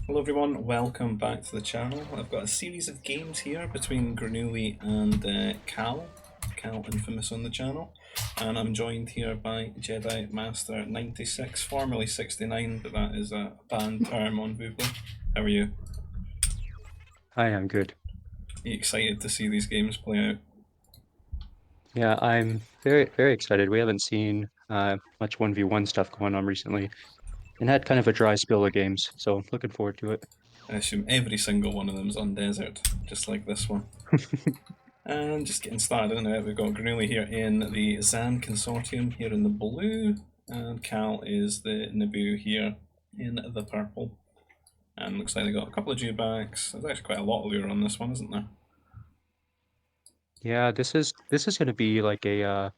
Hello everyone, welcome back to the channel. I've got a series of games here between Grenooli and Cal infamous on the channel, and I'm joined here by Jedi Master 96, formerly 69, but that is a banned term on Voobly. How are you? Hi, I'm good. Are you excited to see these games play out? Yeah, I'm very excited. We haven't seen much 1v1 stuff going on recently and had kind of a dry spill of games, so looking forward to it. I assume every single one of them's on desert, just like this one. And just getting started in it, we've got Grenooli here in the Zan Consortium here in the blue, and Cal is the Naboo here in the purple. And looks like they got a couple of dewbacks. There's actually quite a lot of lure on this one, isn't there? Yeah, this is going to be like a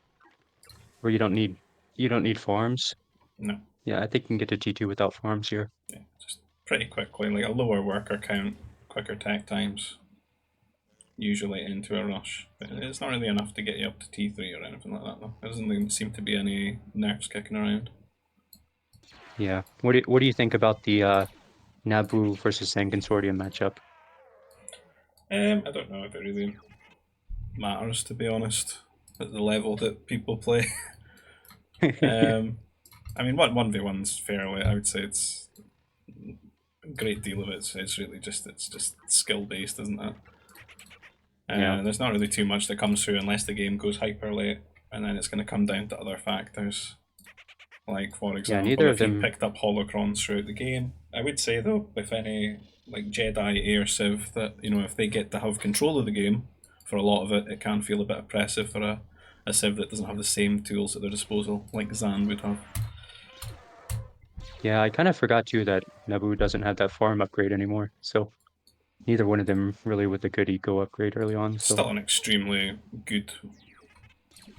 where you don't need farms. No. Yeah, I think you can get to T2 without farms here. Yeah, just pretty quickly, like a lower worker count, quicker tech times, usually into a rush. But it's not really enough to get you up to T3 or anything like that, though. There doesn't seem to be any nerfs kicking around. Yeah. What do you think about the Naboo versus Sand Consortium matchup? I don't know if it really matters, to be honest, at the level that people play. um, I mean, 1v1's fairly, I would say it's a great deal of it's really just skill based, isn't it? Yeah. There's not really too much that comes through unless the game goes hyper late, and then it's going to come down to other factors. Like, for Yeah, example, neither of if you them. picked up holocrons throughout the game, I would say though, with any like Jedi Air Civ, that if they get to have control of the game for a lot of it, it can feel a bit oppressive for a Civ that doesn't have the same tools at their disposal like Zan would have. Yeah, I kind of forgot too that Naboo doesn't have that farm upgrade anymore. So neither one of them really with a good eco upgrade early on. So Still an extremely good,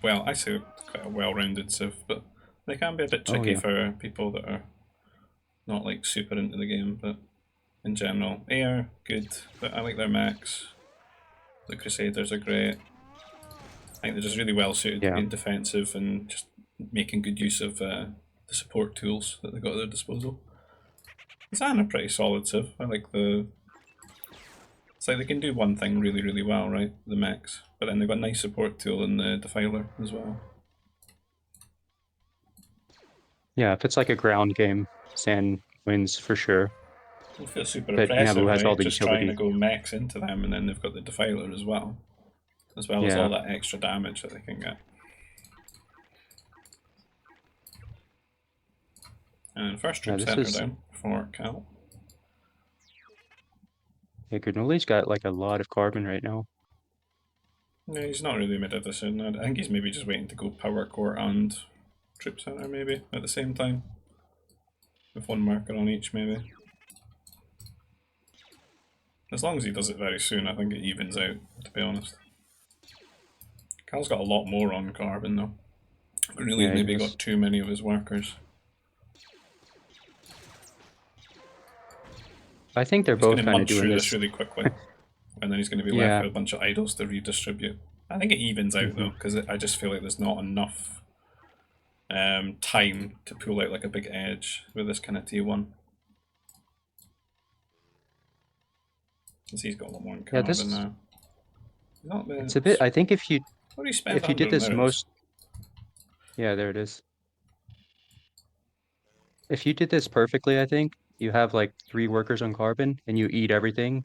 well, I say quite a well-rounded Civ, but they can be a bit oh tricky yeah. for people that are not like super into the game, but in general, Air good, but I like their mechs. The Crusaders are great. I think they're just really well suited to Yeah. being defensive and just making good use of the support tools that they've got at their disposal. Zan are pretty solid civ. I like the. It's like they can do one thing really, really well, right? The mechs, but then they've got a nice support tool in the defiler as well. Yeah, if it's like a ground game, Sand wins for sure. It feels super But oppressive, Naboo has all right? the Just trying to utility. go mechs into them, and then they've got the defiler as well as all Yeah. that extra damage that they can get. And first Yeah, troop this center is down for Cal. yeah, Grenooli's got like a lot of carbon right now. No, he's not really made a decision. I think he's maybe just waiting to go power core and troop center maybe at the same time, with one marker on each maybe. As long as he does it very soon, I think it evens out. To be honest, Cal's got a lot more on carbon though. Really, Yeah, he maybe does. got too many of his workers. I think they're He's going both to kind of munch doing through this this. really quickly, and then he's going to be left Yeah. with a bunch of idols to redistribute. I think it evens out hmm though, because I just feel like there's not enough time to pull out like a big edge with this kind of T1. Because he's got a lot more in Yeah, carbon this now. Not the. it's a bit I think What do you spend if you did on? this There it is. most yeah, there it is. If you did this perfectly, I think you have like three workers on carbon and you eat everything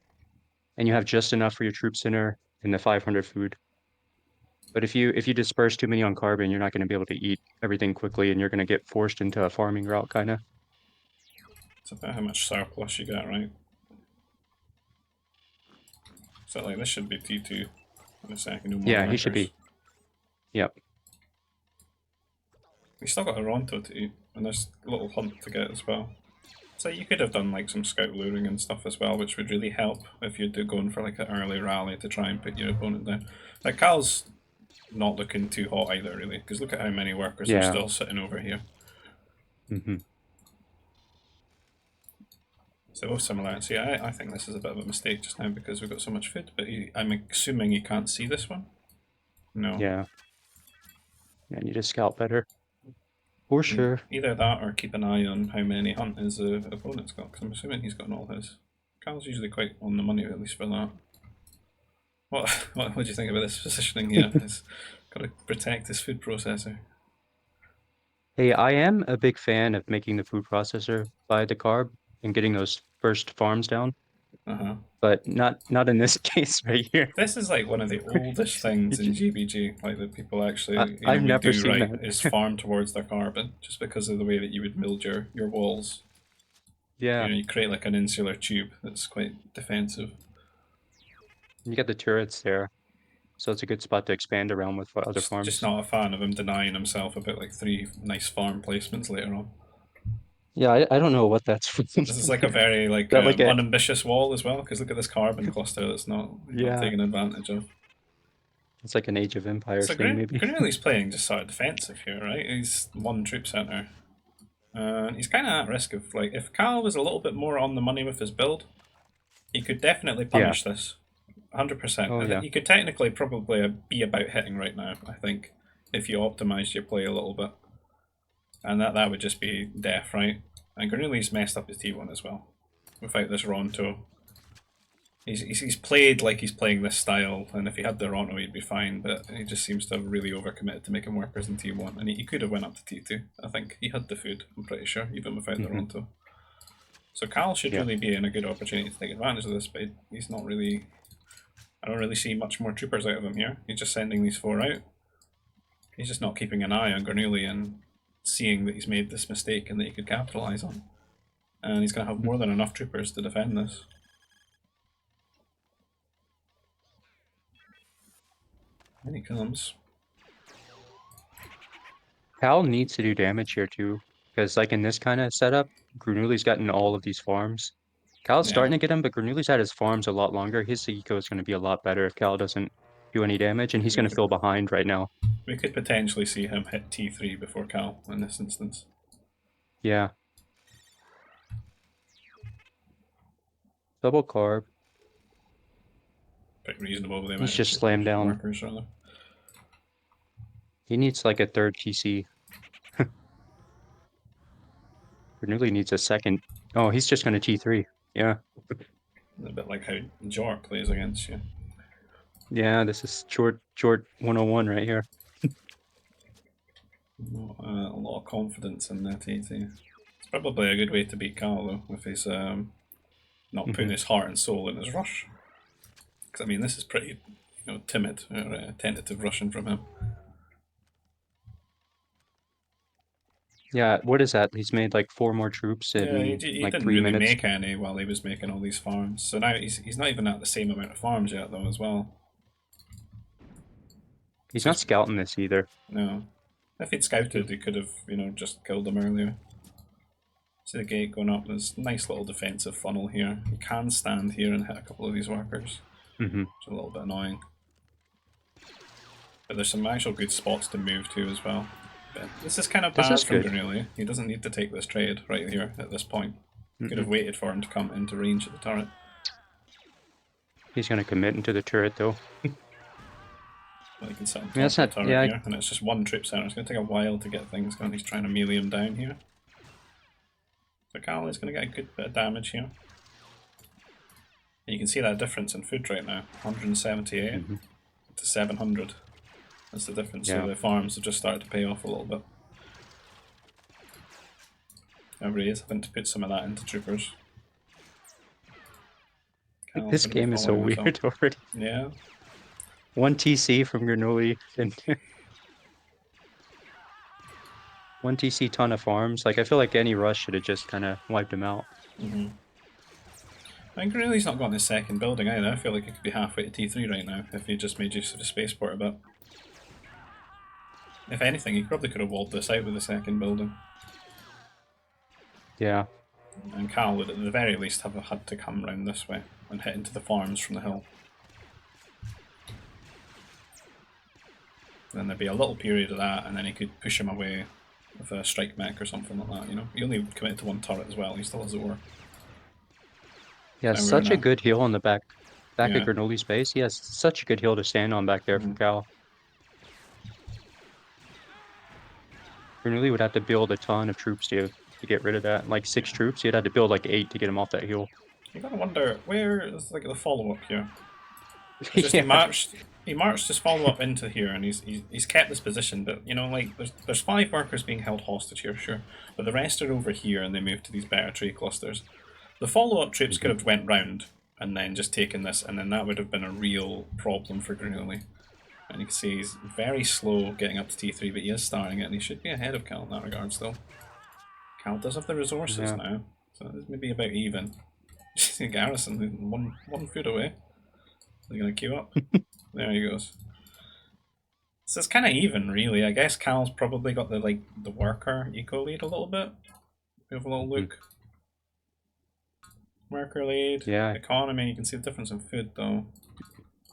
and you have just enough for your troop center and the 500 food. But if you disperse too many on carbon, you're not going to be able to eat everything quickly and you're going to get forced into a farming route kind of. It's about how much surplus you get, right? So like this should be T2 in a second, no more Yeah, he should workers. be. Yep. We still got a Ronto to eat, and there's a little hunt to get as well. So you could have done like some scout luring and stuff as well, which would really help if you're going for like an early rally to try and put your opponent down. Like Cal's not looking too hot either, really, because look at how many workers are Yeah. still sitting over here. hmm So both similar. See, I think this is a bit of a mistake just now because we've got so much food, but I'm assuming you can't see this one. No. Yeah. Yeah, need to scout better. For sure. Either that or keep an eye on how many hunt his opponent's got, because I'm assuming he's got all his. Cal's usually quite on the money, at least for that. What do you think about this positioning here? He's got to protect his food processor. Hey, I am a big fan of making the food processor by the carb and getting those first farms down, Uh-huh. but not in this case right here. This is like one of the oldest things in GBG, like that people actually, I've would never do seen right, that. is farm towards their carbon, just because of the way that you would build your walls. Yeah, You create like an insular tube that's quite defensive. you get the turrets there, so it's a good spot to expand around with other Just farms. not a fan of him denying himself about like 3 nice farm placements later on. Yeah, I don't know what that's from. This is like a very like That like a unambitious wall as well, because look at this carbon cluster that's not he's not yeah, taking advantage of. it's like an Age of Empires So thing maybe. Grenooli's playing just sort of defensive here, right? He's one troop center, and he's kind of at risk of like if Cal was a little bit more on the money with his build, he could definitely Yeah. punish this, 100%. Oh yeah. He could technically probably be about hitting right now. I think if you optimized your play a little bit, and that would just be death, right? And Grenooli's messed up his T1 as well without this Ronto. He's played like he's playing this style, and if he had the Ronto, he'd be fine. But he just seems to have really overcommitted to making workers in T1, and he could have went up to T2. I think he had the food. I'm pretty sure, even without the Ronto. So Cal should Yeah. really be in a good opportunity to take advantage of this, but he's not really. I don't really see much more troopers out of him here. He's just sending these 4 out. He's just not keeping an eye on Grenooli and seeing that he's made this mistake and that he could capitalise on. And he's going to have more than enough troopers to defend this. And he comes. Cal needs to do damage here too, because like in this kind of setup, Grenooli's gotten all of these farms. Cal's Yeah. starting to get him, but Grenooli's had his farms a lot longer. His eco is going to be a lot better if Cal doesn't do any damage, and he's We going to could, feel behind right now. we could potentially see him hit T3 before Cal in this instance. Yeah. Double carb. Pretty reasonable with the He's just slammed down. workers, rather. He needs like a third TC. Grenooli needs a second. Oh, he's just going to T3. Yeah. A bit like how Jork plays against you. Yeah, this is short 101 right here. A lot of confidence in that T3. It's probably a good way to beat Cal though, with his not putting his heart and soul in his rush. Because I mean, this is pretty, timid or tentative rushing from him. Yeah, what is that? He's made like 4 more troops Yeah, in he like didn't 3 really minutes. make any while he was making all these farms. So now he's not even at the same amount of farms yet though as well. He's not scouting this either. No. If he'd scouted, he could have, just killed them earlier. See the gate going up. There's a nice little defensive funnel here. He can stand here and hit a couple of these workers. It's a little bit annoying. But there's some actual good spots to move to as well. But this is kind of bad from Grenooli. He doesn't need to take this trade right here at this point. Could have waited for him to come into range at the turret. He's going to commit into the turret though. Well, he can sit on top of the turret yeah, here, and it's just one troop center. It's going to take a while to get things going. He's trying to melee him down here. So Cal is going to get a good bit of damage here. And you can see that difference in food right now. 178 to 700. That's the difference. Yeah. So the farms have just started to pay off a little bit. Everybody is having to put some of that into troopers. This game is so weird already. Yeah. 1 TC from Grenooli and 1 TC ton of farms. Like I feel like any rush should have just kind of wiped him out. I think Grenooli's not got his second building either. I feel like it could be halfway to T3 right now if he just made use of the spaceport a bit. If anything, he probably could have walled this out with the second building. Yeah. And Cal would at the very least have had to come round this way and hit into the farms from the hill. Then there'd be a little period of that, and then he could push him away with a strike mech or something like that, He only committed to 1 turret as well, he still has the war. Yeah, such a good hill on the back of Grenooli's base. He has such a good hill to stand on back there for Cal. Grenooli would have to build a ton of troops to get rid of that. Like 6 troops, you'd have to build like 8 to get him off that hill. You gotta wonder where is like the follow up here. It's just Yeah. he marched his follow up into here, and he's kept this position. But you know, like there's 5 workers being held hostage here, sure, but the rest are over here, and they moved to these better trade clusters. The follow up troops could have went round and then just taken this, and then that would have been a real problem for Grenooli. And you can see he's very slow getting up to T3, but he is starting it, and he should be ahead of Cal in that regard still. Cal does have the resources Yeah. now, so it's maybe about even. Garrison, one foot away. They're gonna queue up. There he goes. So it's kind of even, really. I guess Cal's probably got the worker eco lead a little bit. We have a little look. Worker lead, Yeah. economy. You can see the difference in food, though.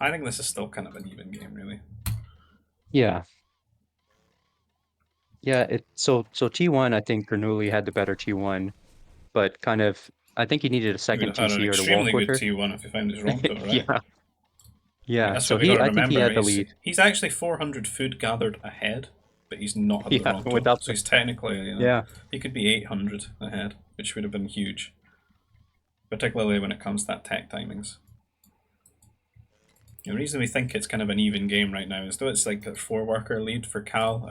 I think this is still kind of an even game, really. Yeah. Yeah, so T1, I think Grenooli had the better T1, but kind of I think he needed a He would second have had an TCR to wall extremely good quicker. T1 if he found his Ronto, right? Yeah. Like, Yeah. that's So what we got to I think he remember. had the lead. He's actually 400 food gathered ahead, but he's not had the Yeah, Ronto. without So he's technically, yeah. he could be 800 ahead, which would have been huge. Particularly when it comes to that tech timings. The reason we think it's kind of an even game right now is though it's like a 4 worker lead for Cal,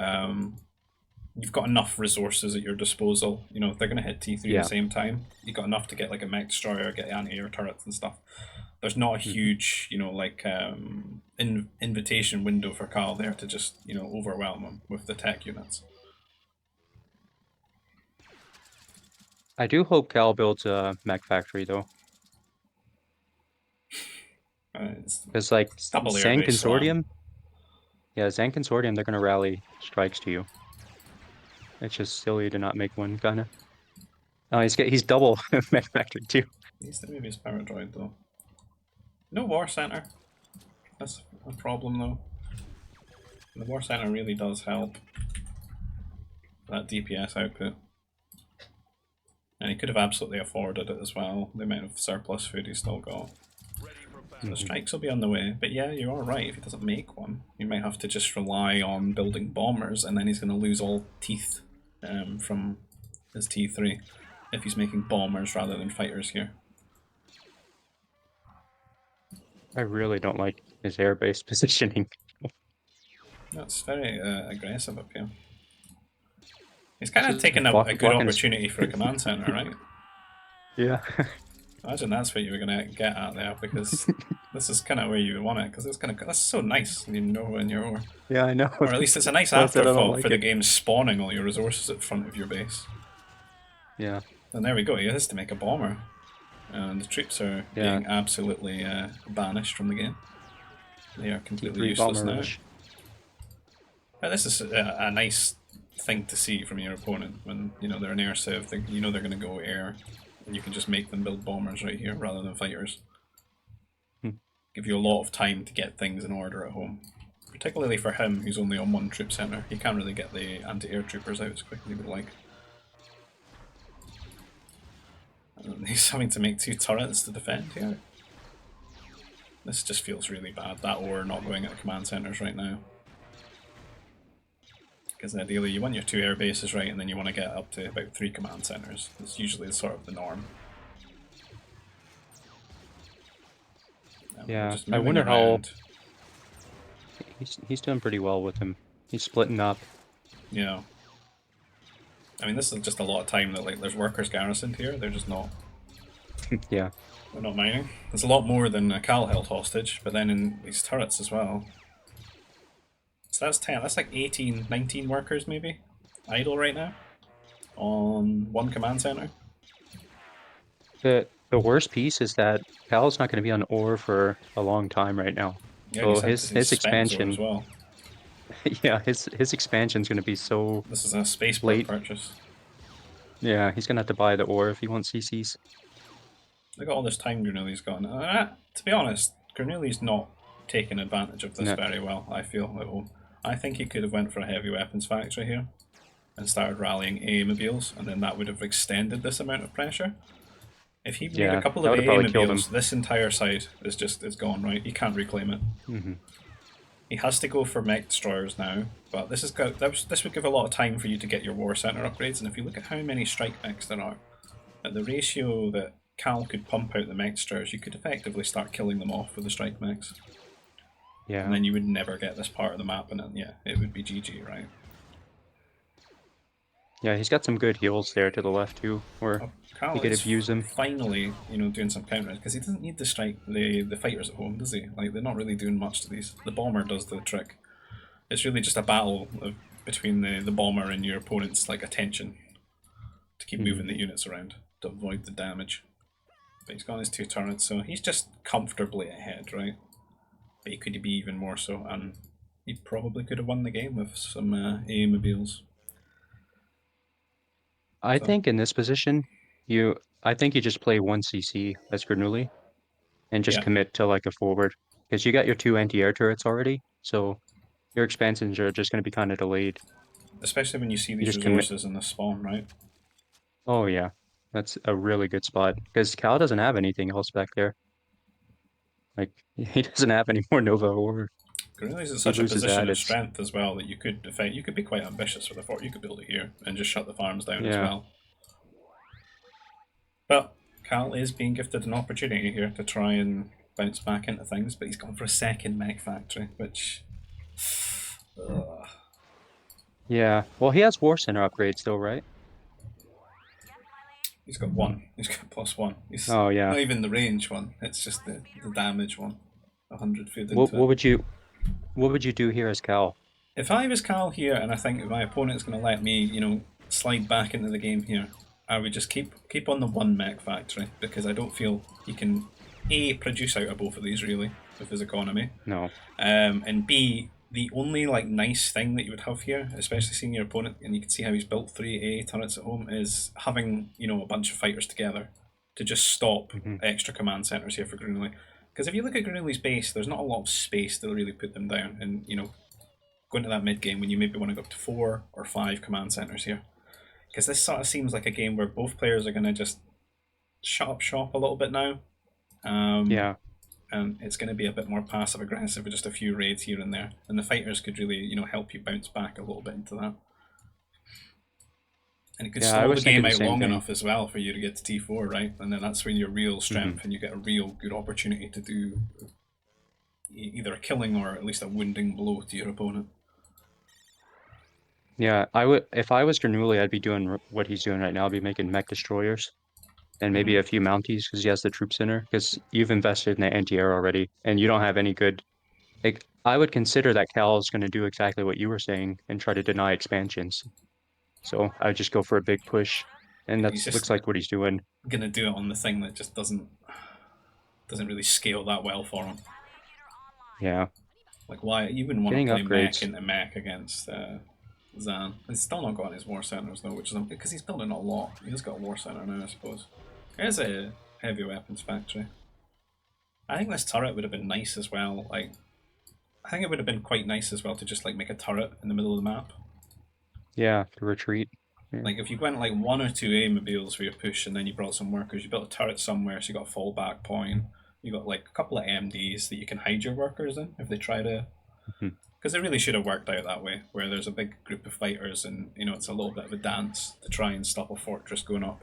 you've got enough resources at your disposal. You know, if they're going to hit T3 Yeah. at the same time, you've got enough to get like a mech destroyer, get anti-air turrets and stuff. There's not a huge, invitation window for Cal there to just, overwhelm them with the tech units. I do hope Cal builds a mech factory though. Because like double Zang airbase slam. Consortium, yeah, Zang Consortium, they're gonna rally strikes to you. It's just silly to not make one, kinda. Oh, he's double mech factory too. Needs to maybe his power droid though. No war center. That's a problem though. The war center really does help that DPS output. And he could have absolutely afforded it as well, the amount of surplus food he's still got. So the strikes will be on the way, but yeah, you are right, if he doesn't make one, he might have to just rely on building bombers, and then he's going to lose all teeth from his T3 if he's making bombers rather than fighters here. I really don't like his airbase positioning. That's very aggressive up here. He's kind of taking a good opportunity for a command center, right? Yeah. Imagine that's what you were gonna get at there, because this is kind of where you want it. Because it's that's so nice, you know, when you're. Yeah, I know. Or at least it's a nice afterthought for the game spawning all your resources at front of your base. Yeah. And there we go. He has to make a bomber, and the troops are being absolutely banished from the game. They are completely useless now. But this is a nice thing to see from your opponent when they're an air civ. They're going to go air, and you can just make them build bombers right here rather than fighters. Give you a lot of time to get things in order at home. Particularly for him, who's only on 1 troop center. He can't really get the anti-air troopers out as quick as he would like. And he's having to make 2 turrets to defend here. This just feels really bad, that ore not going at the command centers right now. Because ideally you want your 2 air bases right, and then you want to get up to about 3 command centers. It's usually sort of the norm. Yeah, I wonder how... He's doing pretty well with him. He's splitting up. Yeah. I mean, this is just a lot of time that there's workers garrisoned here. They're just not. Yeah. They're not mining. There's a lot more than Cal held hostage, but then in these turrets as well. So that's 10. That's like 18, 19 workers maybe idle right now on 1 command center. The worst piece is that Cal's not going to be on ore for a long time right now. Yeah, so his expansion as well. Yeah, his expansion's going to be so. This is a spaceport purchase. Yeah, he's going to have to buy the ore if he wants CCs. Look at all this time Grenooli's gone. To be honest, Grenooli's not taken advantage of this very well, I feel, at home. I think he could have went for a heavy weapons factory here and started rallying AA mobiles, and then that would have extended this amount of pressure. If he made a couple of AA mobiles, this entire side is gone, right? He can't reclaim it. He has to go for mech destroyers now, but this would give a lot of time for you to get your war center upgrades. And if you look at how many strike mechs there are, at the ratio that Cal could pump out the mech destroyers, you could effectively start killing them off with the strike mechs. And Yeah. then you would never get this part of the map, and yeah, it would be GG, right? Yeah, he's got some good heals there to the left too, where he Cal could is abuse them. finally, doing some counters because he doesn't need to strike the fighters at home, does he? Like they're not really doing much to these. The bomber does the trick. It's really just a battle between the bomber and your opponent's like attention to keep moving the units around to avoid the damage. But he's got his 2 turrets, so he's just comfortably ahead, right? But he could be even more so, and he probably could have won the game with some A-mobiles. I So think in this position, I think you just play 1 CC as Grenooli and just yeah, commit to like a forward because you got your 2 anti-air turrets already, so your expansions are just going to be kind of delayed. especially when you see You these just commit. resources in the spawn, right? Oh yeah, that's a really good spot because Cal doesn't have anything else back there. Like he doesn't have any more Nova or Grenooli's in he such a loses position that. of It's strength as well that you could be quite ambitious with a fort. You could build it here and just shut the farms down as yeah. well. But Cal is being gifted an opportunity here to try and bounce back into things, but he's gone for a second mech factory, which Yeah. Well, he has War Center upgrades though, right? he's got one. He's got +1. He's Oh yeah. not even the range one. It's just the damage one. 100 food What into it. what would you what would you do here as Cal? If I was Cal here and I think my opponent's going to let me, slide back into the game here, I would just keep on the one mech factory because I don't feel he can A, produce out of both of these really with his economy, No. and B, the only like nice thing that you would have here, especially seeing your opponent, and you can see how he's built 3A turrets at home, is having a bunch of fighters together to just stop Hmm. extra command centers here for Grenooli. Because if you look at Grenooli's base, there's not a lot of space to really put them down, and go into that mid game when you maybe want to go up to 4 or 5 command centers here. Because this sort of seems like a game where both players are going to just shut up shop a little bit now. Um, Yeah. and it's going to be a bit more passive aggressive with just a few raids here and there. And the fighters could really, help you bounce back a little bit into that. And it could Yeah, I stall the was game thinking the out same long thing. enough as well for you to get to T4, right? And then that's when you're real Hmm. strength and you get a real good opportunity to do either a killing or at least a wounding blow to your opponent. Yeah, I would if I was Grenooli, I'd be doing what he's doing right now. I'd be making mech destroyers and maybe Mm-hmm. a few mounties because he has the troop center. Because you've invested in the anti-air already, and you don't have any good. Like I would consider that Cal is going to do exactly what you were saying and try to deny expansions. So I would just go for a big push, and Yeah, he's that's just looks like what he's doing. gonna do it on the thing that just doesn't really scale that well for him. Yeah, Like why you wouldn't want to getting play mech upgrades. into mech against Zan. He's still not got his war centers though, which is because he's building a lot. He's got a war center now, I suppose. There's a heavy weapons factory. I think this turret would have been nice as well. Like I think it would have been quite nice as well to just like make a turret in the middle of the map. Yeah, to retreat. Yeah. Like if you went like 1 or 2 A-mobiles for your push, and then you brought some workers, you built a turret somewhere, so you got a fallback point. You got like a couple of MDs that you can hide your workers in if they try to. Mhm. Because it really should have worked out that way, where there's a big group of fighters, and it's a little bit of a dance to try and stop a fortress going up.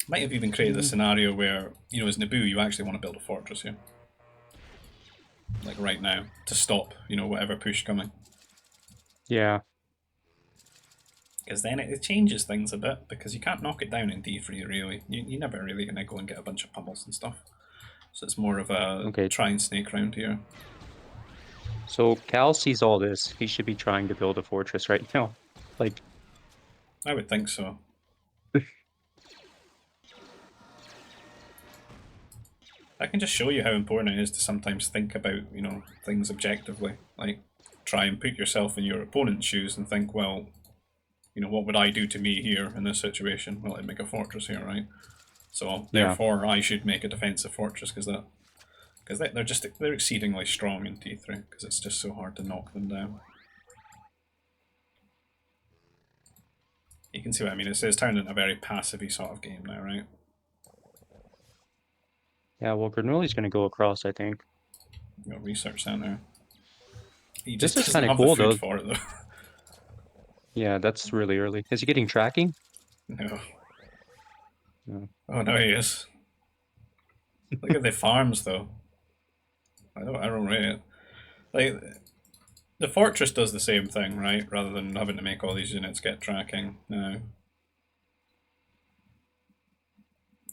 Might have even created a Mm. scenario where as Naboo, you actually want to build a fortress here, like right now, to stop whatever push coming. Yeah, Because then it changes things a bit, because you can't knock it down in D3 really. You're never really going to go and get a bunch of pummels and stuff. So it's more of a okay. try and snake round here. So Cal sees all this. He should be trying to build a fortress right now. Like, I would think so. I can just show you how important it is to sometimes think about, things objectively. Like, try and put yourself in your opponent's shoes and think, well, what would I do to me here in this situation? Well, I'd make a fortress here, right? So yeah, therefore, I should make a defensive fortress because they're exceedingly strong in T3 because it's just so hard to knock them down. You can see what I mean. It's turned into a very passive sort of game now, right? Yeah, well, Grenooli's going to go across, I think. Got research center. He This just is doesn't kind of have the cool, food though. for it though. Yeah, that's really early. Is he getting tracking? No. No. Oh no, he is. Look at the farms though. I don't rate it. Like the fortress does the same thing, right? Rather than having to make all these units get tracking. No.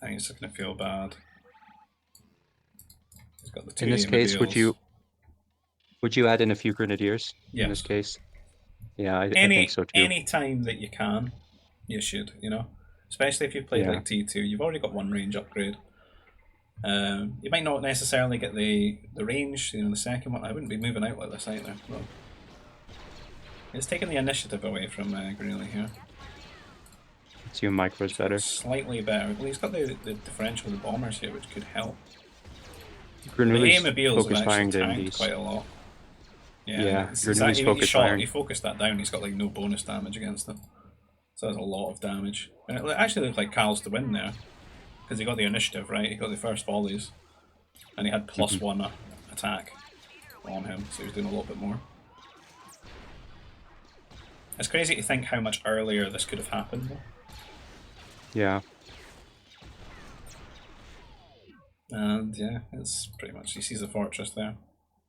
I think it's just gonna feel bad. He's got the two In this case, automobiles. would you add in a few grenadiers in this Yes. case? Yeah, I think so too. Any time that you can, you should, you know. Especially if you've played Yeah. like T2, you've already got one range upgrade. You might not necessarily get the range, you know, the second one. I wouldn't be moving out like this either. Well, it's taking the initiative away from Grenooli here. See if micro's better. Slightly better. Well, he's got the differential with the bombers here, which could help. The Grenooli's automobiles have focus actually firing the tanked MDs. quite a lot. Yeah, Yeah, it's Grenooli's exactly. focus firing. He focused that down. He's got like no bonus damage against them, so that's a lot of damage. And it actually looked like Cal's to win there because he got the initiative right. He got the first volleys, and he had plus Mhm. one attack on him, so he was doing a little bit more. It's crazy to think how much earlier this could have happened. Yeah. And yeah, it's pretty much, he sees the fortress there.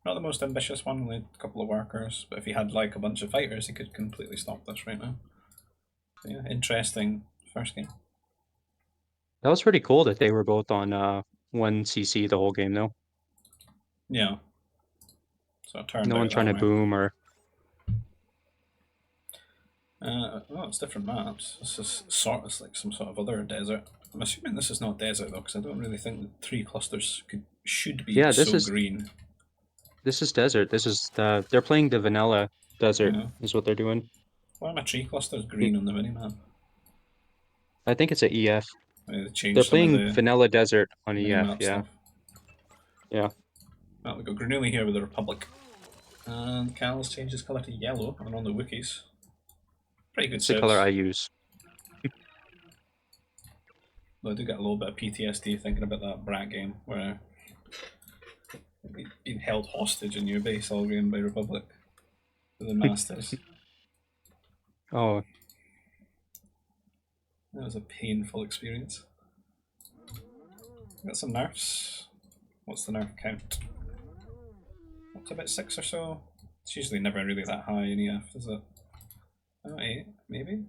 Not the most ambitious one, only a couple of workers, but if he had like a bunch of fighters, he could completely stop this right now. So, yeah, interesting first game. That was pretty cool that they were both on 1 CC the whole game though. Yeah. So it turned No one out trying that to way. boom or Oh, it's different maps. This is sort of like some sort of other desert. I'm assuming this is not desert though, because I don't really think the three clusters should be yeah, so green. this is desert. This is they're playing the vanilla desert Yeah. is what they're doing. Why are my tree clusters It, green on the minimap? I think it's a EF. They They're changed some of playing the vanilla desert on EF, minimap yeah. stuff. Yeah. Well, we've got Grenooli here with the Republic. And Cal's changed his colour to yellow and on the Wookiees. Pretty good It's the color I saves. use. Though I do get a little bit of PTSD thinking about that brat game where being held hostage in your base all game by Republic for the Masters. Oh, That was a painful experience. Got some nerfs. What's the nerf count? Up to about 6 or so. It's usually never really that high in EF, is it? Oh, 8, maybe?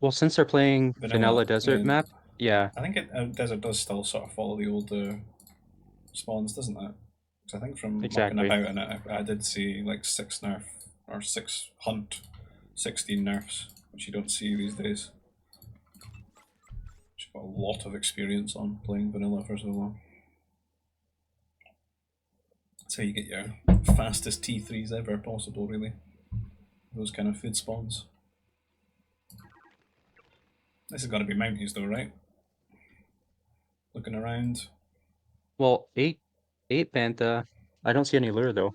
well, since they're playing Vanilla. vanilla desert map, yeah, I think Desert does still sort of follow the old spawns, doesn't it? Because I think from mucking exactly. about in it, I did see like 6 nerf, or 6 hunt, 16 nerfs, which you don't see these days. Which I've got a lot of experience on playing vanilla for so long. That's how you get your fastest T3s ever possible, really. Those kind of food spawns. This has got to be Mounties though, right? Looking around. Well, eight Bantha. I don't see any lure though.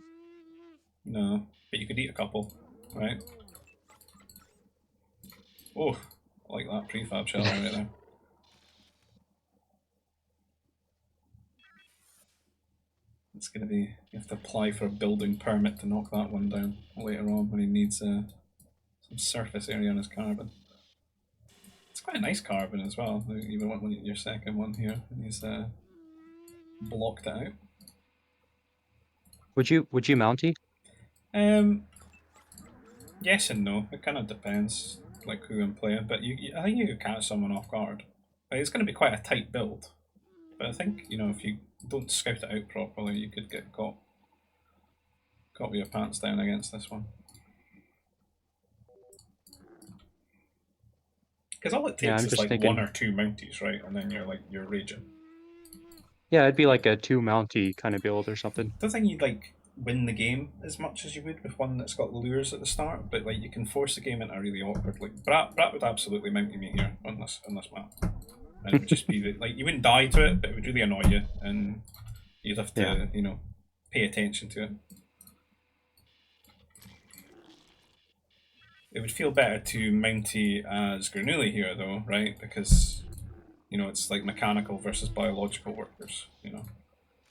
No, but you could eat a couple, right? Oh, I like that prefab shelter right there. It's going to be, you have to apply for a building permit to knock that one down later on when he needs some surface area on his carbon. It's quite a nice carbon as well. You want your second one here, and he's blocked it out. Would you Mountie? Um, yes and no. It kind of depends, like who I'm playing. But I think you could catch someone off guard. Like, it's going to be quite a tight build, but I think if you don't scout it out properly, you could get caught with your pants down against this one. Because all it Yeah, takes I'm is just like one thinking. or two Mounties, right? And then you're raging. Yeah, it'd be like a 2 Mountie kind of build or something. I don't think you'd like win the game as much as you would with one that's got lures at the start, but like you can force the game into a really awkward. Like Brat would absolutely Mountie me here on this map, and it would just be like you wouldn't die to it, but it would really annoy you, and you'd have to Yeah. pay attention to it. It would feel better to Mountie as Grenooli here, though, right? Because You know, it's like mechanical versus biological workers. You know,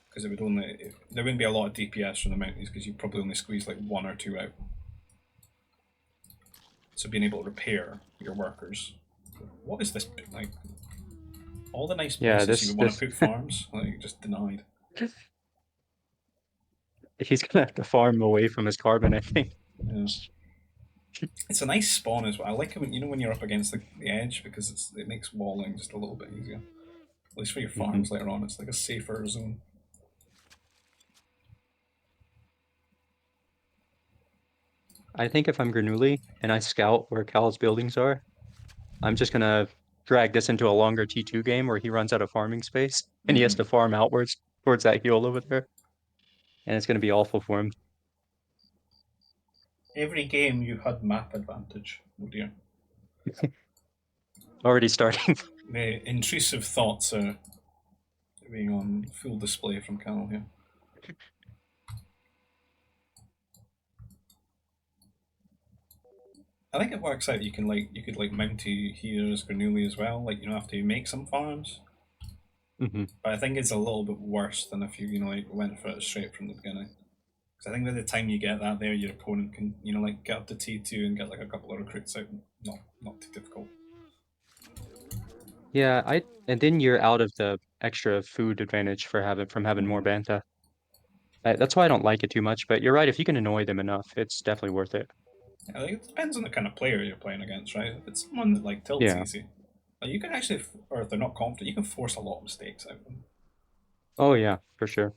because it would only there wouldn't be a lot of DPS from the Mounties because you probably only squeeze like one or two out. So being able to repair your workers. What is this like? All the nice Yeah, places you would want to this put farms, like just denied. he's gonna have to farm away from his carbon, I think. Yeah. It's a nice spawn as well. I like it when when you're up against the edge because it makes walling just a little bit easier. At least for your Hmm. farms later on, it's like a safer zone. I think if I'm Grenooli and I scout where Cal's buildings are, I'm just gonna drag this into a longer T2 game where he runs out of farming space and he has to farm outwards towards that hill over there. And it's gonna be awful for him. Every game you had map advantage. Oh dear. Already starting. The intrusive thoughts are being on full display from Cal here. I think it works out. You could like Mountie here as Grenooli as well. Like after you make some farms. Hmm. But I think it's a little bit worse than if you like went for it straight from the beginning. Because I think by the time you get that there, your opponent can like get up to T2 and get like a couple of recruits out. Not too difficult. Yeah, and then you're out of the extra food advantage for having more Mm-hmm. banta. That's why I don't like it too much, but you're right, if you can annoy them enough, it's definitely worth it. Yeah, like, it depends on the kind of player you're playing against, right? If it's someone that like tilts Yeah. easy, like, you can actually, or if they're not confident, you can force a lot of mistakes out of them. Oh yeah, for sure.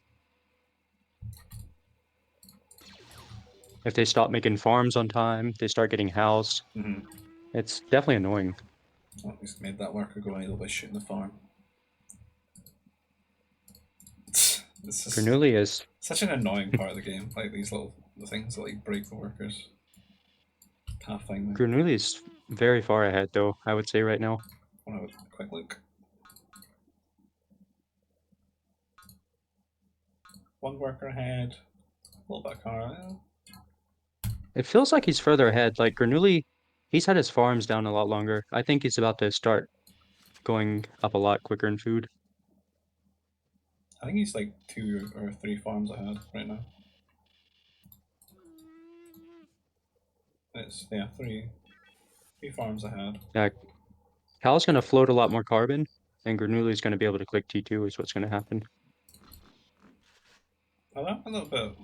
If they stop making farms on time, they start getting housed. Mm-hmm. It's definitely annoying. Oh, he's made that worker go idle by shooting the farm. This is Grenooli is such an annoying part of the game. Like these little the things that like break the workers. Half-thing me. Grenooli is very far ahead though, I would say right now. Want to have a quick look? One worker ahead. A little bit car. It feels like he's further ahead. Like Grenooli, he's had his farms down a lot longer. I think he's about to start going up a lot quicker in food. I think he's like 2 or 3 farms ahead right now. It's three farms ahead. Yeah, Cal's gonna float a lot more carbon, and Grenooli's gonna be able to click T2 is what's gonna happen. Oh, that a little bit.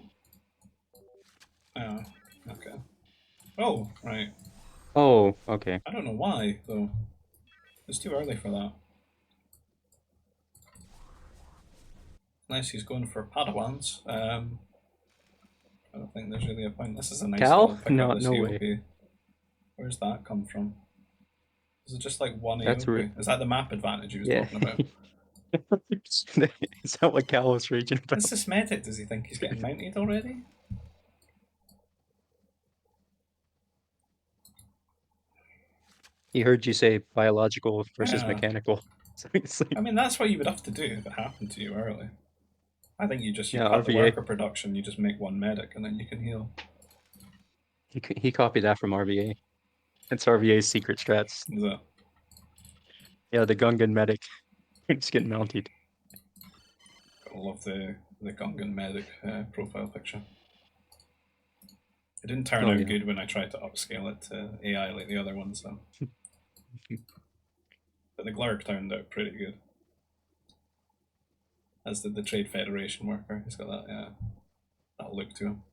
Yeah. Okay. Oh, right. Oh, okay. I don't know why though. It's too early for that. Unless he's going for Padawans. I don't think there's really a point. This is a nice little Cal? pick up. No, This no way. AOP. Where's that come from? Is it just like one That's re AOP? Is that the map advantage he was yeah. talking about? Is that what Cal was raging Is about? this medic? Does he think he's getting mounted already? He heard you say biological versus Yeah. mechanical. So it's I like, mean, that's what you would have to do if it happened to you early. I think you yeah, cut the RVA. worker production, you just make one medic, and then you can heal. He copied that from RVA. It's RVA's secret strats. Is it? Yeah, the Gungan medic. Just getting mounted. I love the Gungan medic profile picture. It didn't turn Oh out yeah. good when I tried to upscale it to AI like the other ones, though. But the Glurk turned out pretty good. As did the Trade Federation worker. He's got that look to him.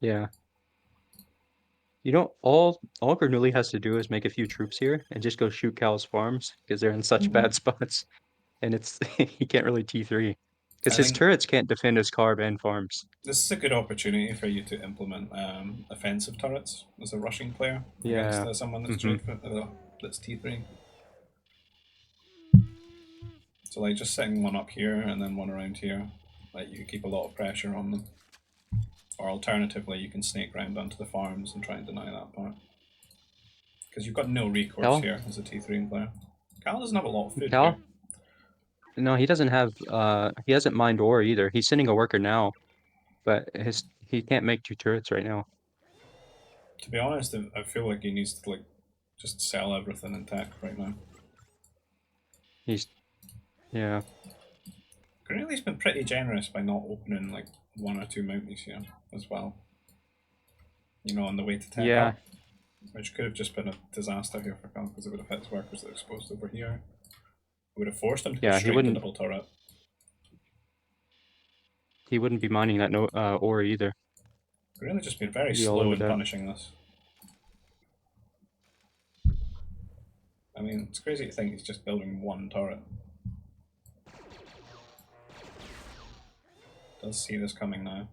Yeah. You know, all Bernoulli has to do is make a few troops here and just go shoot Cal's farms because they're in such Mm-hmm. bad spots. And it's he can't really T3 because I his think turrets can't defend his carb and farms. this is a good opportunity for you to implement offensive turrets as a rushing player against Yeah. someone that's Hmm. that's T3. So like just setting one up here and then one around here, like you keep a lot of pressure on them. Or alternatively, you can snake round onto the farms and try and deny that part. Because you've got no recourse Cal? here as a T3 player. Cal doesn't have a lot of food here. Cal? No, he doesn't have he hasn't mined ore either. He's sending a worker now, but his he can't make two turrets right now. To be honest, I feel like he needs to like just sell everything in tech right now. He's yeah. Grenooli's been pretty generous by not opening like one or two mounties here as well. You know, on the way to tech Yeah. up, which could have just been a disaster here for Cal because it would have hit his workers that are exposed over here. It would have forced him to go Yeah, straight to double turret. he wouldn't be mining that no ore either. Really just been very He'd be all slow over in that. punishing this. I mean, it's crazy to think he's just building one turret. Does see this coming now.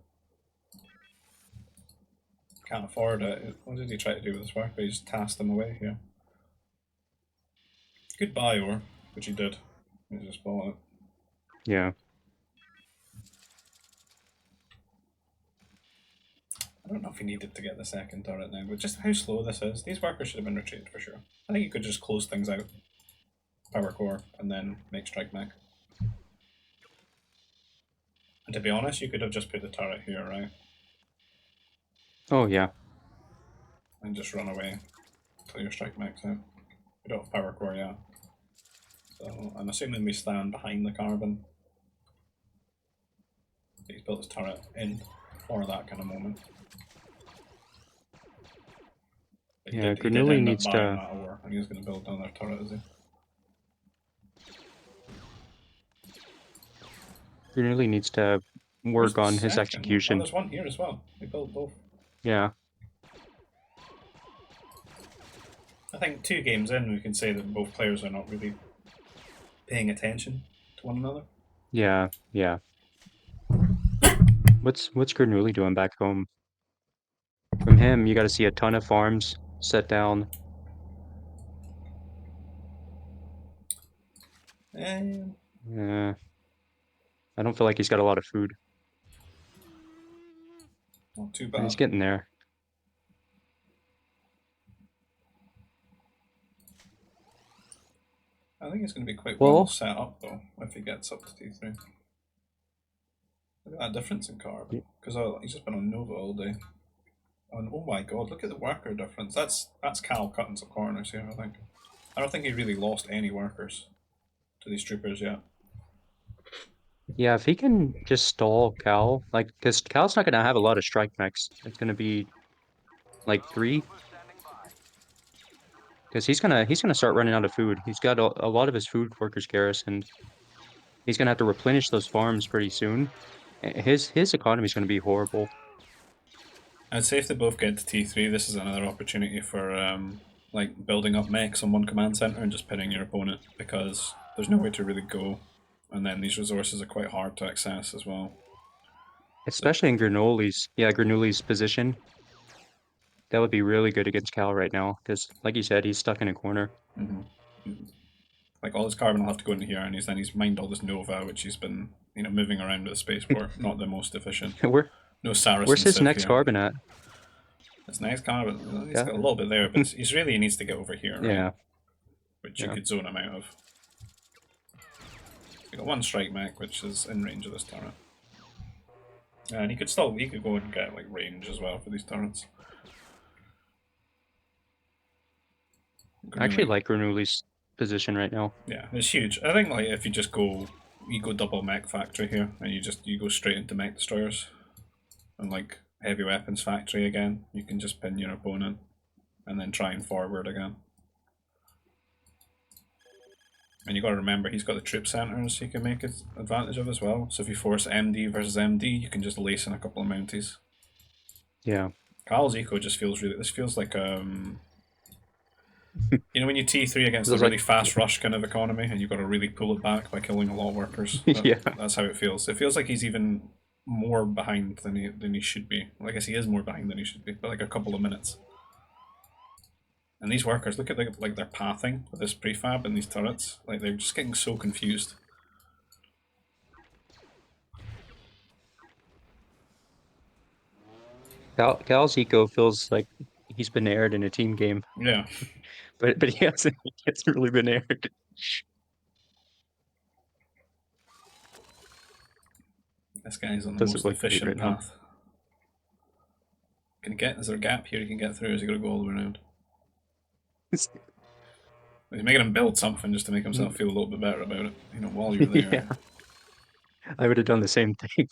Can't afford it. What did he try to do with his work? But he just tasked them away here. Good buy ore, which he did. He just bought it. Yeah. I don't know if he needed to get the second turret now, but just how slow this is. These workers should have been retreated for sure. I think you could just close things out. Power core, and then make strike mech. And to be honest, you could have just put the turret here, right? Oh yeah. And just run away until your strike mech's out. We don't have power core yet. So I'm assuming we stand behind the carbon. He's built his turret in for that kind of moment. But Yeah, he did Grenooli end up needs buying to that ore, and he's going to build another turret, is he? Grenooli needs to Where's work the on his second? Oh, execution. there's one here as well. They built both. Yeah. I think 2 games in, we can say that both players are not really paying attention to one another. Yeah, yeah. What's Grenooli doing back home? From him, you got to see a ton of farms set down. Um, Yeah. I don't feel like he's got a lot of food, Not too but he's bad. getting there. I think it's going to be quite well Well, set up though if he gets up to T3. Look at that difference in carbon. y- Because he's just been on Nova all day. And oh my god, look at the worker difference. That's Cal cutting some corners here, I think. I don't think he really lost any workers to these troopers yet. yeah, if he can just stall Cal, like, because Cal's not gonna have a lot of strike mechs. It's gonna be like 3, because he's gonna start running out of food. He's got a lot of his food workers garrisoned. He's gonna have to replenish those farms pretty soon. His economy is gonna be horrible. I'd say if they both get to T3, this is another opportunity for like building up mechs on one command center and just pinning your opponent because there's nowhere to really go, and then these resources are quite hard to access as well. So Especially in Grenooli's position. That would be really good against Cal right now, because like you said, he's stuck in a corner. like all his carbon will have to go into here, and he's mined all this Nova, which he's been moving around with the spaceport, not the most efficient. Where No where's Saracen his Civ next here. carbon at? It's nice carbon. He's Yeah, got a little bit there, but he's really needs to get over here, right? yeah, Which you yeah. could zone him out of. You got one strike mech, which is in range of this turret. And he could go and get like range as well for these turrets. I actually Grenooli, like Grenooli's position right now. yeah, it's huge. I think like if you just go, you go double mech factory here, and you go straight into mech destroyers, and like heavy weapons factory again. You can just pin your opponent, and then try and forward again. And you got to remember he's got the troop centers he can make advantage of as well. So if you force MD versus MD, you can just lace in a couple of mounties. Yeah, Kyle's eco just feels really. This feels like when you T3 against a feels really like fast rush kind of economy, and you've got to really pull it back by killing a lot of workers. yeah, That's how it feels. It feels like he's even more behind than he should be. Well, I guess he is more behind than he should be, but like a couple of minutes. And these workers, look at like their pathing with this prefab and these turrets. Like they're just getting so confused. Cal's eco feels like he's been aired in a team game, Yeah, but he hasn't really been aired. this guy's on the Doesn't most look great efficient right now. path. Is there a gap here you can get through? Or is he got to go all the way around? He's making him build something just to make himself feel a little bit better about it. You know, while you're Yeah, there. I would have done the same thing.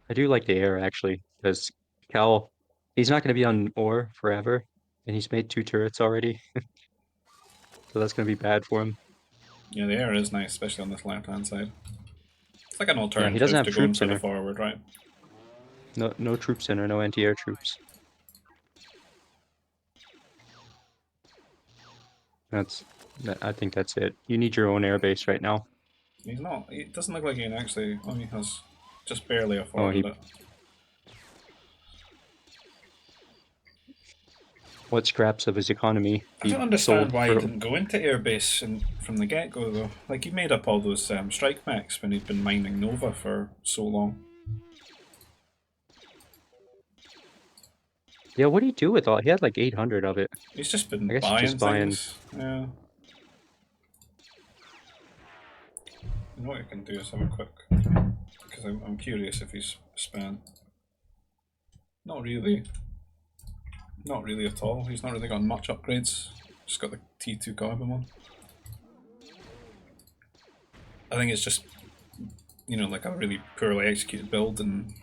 I do like the air actually, because Cal, he's not going to be on ore forever, and he's made 2 turrets already, so that's going to be bad for him. Yeah, the air is nice, especially on this left-hand side. It's like an Yeah, he doesn't alternative have to going troops in further her. forward, right? No troops in her, no anti-air troops. That's I think that's it. You need your own air base right now. He's not. It doesn't look like he can actually. Oh, he has just barely Oh, afforded he it. what scraps of his economy I don't he understand sold why he for. didn't go into airbase from the get-go though. Like he made up all those strike mechs when he'd been mining Nova for so long. Yeah, what do you do with all? He had like 800 of it. He's just been I guess he's buying just buying. things. Yeah. You know what I can do is have a quick, because I'm curious if he's spent. Not really. Not really at all. He's not really got much upgrades. Just got the T2 carbon one. I think it's just, you know, like a really poorly executed build and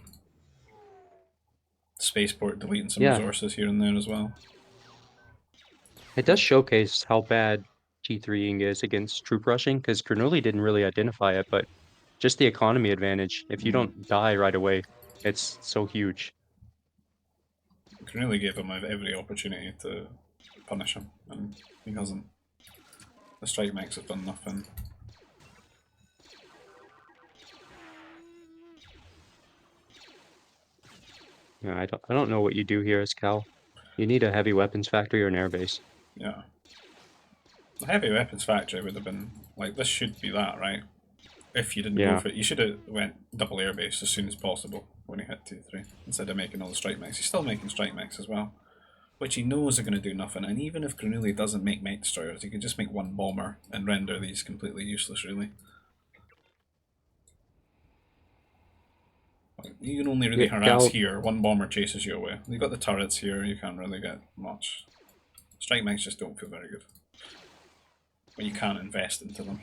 spaceport deleting some Yeah, resources here and there as well. it does showcase how bad T3ing is against troop rushing because Grenooli didn't really identify it, but just the economy advantage. If you don't die right away, it's so huge. Can really give him every opportunity to punish him, and he hasn't. The strike mechs have done nothing. Yeah, I don't know what you do here as Cal. You need a heavy weapons factory or an airbase. Yeah. The heavy weapons factory would have been like this should be that, right? If you didn't go Yeah. for it, you should have went double airbase as soon as possible when he hit 2-3 instead of making all the strike mechs. He's still making strike mechs as well, which he knows are going to do nothing. And even if Grenooli doesn't make mech destroyers, he can just make one bomber and render these completely useless, really. Like, you can only really Yeah, harass Cal, here. One bomber chases you away. You've got the turrets here. You can't really get much. Strike mechs just don't feel very good when you can't invest into them.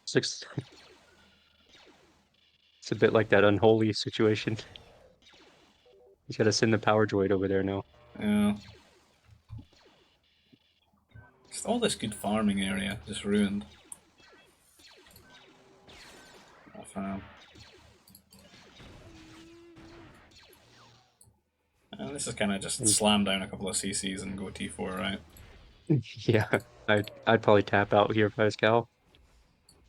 six. It's a bit like that unholy situation. He's got to send the power droid over there now. Yeah. Just all this good farming area just ruined. Oh, fam. And this is kind of just And slam down a couple of CCs and go T4, right? yeah, I'd probably tap out here if I was Cal.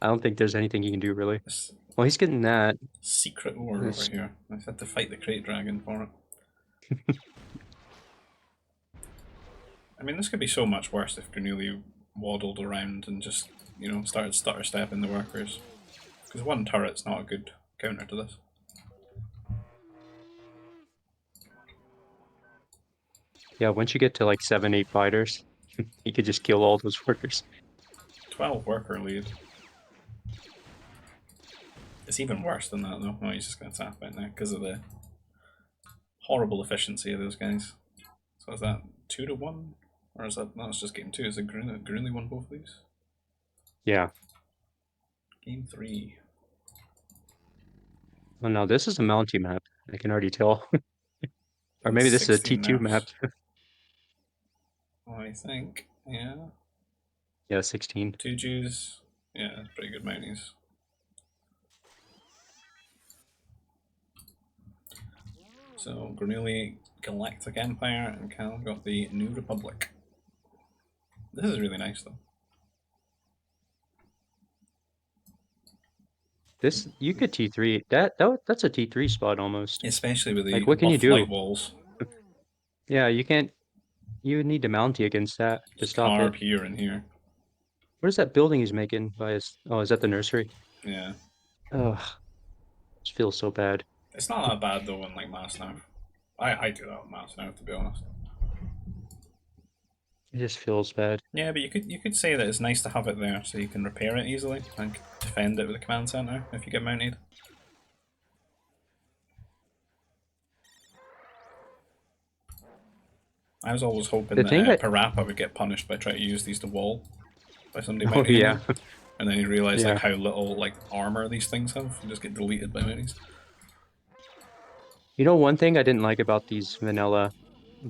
I don't think there's anything he can do really. This Well, he's getting that. secret war over This, here. I've had to fight the crate dragon for it. I mean, this could be so much worse if Grenooli waddled around and just, you know, started stutter stepping the workers. Because one turret's not a good counter to this. yeah, once you get to like 7, 8 fighters, he could just kill all those workers. 12 worker lead. It's even worse than that though. Oh, he's just going to tap out now because of the horrible efficiency of those guys. So is that 2-1? Or is that, no, it's just game 2. Is it Greenley won both of these? Yeah. Game 3. Well, now this is a Mountie map. I can already tell. Or And maybe this is a 16 T2 map. nerfs. I think, yeah. Yeah, 16. 2 Jews. Yeah, pretty good mounties. So Grenooli, Galactic Empire, and Cal got the New Republic. This is really nice though. This you could T3. That's a T3 spot almost. Especially with Like the what can you buff light do? walls. Yeah, you can't you would need to Mountie against that to Just stop carb it. here and here. What is that building he's making by his oh, is that the nursery? Yeah. Ugh, it feels so bad. It's not that bad though in like Mass now. I do that with Mass now to be honest. It just feels bad. Yeah, but you could say that it's nice to have it there so you can repair it easily and defend it with the command center if you get mounted. I was always hoping The thing that that Parappa would get punished by trying to use these to wall by somebody oh mounting yeah, anything, and then you realise like yeah. how little like armor these things have and just get deleted by mounties. You know, one thing I didn't like about these vanilla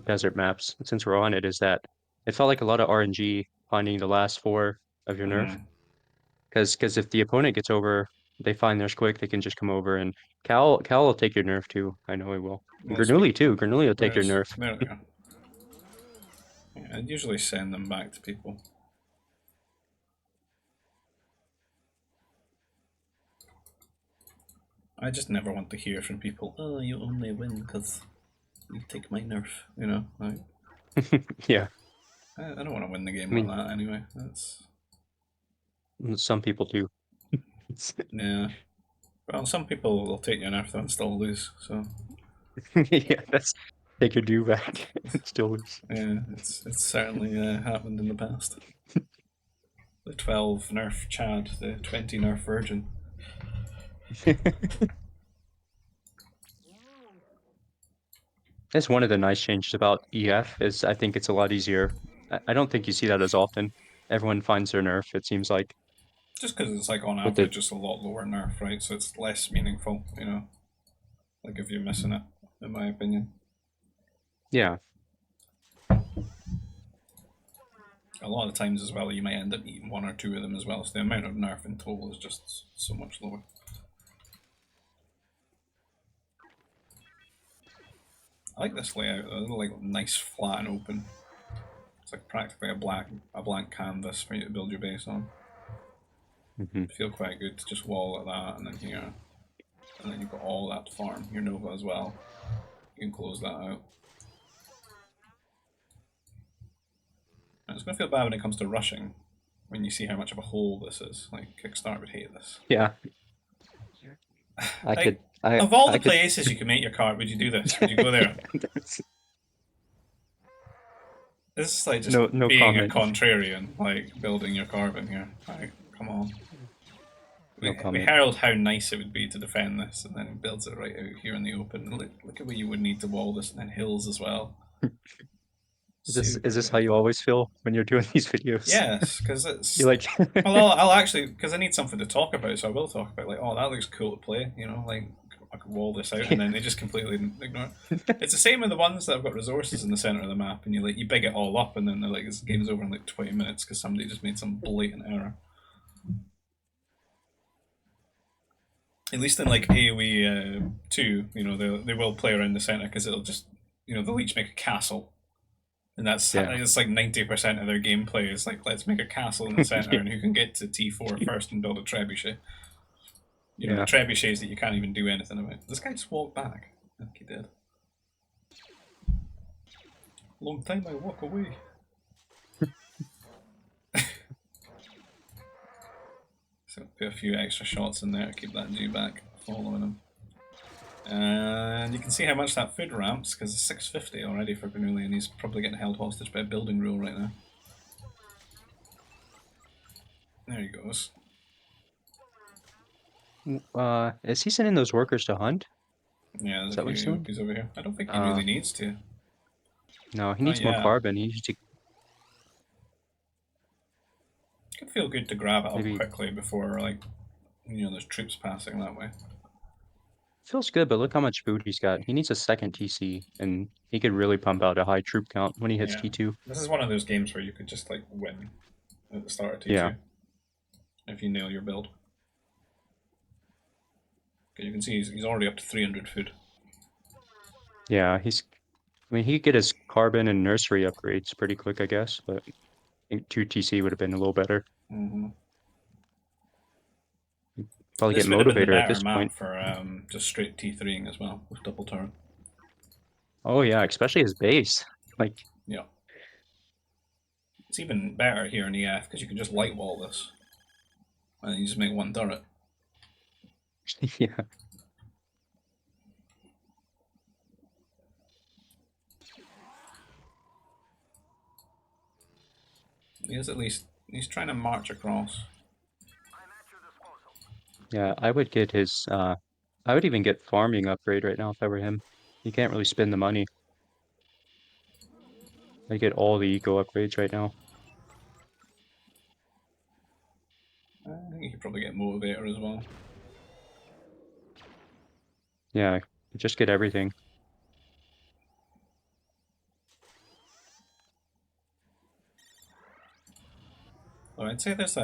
desert maps, since we're on it, is that it felt like a lot of RNG finding the last four of your nerf. Mm. Because if the opponent gets over, they find theirs quick, they can just come over and Cal will take your nerf too. I know he will. And Well, speak. Grenooli too. Grenooli will take your Where's nerf. there we go. Yeah, I'd usually send them back to people. I just never want to hear from people. Oh, you only win because you take my nerf. You know, like Yeah. I don't want to win the game I like mean, that anyway. That's some people do. yeah. Well, some people will take your nerf and still lose. So Yeah, that's take your due back and still lose. yeah, it's certainly happened in the past. The 12 nerf Chad, the 20 nerf Virgin. That's one of the nice changes about EF is I think it's a lot easier. I don't think you see that as often. Everyone finds their nerf, it seems like. Just because it's like on With the average, it's a lot lower nerf, right? So it's less meaningful, you know. Like if you're missing it, in my opinion. yeah. A lot of times as well, you might end up eating one or two of them as well. So the amount of nerf in total is just so much lower. I like this layout. It's like nice, flat and open. It's like practically a blank canvas for you to build your base on. Hmm. Feel quite good to just wall like that, and then here, and then you've got all that to farm. Your Nova as well. You can close that out. And it's going to feel bad when it comes to rushing, when you see how much of a hole this is. Like Kickstart would hate this. Yeah. I could Like of all I the could places you can make your card, would you do this? Would you go there? This is like just no being a comment. contrarian, like building your carbon here. Like, come on. No We comment. herald how nice it would be to defend this, and then he builds it right out here in the open. Look at where you would need to wall this, and then hills as well. Is Super this how good. you always feel when you're doing these videos? Yes, because You it's. like Well, I'll actually because I need something to talk about, so I will talk about like, oh, that looks cool to play. You know, like I could wall this out, and then they just completely ignore it. It's the same with the ones that have got resources in the center of the map, and you big it all up, and then they're like, this game's over in like 20 minutes because somebody just made some blatant error. At least in like AoE 2, you know, they will play around the center because it'll just, you know, they'll each make a castle, and that's yeah. it's like 90% of their gameplay is like, let's make a castle in the center, and who can get to T4 first and build a trebuchet. You know, the Yeah. trebuchets that you can't even do anything about. This guy just walked back. I think he did. Long time I walk away. So put a few extra shots in there to keep that G back following him. And you can see how much that food ramps, because it's 650 already for Grenooli, and he's probably getting held hostage by a building rule right now. There he goes. Is he sending those workers to hunt? Yeah, there's Is a that what few he's doing? Eopies over here. I don't think he Uh, really needs to. no, he Not needs more yet. carbon. He needs to It could feel good to grab it up maybe quickly before, like, you know, there's troops passing that way. feels good, but look how much food he's got. He needs a second TC, and he could really pump out a high troop count when he hits Yeah. T2. This is one of those games where you could just, like, win at the start of Yeah. T2 if you nail your build. Okay, you can see he's already up to 300 food. Yeah, I mean, he could get his carbon and nursery upgrades pretty quick, I guess, but I think 2 TC would have been a little better. Mm-hmm. Probably get This would have been the motivator at better this map point. for just straight T3ing as well, with double turret. Oh yeah, especially his base. Like, Yeah. It's even better here in EF because you can just light wall this, and you just make one turret. yeah. He's trying to march across. Yeah, I would get his I would even get farming upgrade right now if I were him. You can't really spend the money. I get all the eco upgrades right now. I think you could probably get motivator as well. Yeah, I just get everything. So I'd say there's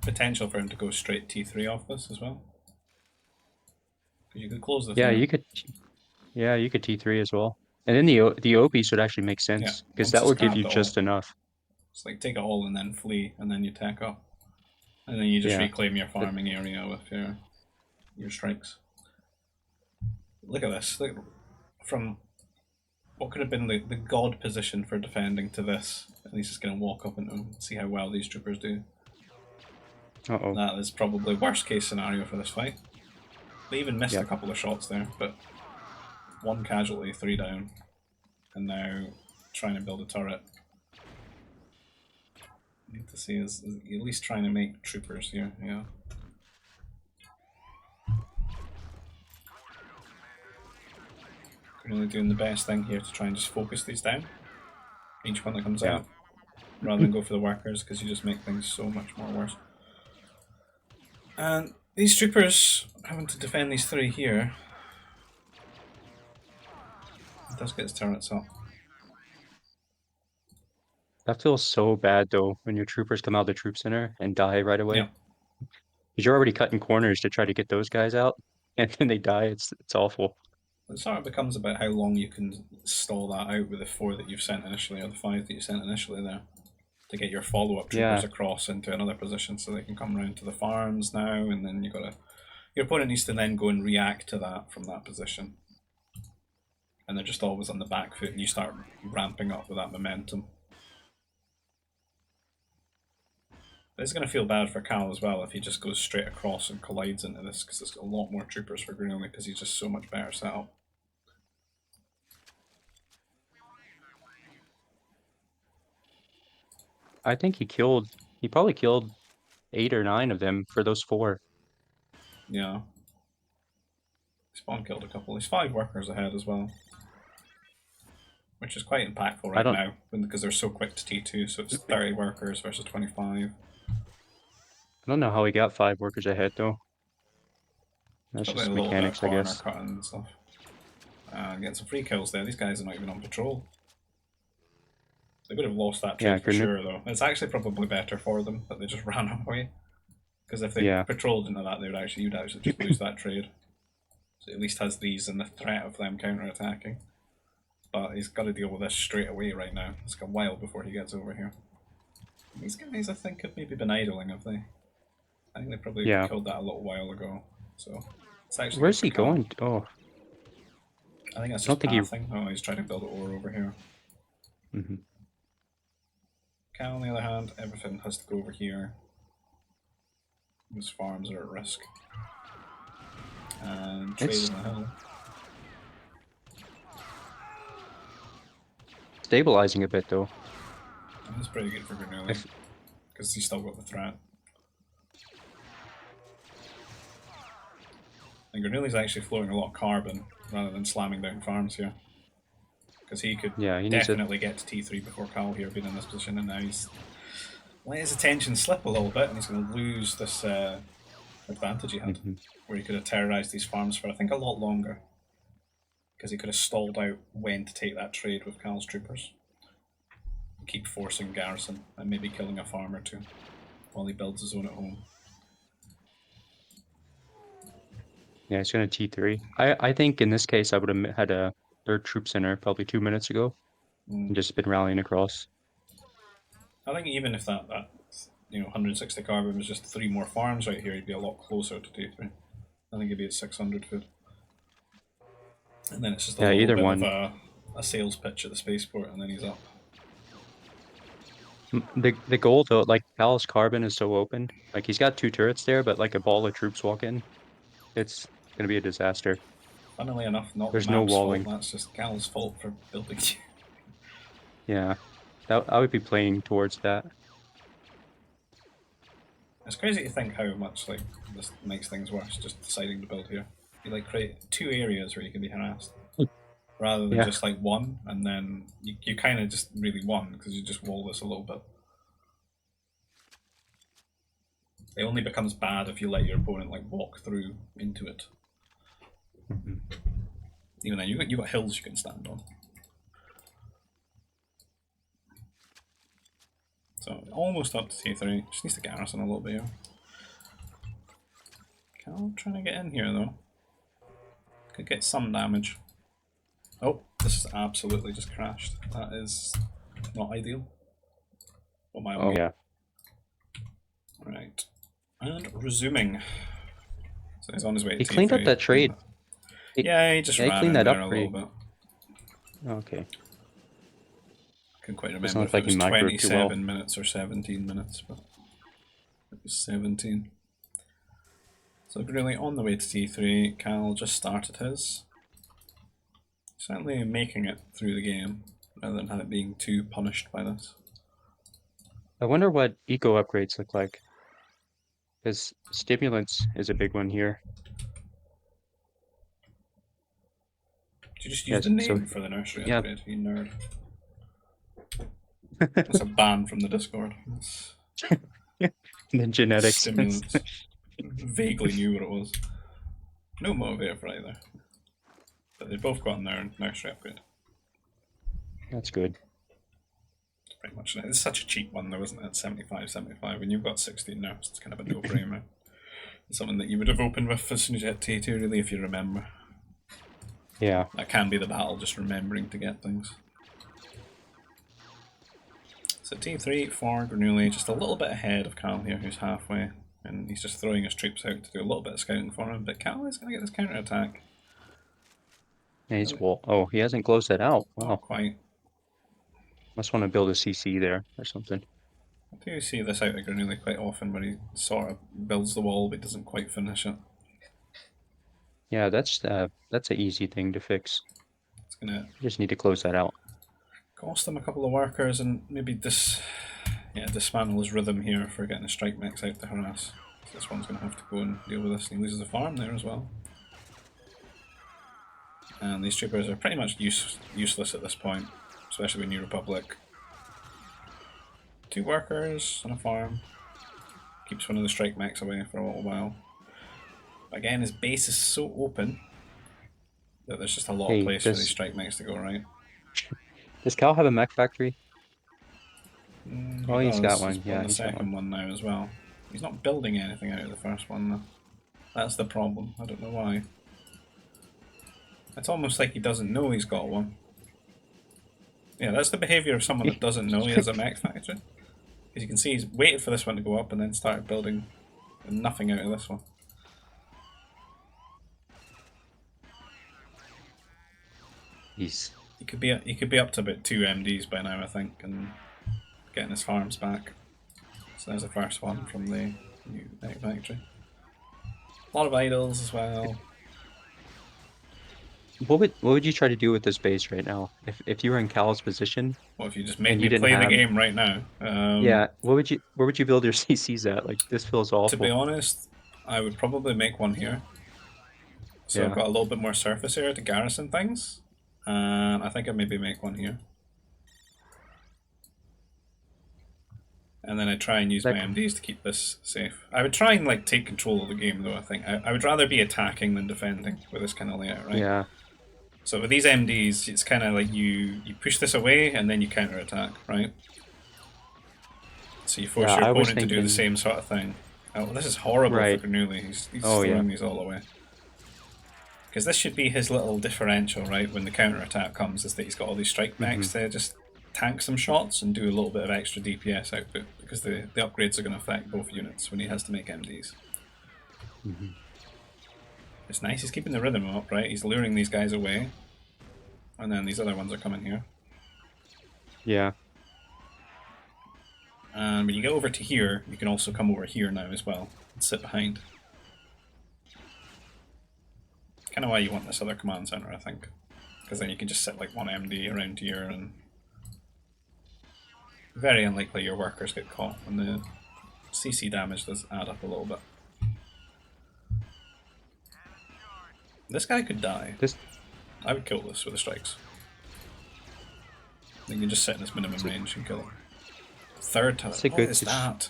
potential for him to go straight T3 off this as well. Because you could close the Yeah, threat. you could. Yeah, you could T3 as well. And then the OPs would actually make Yeah, sense because once that it's would give you grabbed it all. just enough. It's like take it all and then flee, and then you tack up. And then you just Yeah. reclaim your But farming area with your strikes. Look at this. Look, from what could have been the god position for defending to this. And he's just going to walk up and see how well these troopers do. uh-oh. That is probably worst case scenario for this fight. They even missed a Yep. couple of shots there, but one casualty, 3 down, and now trying to build a turret. Need to see is at least trying to make troopers here. Yeah. Really doing the best thing here to try and just focus these down. Each one that comes Yeah. out, rather than go for the workers, because you just make things so much more worse. And these troopers having to defend these 3 here. It does get his turrets up. That feels so bad though when your troopers come out of the troop center and die right away. Yeah. Because you're already cutting corners to try to get those guys out, and then they die. It's awful. It sort of becomes about how long you can stall that out with the 4 that you've sent initially, or the 5 that you sent initially there, to get your follow-up troopers Yeah. across into another position so they can come round to the farms now, and then your opponent needs to then go and react to that from that position. And they're just always on the back foot, and you start ramping up with that momentum. But it's going to feel bad for Cal as well if he just goes straight across and collides into this, because it's got a lot more troopers for Grenooli because he's just so much better set up. I think he probably killed 8 or 9 of them for those 4. Yeah. Spawn killed a couple. He's 5 workers ahead as well, which is quite impactful I right don't now because they're so quick to T2. So it's 30 workers versus 25. I don't know how he got 5 workers ahead though. That's Probably a just little bit of mechanics, I corner guess. cutting and stuff. Getting some free kills there. These guys are not even on patrol. They would have lost that Yeah, trade for Greno sure, though. It's actually probably better for them that they just ran away. Because if they yeah. patrolled into that, you'd actually just lose that trade. So at least has these and the threat of them counter-attacking. But he's got to deal with this straight away right now. It's got a while before he gets over here. These guys, I think, have maybe been idling, have they? I think they probably Yeah. killed that a little while ago. So it's actually good Where's for he Cal. going? Oh, I think that's I just don't think he pathing. Oh, he's trying to build an ore over here. mhm. Cal, on the other hand, everything has to go over here. His farms are at risk. And trade It's in the hill. stabilizing a bit though. And it's pretty good for Grenooli. If Because he's still got the threat. And Grenooli's actually flowing a lot of carbon rather than slamming down farms here. Because he could yeah, he needs it. definitely get to T3 before Cal here being in this position, and now he's let his attention slip a little bit, and he's going to lose this advantage he had, Mhm. where he could have terrorized these farms for I think a lot longer, because he could have stalled out when to take that trade with Cal's troopers, and keep forcing garrison and maybe killing a farm or 2 while he builds his own at home. Yeah, he's gonna T3. I think in this case I would have had a 3rd troop center probably 2 minutes ago and just been rallying across. I think even if that 160 carbon was just 3 more farms right here, he'd be a lot closer to T3. I think he'd be at 600 food. And then it's just a Yeah, little either bit of one. a sales pitch at the spaceport, and then he's up. The goal though, like Cal's carbon is so open. Like he's got 2 turrets there, but like a ball of troops walk in, it's gonna be a disaster. Funnily enough, not the There's no map's fault, walling. that's just Cal's fault for building. Yeah, that I would be playing towards that. It's crazy to think how much like this makes things worse, just deciding to build here. You like create 2 areas where you can be harassed. rather than Yeah. just like one, and then you kind of just really won because you just wall this a little bit. It only becomes bad if you let your opponent like walk through into it. Even then, you got hills you can stand on. So almost up to T3. Just needs to garrison a little bit here. Cal trying to get in here though. Could get some damage. Oh, this is absolutely just crashed. That is not ideal. Oh my Oh yeah. Right. And resuming. So he's on his way to He T3. cleaned up that trade. Yeah, he just Yeah, he ran cleaned in that up there a pretty. little bit. Okay. Couldn't quite Doesn't remember look if like it he was microed too well. 27 minutes or 17 minutes, but it was 17. So really on the way to T3, Cal just started his. Certainly making it through the game, rather than have it being too punished by this. I wonder what eco upgrades look like. Because stimulants is a big one here. Did you just use Yes, the so name for the nursery yeah. upgrade, you nerd? That's a ban from the Discord. That's The genetics. stimulants. Vaguely knew what it was. No motivator for either. But they've both gotten their nursery upgrade. That's good. Pretty much. It's such a cheap one though, isn't it? 75. When you've got 16 nurse, it's kind of a no-brainer. It's something that you would have opened with as soon as you hit T2, really, if you remember. Yeah. That can be the battle, just remembering to get things. So T3 for Grenooli, just a little bit ahead of Cal here, who's halfway. And he's just throwing his troops out to do a little bit of scouting for him, but Cal is going to get this counter-attack. Yeah, he's oh, he hasn't closed that out. Wow. Not quite. Must want to build a CC there or something. I do see this out of Grenooli quite often, where he sort of builds the wall but doesn't quite finish it. Yeah, that's an easy thing to fix. It's going to You just need to close that out. cost him a couple of workers and maybe dismantle his rhythm here for getting the strike mechs out to harass. So this one's going to have to go and deal with this, and he loses a farm there as well. And these troopers are pretty much useless at this point, especially with New Republic. 2 workers on a farm. Keeps one of the strike mechs away for a little while. But again, his base is so open that there's just a lot of place for these strike mechs to go right. Does Cal have a mech factory? Oh, He he's got does. one. He's Yeah, on the he's got second one now as well. He's not building anything out of the first one though. That's the problem. I don't know why. It's almost like he doesn't know he's got one. Yeah, that's the behaviour of someone that doesn't know he has a mech factory. Because you can see he's waited for this one to go up and then started building nothing out of this one. He's He could be up to about 2 MDs by now, I think, and getting his farms back. So there's the first one from the new mech factory. A lot of idols as well. What would you try to do with this base right now? If you were in Cal's position What if you just make and me you didn't play the have game right now? Yeah, where would you build your CCs at? Like this feels To be awful. honest, I would probably make one here. So I've Yeah. got a little bit more surface area to garrison things. And I think I'd maybe make one here. And then I'd try and use my MDs to keep this safe. I would try and like take control of the game though, I think. I would rather be attacking than defending with this kind of layout, right? Yeah. So with these MDs, it's kind of like you push this away and then you counter attack, right? So you force your opponent to do the same sort of thing. Oh, this is horrible for Grenooli. He's throwing these all away. Because this should be his little differential, right? When the counter attack comes, is that he's got all these strike mechs to just tank some shots and do a little bit of extra DPS output. Because the upgrades are going to affect both units when he has to make MDs. It's nice, he's keeping the rhythm up, right? He's luring these guys away. And then these other ones are coming here. Yeah. And when you get over to here, you can also come over here now as well and sit behind. Kind of why you want this other command center, I think. Because then you can just sit like one MD around here and very unlikely your workers get caught, and the CC damage does add up a little bit. This guy could die. I would kill this with the strikes. You can just sit in its minimum range and kill it. Third turret. It's a What good. is that?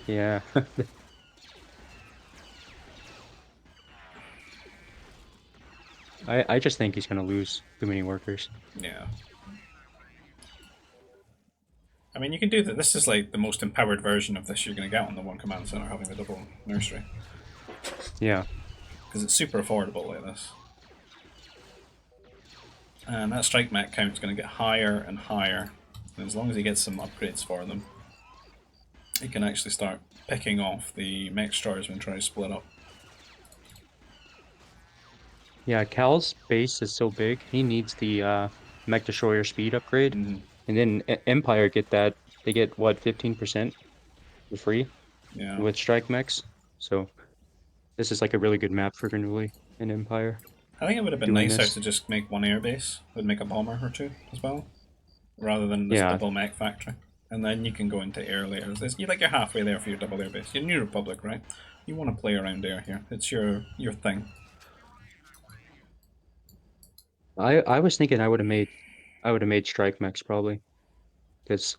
Yeah. I just think he's gonna lose too many workers. Yeah. I mean, you can do that. This is like the most empowered version of this you're going to get on the one command center, having the double nursery. Yeah. Because it's super affordable like this. And that strike mech count is going to get higher and higher. And as long as he gets some upgrades for them, he can actually start picking off the mech stars when trying to split up. Yeah, Cal's base is so big, he needs the Mech Destroyer speed upgrade. Mm-hmm. And then Empire get that. They get what, 15% for free Yeah. with strike mechs. So this is like a really good map for Grenooli and Empire I think it would have been doing nicer this. to just make one airbase, would make a bomber or two as well, rather than this Yeah, double mech factory. And then you can go into air later. You're halfway there for your double airbase. You're New Republic, right? You want to play around air here. It's your thing. I was thinking I would have made strike mechs probably because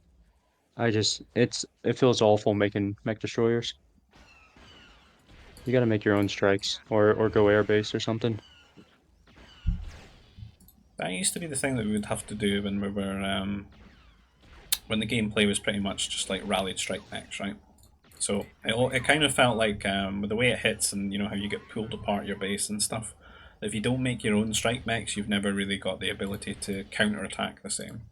it feels awful making mech destroyers. You got to make your own strikes or go airbase or something. That used to be the thing that we would have to do when we were when the gameplay was pretty much just like rallied strike mechs, right? So it kind of felt like with the way it hits and you know how you get pulled apart your base and stuff. If you don't make your own strike mechs, you've never really got the ability to counterattack the same.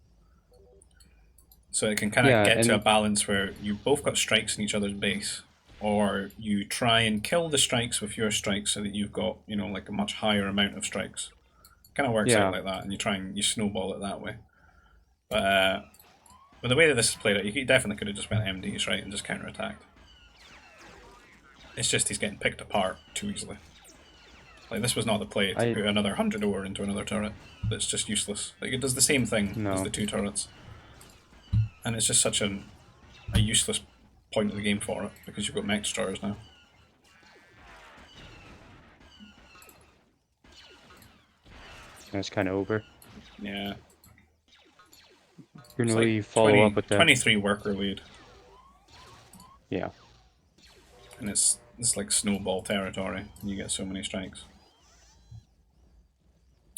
So it can kind of Yeah, get to a and balance where you've both got strikes in each other's base, or you try and kill the strikes with your strikes so that you've got, you know, like a much higher amount of strikes. Kind of works out yeah, like that, and you try and you snowball it that way. But the way that this is played out, you definitely could have just went MDs, right, and just counterattacked. It's just he's getting picked apart too easily. Like, this was not the play to I put another 100 ore into another turret. That's just useless. Like, it does the same thing as no. the two turrets. And it's just such a useless point of the game for it, because you've got mech stars now. That's kind of over. Yeah. It's like Grenooli follow up with that. 23 worker lead. Yeah, And it's like snowball territory, and you get so many strikes.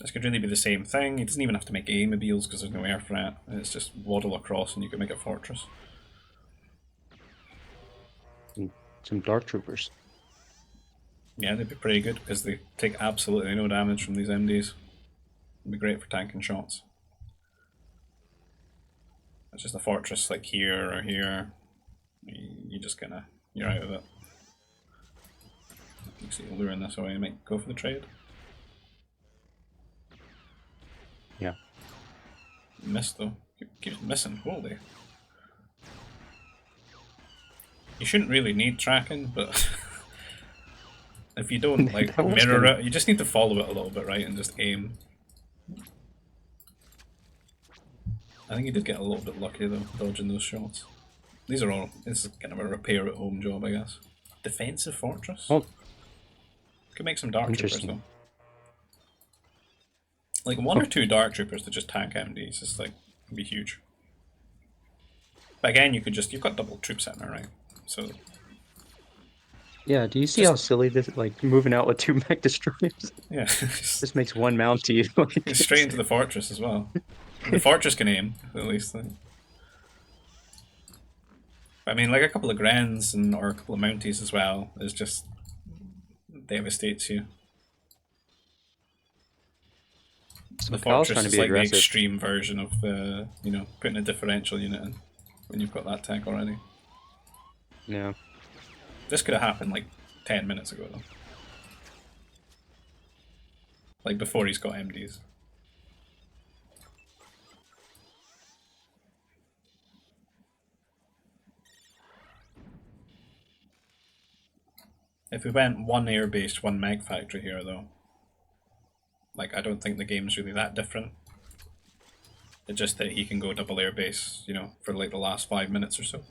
This could really be the same thing. He doesn't even have to make A-mobiles because there's no air threat. It's just waddle across and you can make a fortress. and some dark troopers. Yeah, they'd be pretty good because they take absolutely no damage from these MDs. It'd be great for tanking shots. It's just a fortress like here or here. You just you're out of it. You can see luring this away and might go for the trade. Yeah. Missed though. Keeps missing. Holy. You shouldn't really need tracking, but if you don't like That was mirror gonna- it, you just need to follow it a little bit, right, and just aim. I think he did get a little bit lucky though, dodging those shots. This is kind of a repair at home job, I guess. Defensive fortress? Oh, Could make some dark troopers interesting. though. Like one or two dark troopers to just tank MDs is like be huge. But again, you've got double troop center, right? So Yeah, do you see just how silly this, like, moving out with two mech destroyers? yeah, This makes one Mountie. Like, straight into the fortress as well. The fortress can aim at least. But I mean, like a couple of Grens or a couple of Mounties as well is just devastates you. so The Cal's trying fortress to is be like the aggressive. extreme version of you know, putting a differential unit in when you've got that tech already. Yeah. This could have happened like 10 minutes ago though. Like before he's got MDs. If we went one air-based, one mag factory here though, like I don't think the game's really that different. It's just that he can go double airbase, you know, for like the last 5 minutes or so.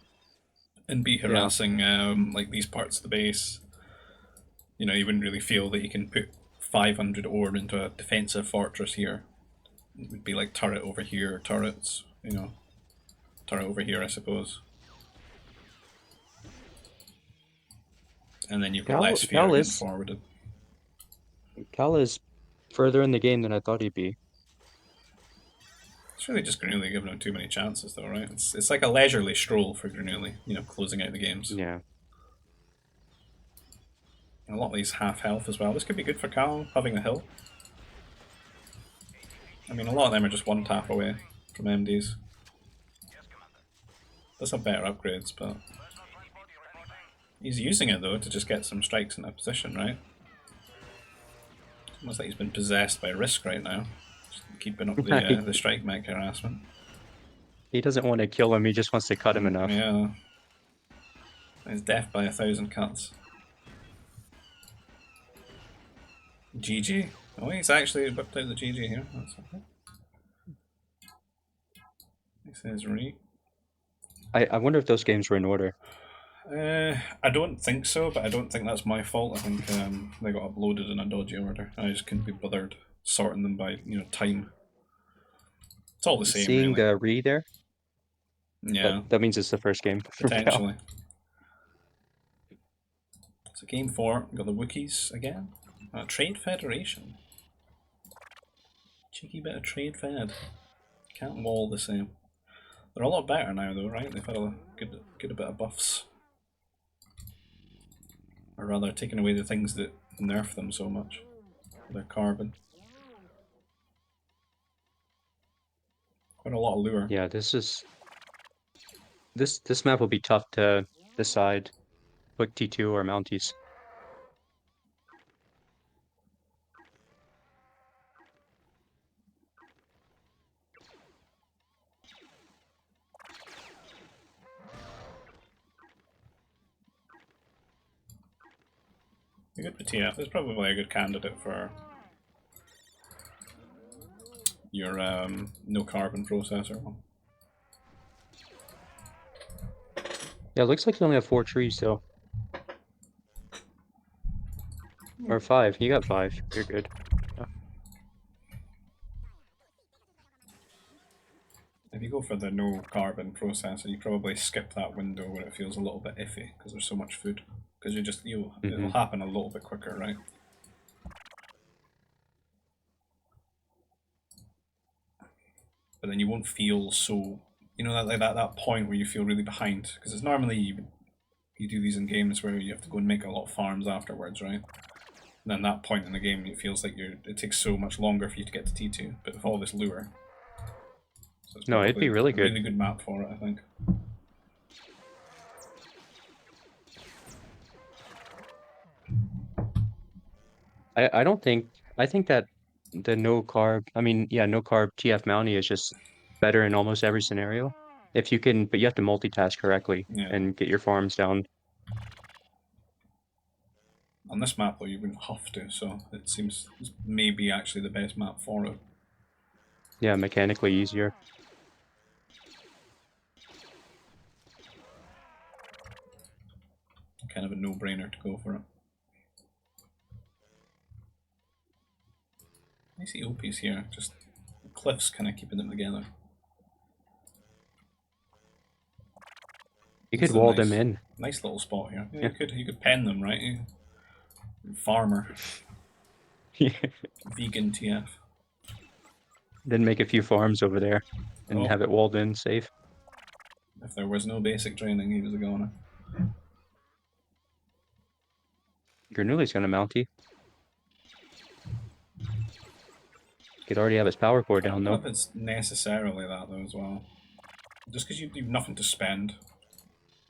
And be Yeah. harassing like these parts of the base. You know, you wouldn't really feel that you can put 500 ore into a defensive fortress here. It would be like turret over here, turrets, you know, turret over here, I suppose. And then you've got less fear getting forwarded. Cal is further in the game than I thought he'd be. It's really just Grenooli giving him too many chances, though, right? It's like a leisurely stroll for Grenooli, you know, closing out the games. Yeah. And a lot of these half health as well. This could be good for Cal, having the hill. I mean, a lot of them are just one tap away from MDs. Does have better upgrades, but he's using it though to just get some strikes in that position, right? It's almost like he's been possessed by Risk right now, just keeping up the strike mech harassment. He doesn't want to kill him, he just wants to cut him enough. Yeah. He's death by 1,000 cuts. GG. Oh, he's actually whipped out the GG here. That's okay. He says re. I wonder if those games were in order. I don't think so, but I don't think that's my fault. I think they got uploaded in a dodgy order. I just couldn't be bothered sorting them by, you know, time. It's all the same, Seeing really. the re there, Yeah, that means it's the first game. potentially. So game 4, we got the Wookiees again. Trade Federation. Cheeky bit of Trade Fed. Can't wall the same. They're a lot better now, though, right? They've had a good bit of buffs. Or rather, taking away the things that nerf them so much. Their carbon. Quite a lot of lure. Yeah, this map will be tough to decide. Put T2 or Mounties. A good for TF. It's probably a good candidate for your no carbon processor one. Yeah, it looks like you only have 4 trees though. Or 5. You got 5. You're good. If you go for the no carbon processor, you probably skip that window where it feels a little bit iffy because there's so much food. Because it'll happen a little bit quicker, right? But then you won't feel so, you know, that point where you feel really behind. Because it's normally you do these in games where you have to go and make a lot of farms afterwards, right? And then that point in the game, it feels like it takes so much longer for you to get to T2. But with all this lure, so it's No, it'd be really a good. really good map for it, I think. I think that the no carb, no carb TF Mountie is just better in almost every scenario. If you can, but you have to multitask correctly and get your farms down. On this map, though, you wouldn't have to, so it seems this may be actually the best map for it. Yeah, mechanically easier. Kind of a no-brainer to go for it. I see OPs here, just cliffs kind of keeping them together. You could wall them in. Nice little spot here. Yeah, you could pen them, right? Farmer. Vegan TF. Then make a few farms over there and have it walled in safe. If there was no basic training, he was a goner. Grenooli's gonna Mountie. Could already have his power core down though. I don't know if it's necessarily that though as well. Just because you've nothing to spend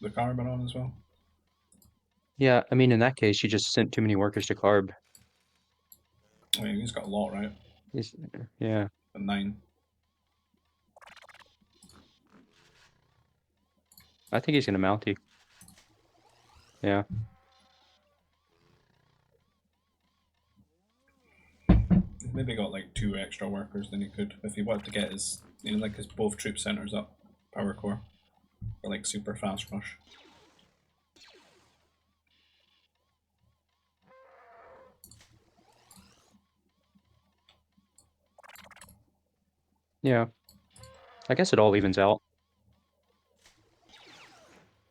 the carbon on as well. Yeah, I mean in that case you just sent too many workers to carb. I mean, he's got a lot, right? Yeah. But 9. I think he's gonna Mountie. Yeah. He's maybe got like 2 extra workers than he could if he wanted to get his, you know, like his both troop centers up, power core, for like super fast rush. Yeah. I guess it all evens out.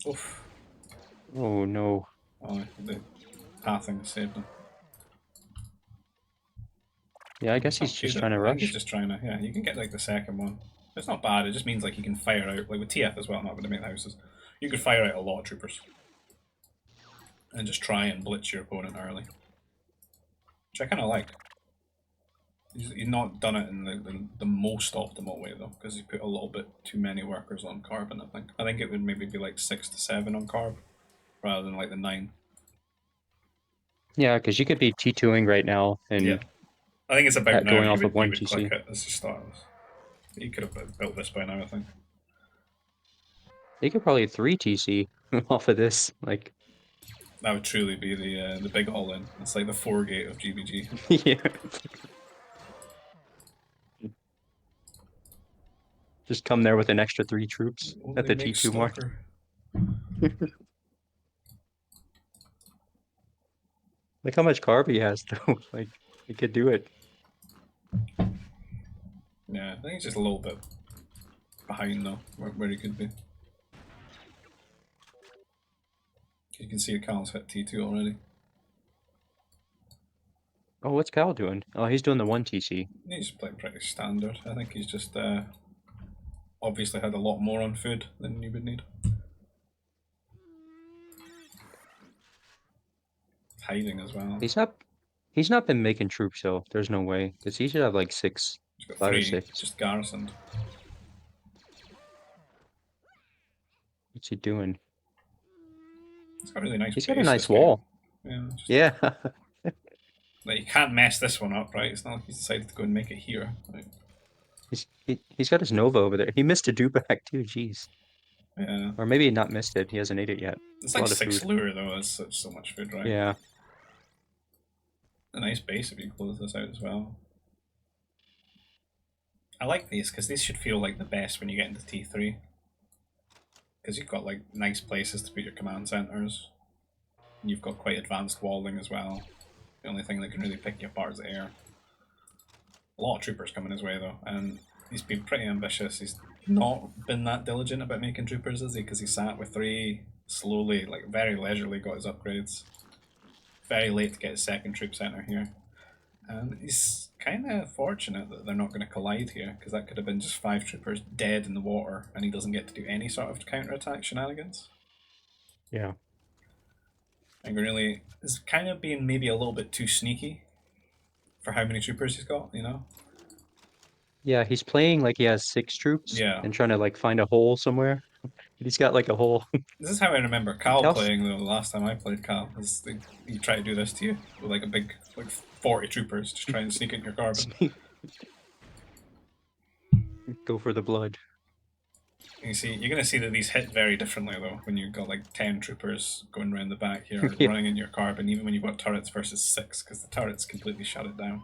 Oof. Oh no. Oh, the pathing saved him. Yeah, I guess It's he's not too just bad. trying to I think he's rush. just trying to. Yeah, you can get like the second one. It's not bad. It just means like you can fire out like with TF as well. Not going to make the houses. You could fire out a lot of troopers and just try and blitz your opponent early, which I kind of like. He's not done it in the most optimal way though, because he put a little bit too many workers on carbon. I think it would maybe be like 6 to 7 on carb rather than like the 9. Yeah, because you could be T2ing right now Yeah, and I think it's about now. going You off of would you one would click TC. it as you start. You could have built this by now. I think They could probably 3 TC off of this. Like, that would truly be the big all in. It's like the 4 gate of GBG. yeah. Just come there with an extra 3 troops at Only the makes T2 mark. Stalker. Look how much carb he has though. Like, he could do it. Yeah, I think he's just a little bit behind though, where he could be. You can see Cal's hit T2 already. Oh, what's Cal doing? Oh, he's doing the 1 TC. He's playing pretty standard. I think he's just obviously had a lot more on food than you would need. Hiding as well. He's not been making troops though. There's no way. Because he should have like 6, He's got 5 or 3, 6. just garrisoned. What's he doing? He's got really nice He's got a base this nice game. wall. Yeah, Yeah. like you can't mess this one up, right? It's not like he's decided to go and make it here. Right? He's got his Nova over there. He missed a dewback too, jeez. Yeah. Or maybe he not missed it. He hasn't ate it yet. It's A like lot of 6 food. lure though, that's so much food, right? Yeah. A nice base if you close this out as well. I like these because these should feel like the best when you get into T3. Because you've got like nice places to put your command centers. And you've got quite advanced walling as well. The only thing that can really pick you apart is the air. A lot of troopers coming his way though, and he's been pretty ambitious. He's not been that diligent about making troopers, is he? Because he sat with 3, slowly, like very leisurely got his upgrades. Very late to get his second troop center here. And he's kind of fortunate that they're not going to collide here, because that could have been just 5 troopers dead in the water, and he doesn't get to do any sort of counter-attack shenanigans. Yeah. And Grenooli is kind of being maybe a little bit too sneaky for how many troopers he's got, you know? Yeah, he's playing like he has 6 troops Yeah. and trying to like find a hole somewhere. He's got like a hole. This is how I remember Cal Cal's playing though. The last time I played Cal, is he tried to do this to you with like a big, like 40 troopers, just trying to sneak in your carbon. go for the blood. You see, you're gonna see that these hit very differently though. When you've got like 10 troopers going around the back here, Yeah. running in your carbon, even when you've got turrets versus 6, because the turrets completely shut it down.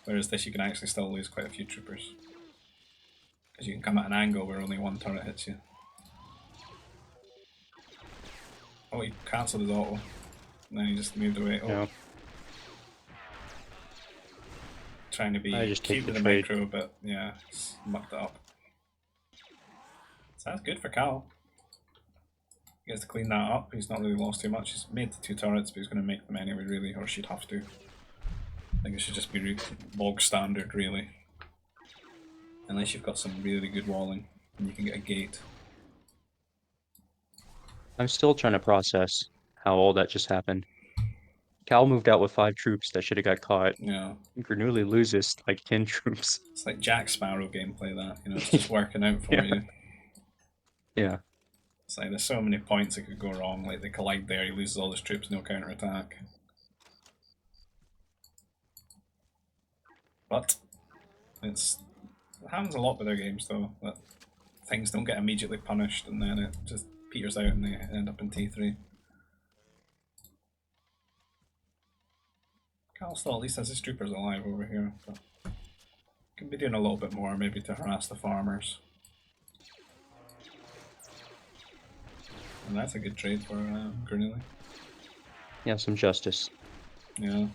Whereas this, you can actually still lose quite a few troopers, because you can come at an angle where only 1 turret hits you. Oh, he cancelled his auto. And then he just moved away. Oh. Yeah. Trying to be I just take cute the with the trade. micro, but yeah, it's mucked it up. So that's good for Cal. He gets to clean that up. He's not really lost too much. He's made the 2 turrets, but he's going to make them anyway, really, or she'd have to. I think it should just be bog standard, really. Unless you've got some really good walling, and you can get a gate. I'm still trying to process how all that just happened. Cal moved out with 5 troops that should have got caught. Yeah. Grenooli loses like 10 troops. It's like Jack Sparrow gameplay, that. You know, it's just working out for you. Yeah. It's like there's so many points that could go wrong. Like they collide there, he loses all his troops, no counter attack. But it happens a lot with their games though, that things don't get immediately punished and then it just peters out and they end up in T3. Cal still at least has his troopers alive over here, but can be doing a little bit more maybe to harass the farmers. And that's a good trade for Grenooli. Yeah, some justice. Yeah.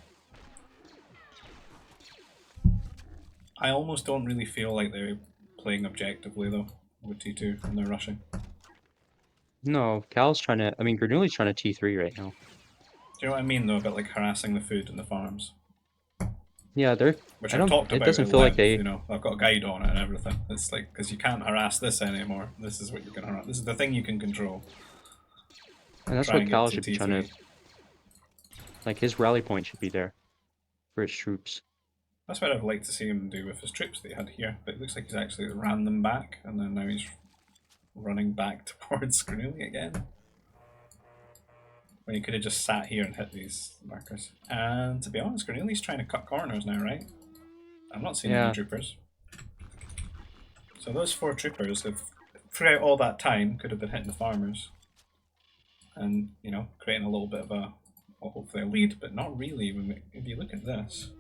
I almost don't really feel like they're playing objectively though with T2 when they're rushing. No, Cal's trying to. I mean, Grenooli's trying to T3 right now. Do you know what I mean though about like harassing the food in the farms? Yeah, they're. Which I I've don't. talked It about doesn't at feel like length. they. You know, I've got a guide on it and everything. It's like because you can't harass this anymore. This is what you can harass. This is the thing you can control. And that's Try what and get Cal to should be trying to. T3. Like his rally point should be there for his troops. That's what I'd like to see him do with his troops that he had here. But it looks like he's actually ran them back, and then now he's running back towards Grenooli again. When he could have just sat here and hit these markers. And to be honest, Grenooli's trying to cut corners now, right? I'm not seeing any Yeah. troopers. So those 4 troopers have, throughout all that time, could have been hitting the farmers. And, you know, creating a little bit of a, well, hopefully a lead, but not really. If you look at this,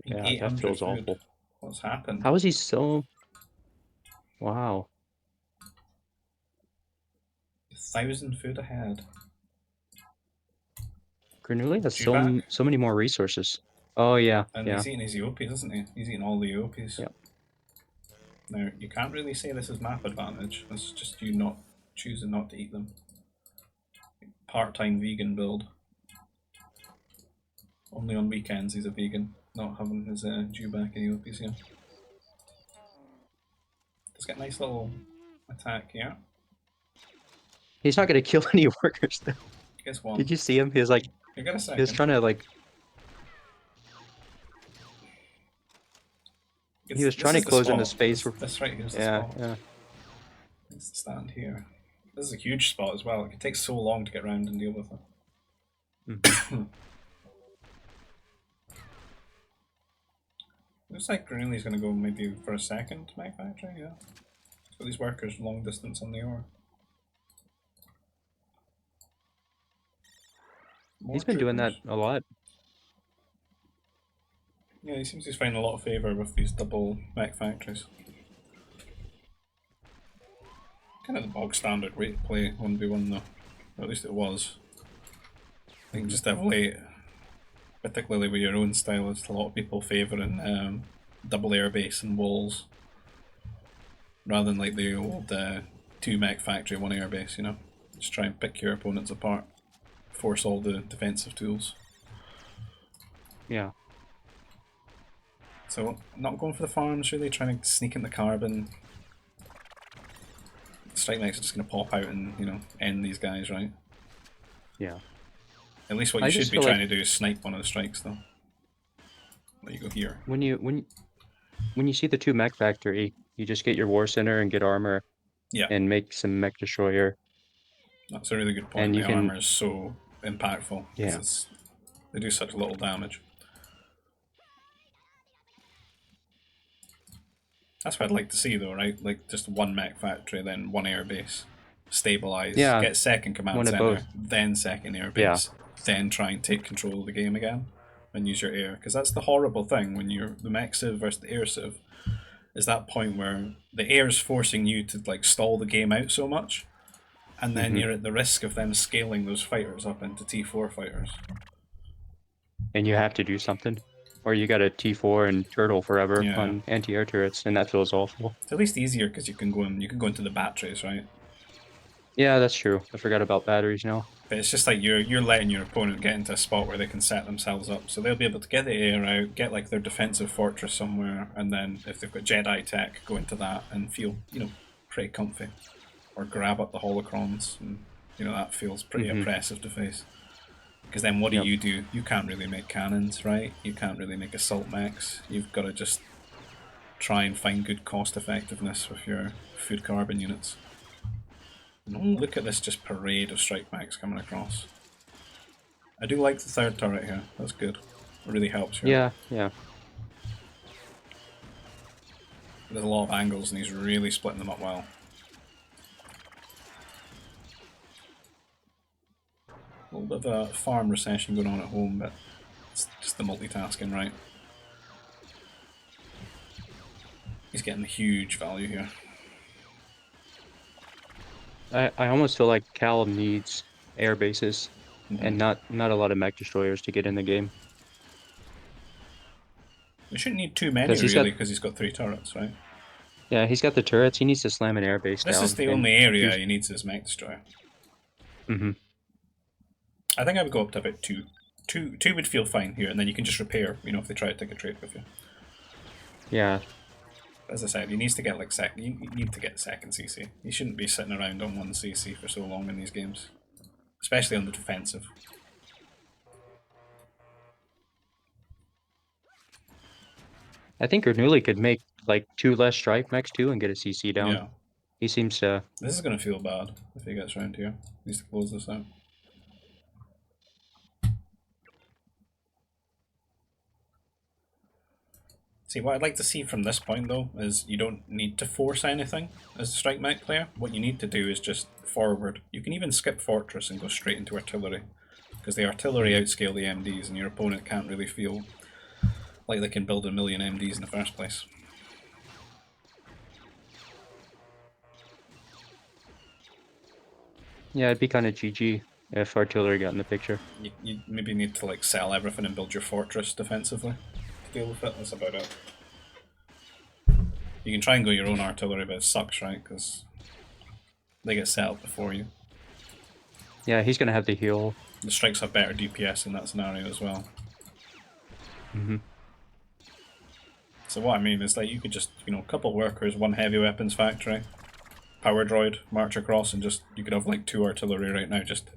Yeah, that 800 feels food. awful. What's happened? How is he so? Wow. 1,000 food ahead. Grenooli has Dewback? so many more resources. Oh yeah, And yeah, he's eating his Eopis, isn't he? He's eating all the Eopis. yeah. Now, you can't really say this is map advantage. This is just you not choosing not to eat them. Part-time vegan build. Only on weekends he's a vegan, not having his dewback and Eopis here. Let's get a nice little attack here. He's not gonna kill any workers though. Guess what? Did you see him? He was like, You got a he was second. trying to like, he was trying to close in the space. This right here's the Yeah, spot. yeah. Needs to stand here. This is a huge spot as well. It can take so long to get around and deal with it. Looks like Grenooli's going to go maybe for a second mech factory, yeah. So these workers long distance on the ore. He's been doing that a lot. Yeah, he seems to find a lot of favour with these double mech factories. Kind of the bog standard way to play 1v1 though. Or at least it was. I think just of late, particularly with your own style, it's a lot of people favouring double airbase and walls. Rather than like the old 2 mech factory, 1 airbase, you know? Just try and pick your opponents apart. Force all the defensive tools. Yeah. So, not going for the farms, really trying to sneak in the carbon. Strike Mechs are just going to pop out and, you know, end these guys, right? Yeah. At least what you should be trying to do is snipe one of the strikes, though. There you go here. When you see the 2 mech factory, you just get your war center and get armor. Yeah. And make some mech destroyer. That's a really good point. And you the can, armor is so impactful. Yeah. They do such little damage. That's what I'd like to see though, right? Like just 1 mech factory, then 1 airbase. Stabilize, yeah, get second command center, then second airbase, then try and take control of the game again and use your air. Because that's the horrible thing when you're the mech civ versus the air civ, is that point where the air is forcing you to like stall the game out so much, and then you're at the risk of them scaling those fighters up into T4 fighters. And you have to do something. Or you got a T4 and turtle forever on anti-air turrets, and that feels awful. It's at least easier because you can go into the batteries, right? Yeah, that's true. I forgot about batteries now. But it's just like you're letting your opponent get into a spot where they can set themselves up, so they'll be able to get the air out, get like their defensive fortress somewhere, and then if they've got Jedi tech, go into that and feel, you know, pretty comfy, or grab up the holocrons, and you know that feels pretty oppressive to face. Because then what do? You can't really make cannons, right? You can't really make assault mechs. You've got to just try and find good cost effectiveness with your food carbon units. And look at this just parade of strike mechs coming across. I do like the 3rd turret here. That's good. It really helps you. Yeah, yeah. There's a lot of angles and he's really splitting them up well. A little bit of a farm recession going on at home, but it's just the multitasking, right? He's getting huge value here. I almost feel like Cal needs air bases and not a lot of mech destroyers to get in the game. You shouldn't need too many because really, because he's got 3 turrets, right? he's got the turrets. He needs to slam an airbase This is down the and only area use. he needs his mech destroyer. Hmm. I think I would go up to about 2. Two would feel fine here, and then you can just repair, you know, if they try to take a trade with you. Yeah, As I said, he needs to get like you need to get second CC. You shouldn't be sitting around on 1 CC for so long in these games, especially on the defensive. I think Grenooli could make like 2 less strike mechs too and get a CC down. Yeah, He seems to. this is going to feel bad if he gets around here. He needs to close this out. See, what I'd like to see from this point though is you don't need to force anything as a strike mech player. What you need to do is just forward. You can even skip fortress and go straight into artillery, because the artillery outscale the MDs, and your opponent can't really feel like they can build a million MDs in the first place. Yeah, it'd be kind of GG if artillery got in the picture. You maybe need to like sell everything and build your fortress defensively to deal with it. That's about it. You can try and go your own artillery, but it sucks, right? Because they get set up before you. Yeah, he's gonna have the heal. The strikes have better DPS in that scenario as well. Hmm. So what I mean is like you could just, you know, couple workers, 1 heavy weapons factory, power droid, march across, and just you could have like 2 artillery right now just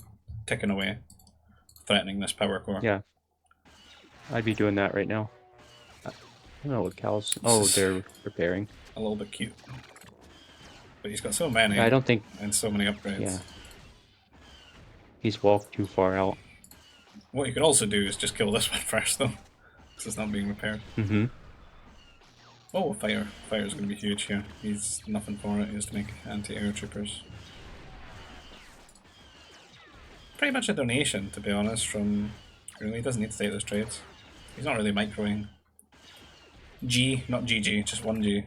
ticking away, threatening this power core. Yeah, I'd be doing that right now. I don't know what Cal's. This Oh, is they're repairing. a little bit cute. But he's got so many Yeah, I don't think. and so many upgrades. Yeah, he's walked too far out. What you could also do is just kill this one first though, because it's not being repaired. Hmm. Oh, fire. Fire is going to be huge here. He's nothing for it. He has to make anti-air troopers. Pretty much a donation, to be honest, from... Really, he doesn't need to take those trades. He's not really microing. G, not GG, just 1G.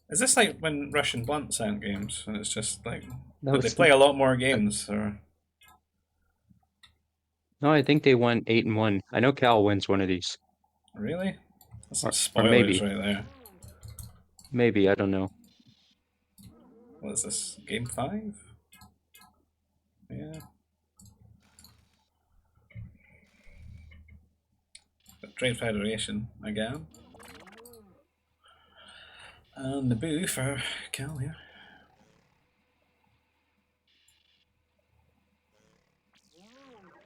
Is this like when Russian Blunt sent games, and it's just like... Did they play a lot more games, or... No, I think they went 8-1. I know Cal wins one of these, Really? That's some or spoilers maybe, right there. maybe I don't know. What is this? Game 5? Yeah. Trade Federation again. And the boo for Cal here.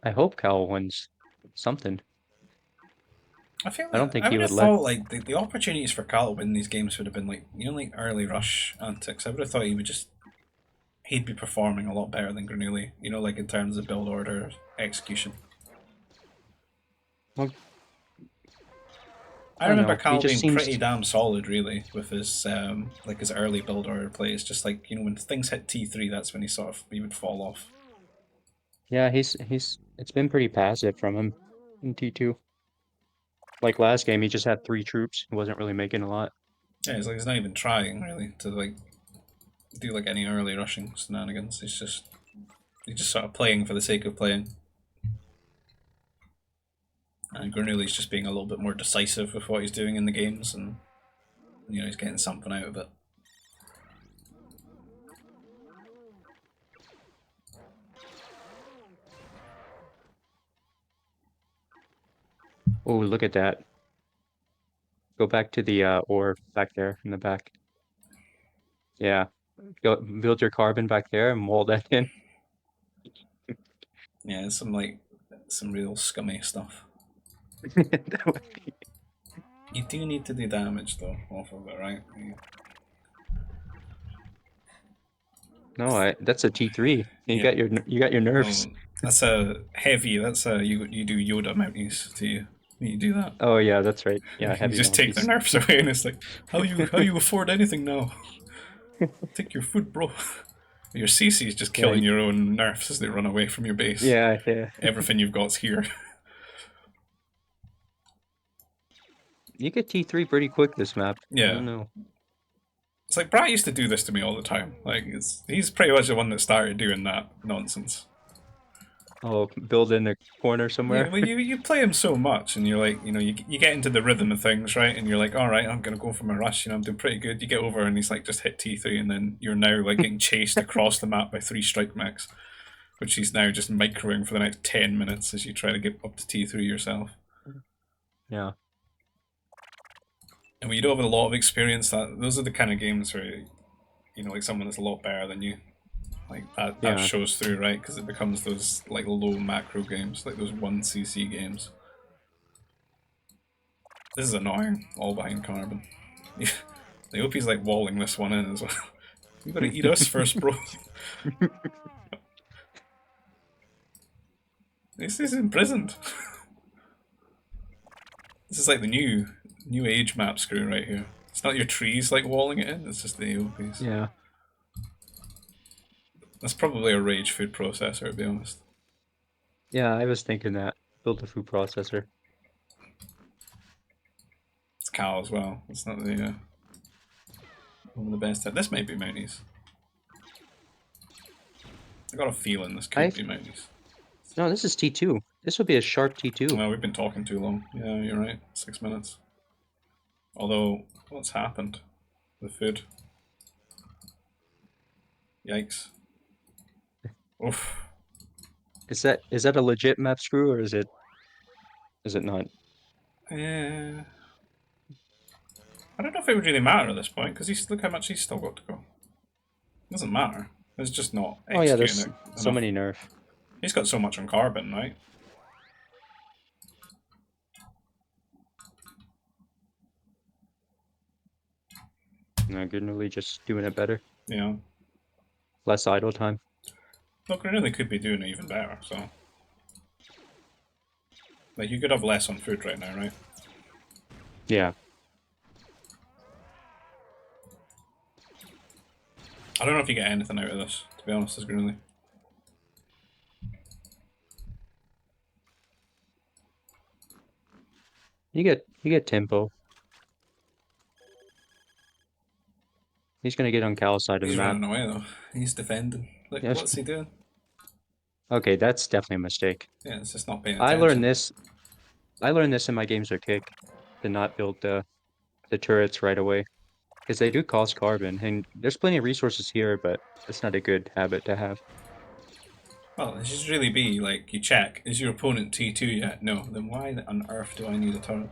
I hope Cal wins something. I feel I like don't think I he would would have let. thought like the opportunities for Cal to win these games would have been like, you know, like early rush antics. I would have thought he'd be performing a lot better than Grenooli, you know, like in terms of build order execution. Well, I I don't remember know. He Cal just being seems. pretty damn solid, really, with his like his early build order plays. Just like, you know, when things hit T3, that's when he would fall off. Yeah, he's. It's been pretty passive from him in T2. Like last game, he just had 3 troops. He wasn't really making a lot. Yeah, he's not even trying really to like do like any early rushing shenanigans. He's just sort of playing for the sake of playing. And Grenooli's just being a little bit more decisive with what he's doing in the games, and you know he's getting something out of it. Oh, look at that. Go back to the ore back there in the back. Yeah. Go build your carbon back there and wall that in. Yeah, it's some real scummy stuff. That would be- You do need to do damage though off of it, right? No, that's a T3. Yeah. You got your nerfs. No, that's a heavy. That's a you do Yoda mounties to you. You do that. Oh yeah, that's right. Yeah, You heavy just take their Mounties. nerfs away, and it's like how you afford anything now? Take your food, bro. Your CC is just Yeah, killing your own nerfs as they run away from your base. yeah. Everything you've got's here. You get T3 pretty quick this map. I Yeah. don't know. It's like Brat used to do this to me all the time. Like he's pretty much the one that started doing that nonsense. Oh, build in a corner Yeah, somewhere. well, you play him so much, and you're like, you get into the rhythm of things, right? And you're like, all right, I'm gonna go for my rush. I'm doing pretty good. You get over, and he's like, just hit T3, and then you're now like getting chased across the map by 3 strike mechs, which he's now just microwing for the next 10 minutes as you try to get up to T3 yourself. Yeah. And when you don't have a lot of experience, that those are the kind of games where like someone that's a lot better than you, like that Yeah. shows through, right? Because it becomes those like low macro games, like those 1cc games. This is annoying, all behind Carbon. I hope he's like walling this one in as well. You gotta eat us first, bro. This is imprisoned. This is like the new age map screw right here. It's not your trees like walling it in, it's just the AOPs. Yeah. That's probably a rage food processor, to be honest. Yeah, I was thinking that. Build a food processor. It's Cal as well. It's not the one of the best. This might be Mounties. I got a feeling this could I be Mounties. No, this is T2. This would be a sharp T2. Well, we've been talking too long. Yeah, you're right. 6 minutes. Although, what's happened? The food. Yikes. Oof. Is that a legit map screw or is it not? I don't know if it would really matter at this point, because look how much he's still got to go. It doesn't matter. It's just not Oh yeah, executing there's it so enough. many nerf. He's got so much on Carbon, right? No, Grenooli just doing it better. Yeah. Less idle time. Look, Grenooli could be doing it even better, so. Like, you could have less on food right now, right? Yeah. I don't know if you get anything out of this, to be honest, as Grenooli. You get tempo. He's gonna get on Cal's side of the He's map. running away, though. He's defending. Like, Yes. what's he doing? Okay, that's definitely a mistake. Yeah, it's just not paying I learned attention. this. I learned this in my games with Kick, to not build the turrets right away because they do cost carbon, and there's plenty of resources here, but it's not a good habit to have. Well, it should really be like you check: is your opponent T2 yet? No. Then why on earth do I need a turret?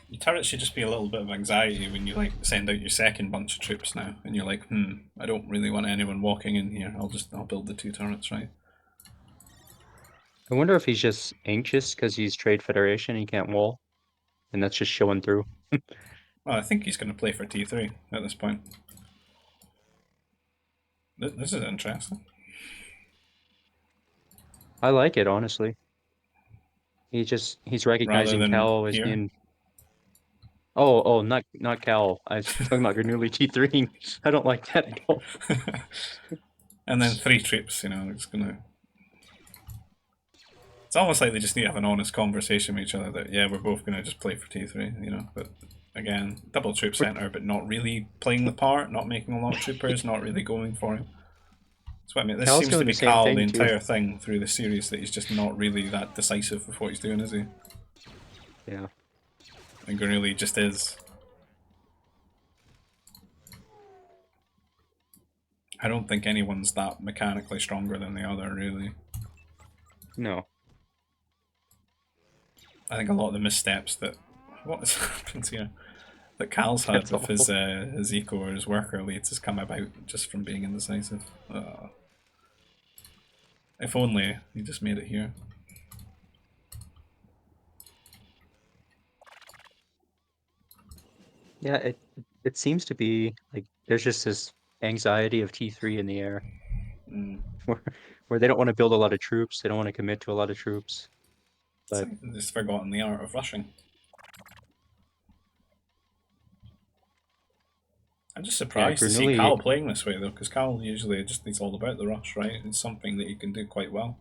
Your turret should just be a little bit of anxiety when you like send out your second bunch of troops now, and you're like, I don't really want anyone walking in here. I'll build the 2 turrets, right? I wonder if he's just anxious because he's Trade Federation, he can't wall, and that's just showing through. Well, I think he's going to play for T3 at this point. This is interesting. I like it, honestly. He's Rather recognizing than Cal as here, being. Oh, not Cal. I was talking about Grenooli T3. I don't like that at all. and then 3 troops. It's gonna. It's almost like they just need to have an honest conversation with each other that yeah, we're both gonna just play for T3. But again, double troop center, but not really playing the part, not making a lot of troopers, not really going for it. That's what I mean. This Cal's seems to doing be the same Cal the thing too. entire thing through the series, that he's just not really that decisive with what he's doing, is he? Yeah. And Grenooli just is. I don't think anyone's that mechanically stronger than the other, really. No. I think a lot of the missteps that what has happened here that Cal's had That's with awful. his eco or his worker leads has come about just from being indecisive. If only he just made it here. Yeah, it seems to be like there's just this anxiety of T3 in the air Mm. where where they don't want to build a lot of troops, they don't want to commit to a lot of troops. It's But like they've just forgotten the art of rushing. I'm just yeah, surprised to see Grenooli, Cal playing this way though, because Cal usually just he's all about the rush, right? It's something that he can do quite well,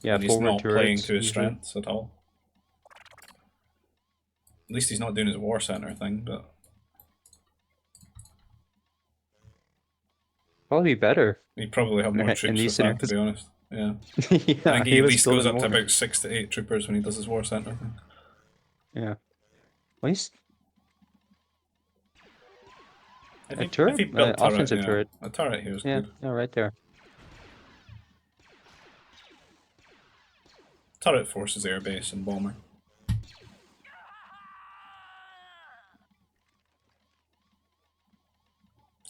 yeah, and he's forward not playing turrets to his usually. strengths at all. At least he's not doing his war center thing, but Probably be better He'd probably have more in troops these with that, to scenarios. be honest. Yeah. I Yeah, think he he at was least goes building up to more. about 6 to 8 troopers when he does his war center thing. Yeah. Well, he's a If turret, he built turret, offensive yeah, turret. a turret here is Yeah, good. yeah, right there. Turret forces airbase and bomber.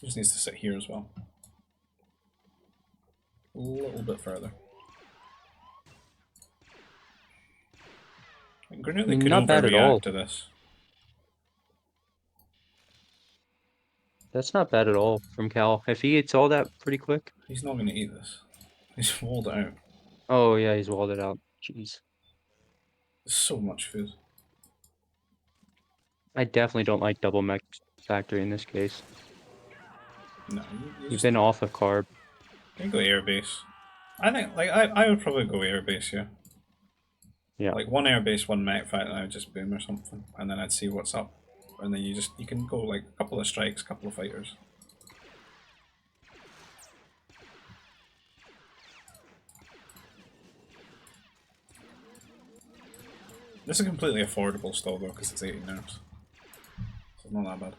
He just needs to sit here as well. A little bit further. I Grenooli mean, could not bad at overreact all. to this. That's not bad at all from Cal. If he eats all that pretty quick. He's not going to eat this. He's walled it out. Oh yeah, he's walled it out. Jeez. There's so much food. I definitely don't like double mech factory in this case. No, you You've just been off of carb. you go airbase. I think I would probably go airbase here. Yeah. Like one airbase, one mech fight, and I would just boom or something, and then I'd see what's up, and then you can go like a couple of strikes, couple of fighters. This is completely affordable still though, because it's 80 nerfs, so it's not that bad.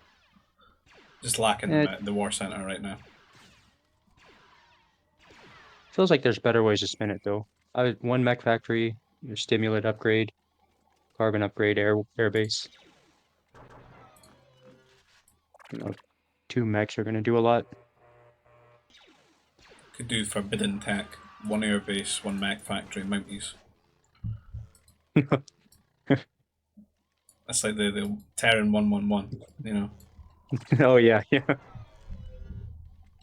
Just lacking the war center right now. Feels like there's better ways to spin it though. I would one mech factory, your stimulant upgrade, carbon upgrade, airbase. You know, two mechs are gonna do a lot. Could do forbidden tech, one airbase, one mech factory, mounties. That's like the Terran 111, you know. Oh yeah, yeah.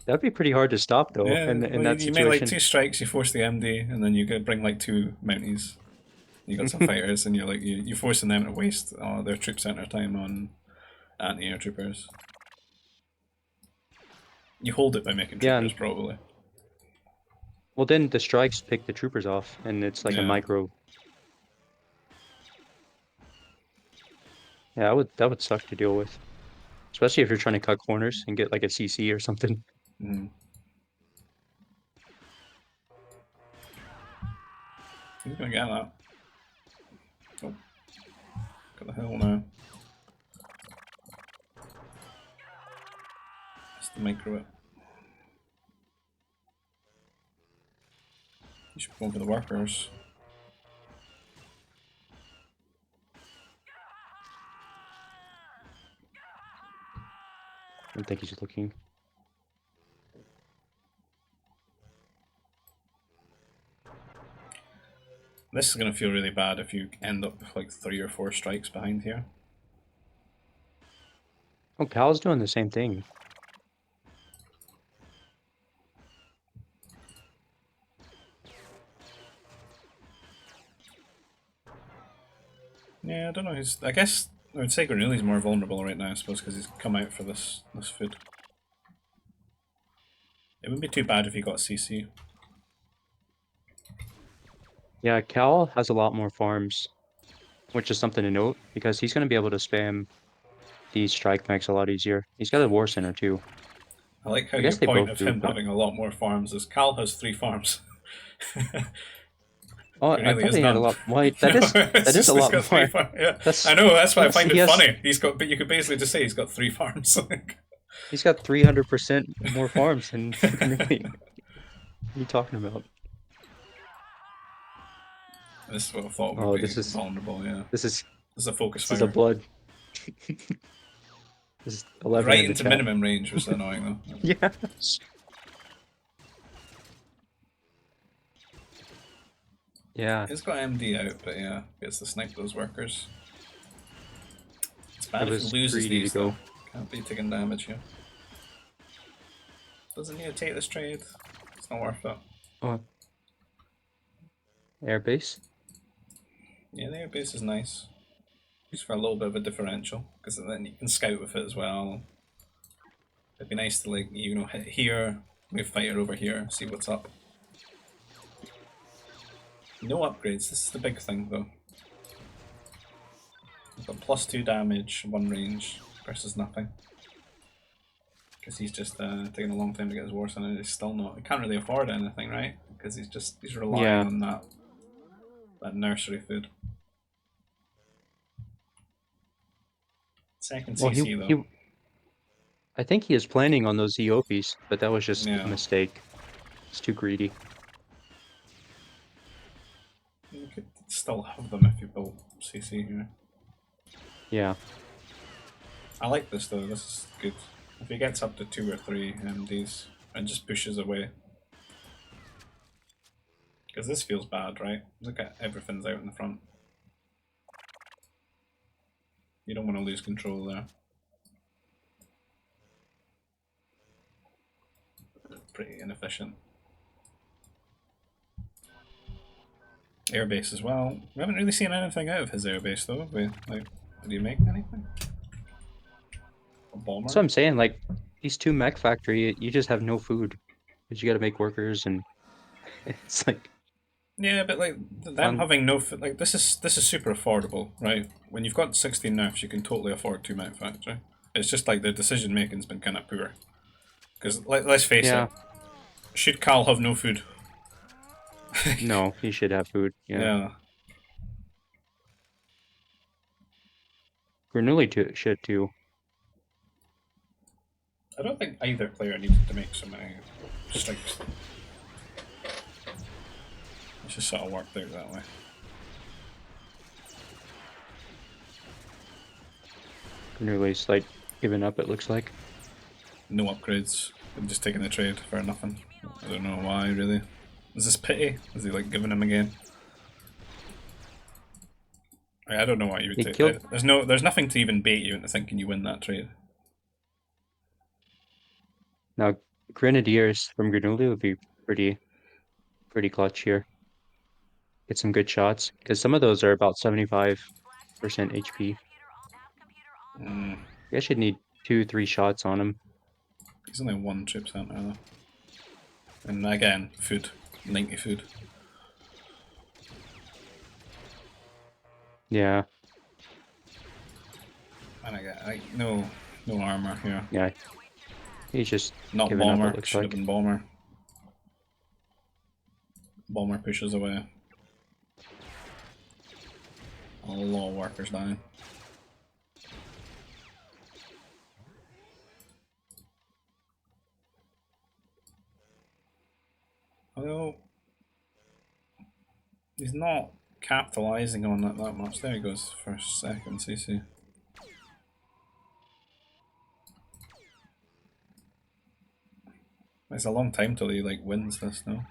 That'd be pretty hard to stop though, Yeah, in well, that you make like situation. 2 strikes, you force the MD, and then you bring like 2 mounties. You got some fighters, and you're like you're forcing them to waste their troop center time on anti-air troopers. You hold it by making Yeah, troopers, probably. well then the strikes pick the troopers off, and it's like a Yeah. micro. Yeah, that would suck to deal with, especially if you're trying to cut corners and get like a CC or something. Mm. Who's gonna get that? Oh, got the hill now. That's the micro it. You should be going for the workers. I don't think he's looking. This is gonna feel really bad if you end up with like 3 or 4 strikes behind here. Oh, Cal's doing the same thing. Yeah, I don't know. I guess I would say Grenooli's more vulnerable right now, I suppose, because he's come out for this food. It wouldn't be too bad if he got CC. Yeah, Cal has a lot more farms, which is something to note because he's going to be able to spam these strike mechs a lot easier. He's got a war center too. I like how I your guess they point both of do, him but having a lot more farms is Cal has 3 farms. oh, I Really thought is they had a none. lot. Why No, that it's is just a he's lot got 3 more. farms. Yeah, That's I know. That's why I that's find he it has funny. But you could basically just say he's got 3 farms. he's got 300% more farms than Grenooli. What are you talking about? This is what I thought would Oh, be vulnerable. Yeah, this is this is a focus this is a fire. blood. This is 11 Right in the into chat. minimum range was annoying though. Yeah. Yeah, He's got MD out, but yeah, gets to snipe those workers. It's bad it if he was loses greedy to these though. go. Can't be taking damage here. Doesn't need to take this trade. It's not worth it. Oh, airbase. Yeah, the airbase is nice. Just for a little bit of a differential, because then you can scout with it as well. It'd be nice to like hit here, move fighter over here, see what's up. No upgrades. This is the big thing though. We've got +2 damage, 1 range versus nothing. because he's just taking a long time to get his wars in, and he's still not. He can't really afford anything, right? Because he's relying Yeah. on that nursery food. Second Well, CC though. I think he is planning on those Eopies, but that was just a Yeah, mistake. It's too greedy. you could still have them if you build CC here. Yeah. I like this though. This is good. If he gets up to 2 or 3 MDs and just pushes away, because this feels bad, right? Look at everything's out in the front. You don't want to lose control there. Pretty inefficient. Airbase as well. We haven't really seen anything out of his airbase though. Did he make anything? A bomber? That's what I'm saying. Like these two mech factory, you just have no food because you got to make workers, and it's like Yeah, but like them on. having no like this is super affordable, right? When you've got 16 nerfs, you can totally afford 2 mech factory. It's just like the decision making's been kind of poor. Because let's face it, Yeah. should Cal have no food? No, he should have food. Yeah. Yeah, Grenooli too should too. I don't think either player needed to make so many strikes. It's just sort of worked out that way. Grenooli's like giving up. It looks like. No upgrades. I'm just taking the trade for nothing. I don't know why really. Is this pity? Is he like giving him again? I don't know why you would He take killed. that. There's nothing to even bait you into thinking you win that trade. Now, Grenadiers from Grenooli would be pretty clutch here. Get some good shots because some of those are about 75% HP. Mm, You guys should need 2, 3 shots on him. he's only 1 trip center though. And again, food. 90 food. Yeah, And again, no armor here. yeah. He's just Not giving up, bomber. it looks Should have like. been bomber. Bomber pushes away. A lot of workers dying. Although he's not capitalizing on it that much. There he goes for second CC. It's a long time till he like wins this now.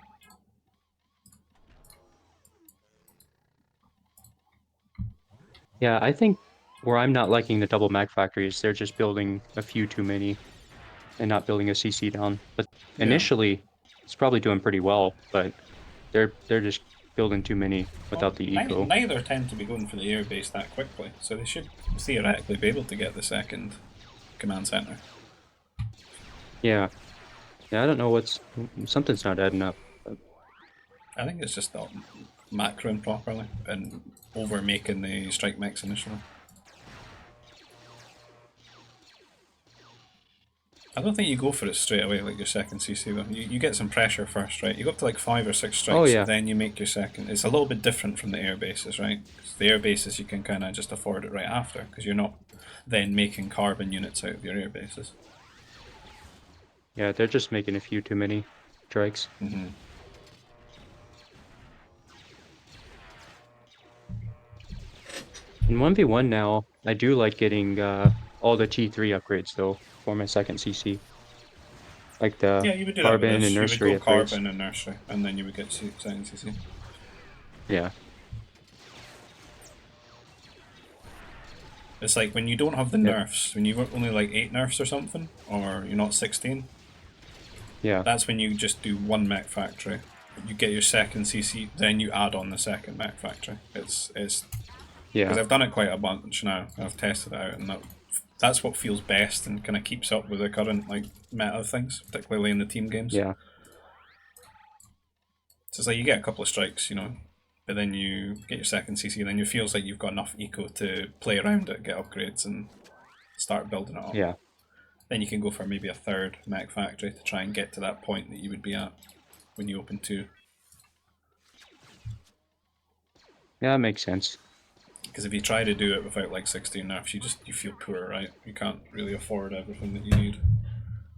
Yeah, I think where I'm not liking the double mag factories, they're just building a few too many and not building a CC down. But Yeah. initially, it's probably doing pretty well, but they're just building too many without the eco. Neither tend to be going for the airbase that quickly, so they should theoretically be able to get the second command center. Yeah. Yeah, I don't know something's not adding up. I think it's just not macroing properly and over making the strike mix initially. I don't think you go for it straight away like your second CC though. You get some pressure first, right? You go up to like 5 or 6 strikes, Oh, yeah. then you make your second. It's a little bit different from the air bases, right? 'Cause the air bases you can kind of just afford it right after because you're not then making carbon units out of your air bases. Yeah, they're just making a few too many strikes. Mm-hmm. In 1v1 now, I do like getting all the T3 upgrades though for my second CC. Like the Yeah, you would do that with carbon this. and You would nursery go upgrades. carbon and nursery, and then you would get second CC. Yeah. It's like when you don't have the Yep. nerfs, when you've got only like 8 nerfs or something, or you're not 16, Yeah. that's when you just do 1 mech factory. You get your second CC, then you add on the second mech factory. It's because Yeah. I've done it quite a bunch now. I've tested it out, and that's what feels best and kind of keeps up with the current like meta of things, particularly in the team games. Yeah. So it's like you get a couple of strikes, you know, but then you get your second CC, and then it feels like you've got enough eco to play around it, get upgrades, and start building it up. Yeah. Then you can go for maybe a third mech factory to try and get to that point that you would be at when you open 2. Yeah, that makes sense. Because if you try to do it without like 16 nerfs, you feel poor, right? You can't really afford everything that you need.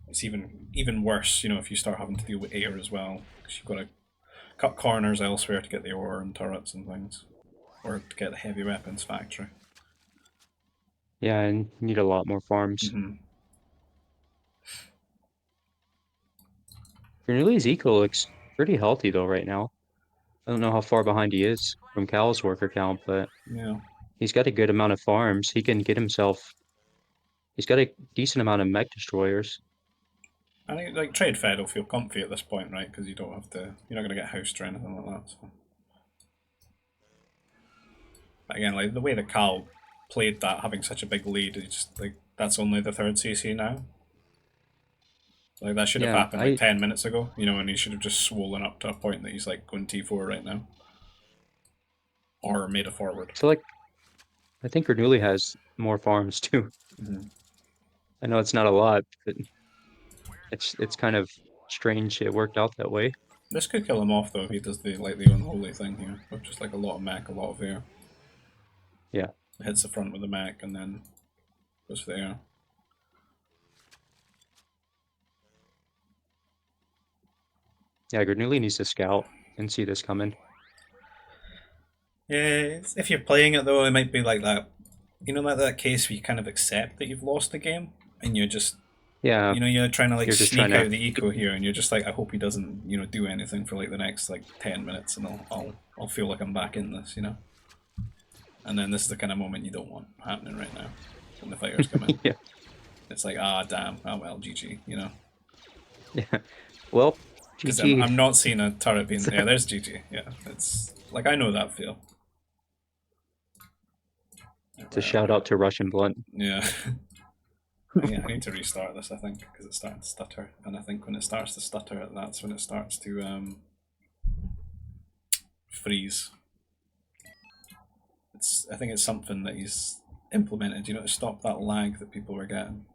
It's even worse, if you start having to deal with air as well, because you've got to cut corners elsewhere to get the ore and turrets and things, or to get the heavy weapons factory. Yeah, and you need a lot more farms. Mm-hmm. Grenooli's eco looks pretty healthy though right now. I don't know how far behind he is from Cal's worker count, but Yeah. he's got a good amount of farms. He can get himself. He's got a decent amount of mech destroyers. I think like trade fed will feel comfy at this point, right? Because you don't have to. You're not going to get housed or anything like that. So. But again, like the way that Cal played that, having such a big lead, it's just like that's only the third CC now. Like that should have Yeah, happened like 10 minutes ago, and he should have just swollen up to a point that he's like going T4 right now, or made a forward. feel like I think Grenooli has more farms too. Mm-hmm. I know it's not a lot, but it's kind of strange it worked out that way. This could kill him off though if he does the unholy thing here, with just like a lot of mech, a lot of air. Yeah. Hits the front with the mech and then goes for the air. Yeah, Grenooli needs to scout and see this coming. Yeah, if you're playing it though, it might be like that. Like that case where you kind of accept that you've lost the game, and you're just, Yeah, you're trying to like you're just trying sneak to out the eco here, and you're just like, I hope he doesn't, do anything for like the next like 10 minutes, and I'll feel like I'm back in this. And then this is the kind of moment you don't want happening right now when the fighters come in. yeah. It's like, damn, well, GG. Yeah. Well, Because GG. I'm not seeing a turret being, yeah, there's GG. Yeah, it's like I know that feel. It's a shout out to Russian Blunt. Yeah. I need to restart this, I think, because it's starting to stutter. And I think when it starts to stutter, that's when it starts to freeze. I think it's something that he's implemented, to stop that lag that people were getting.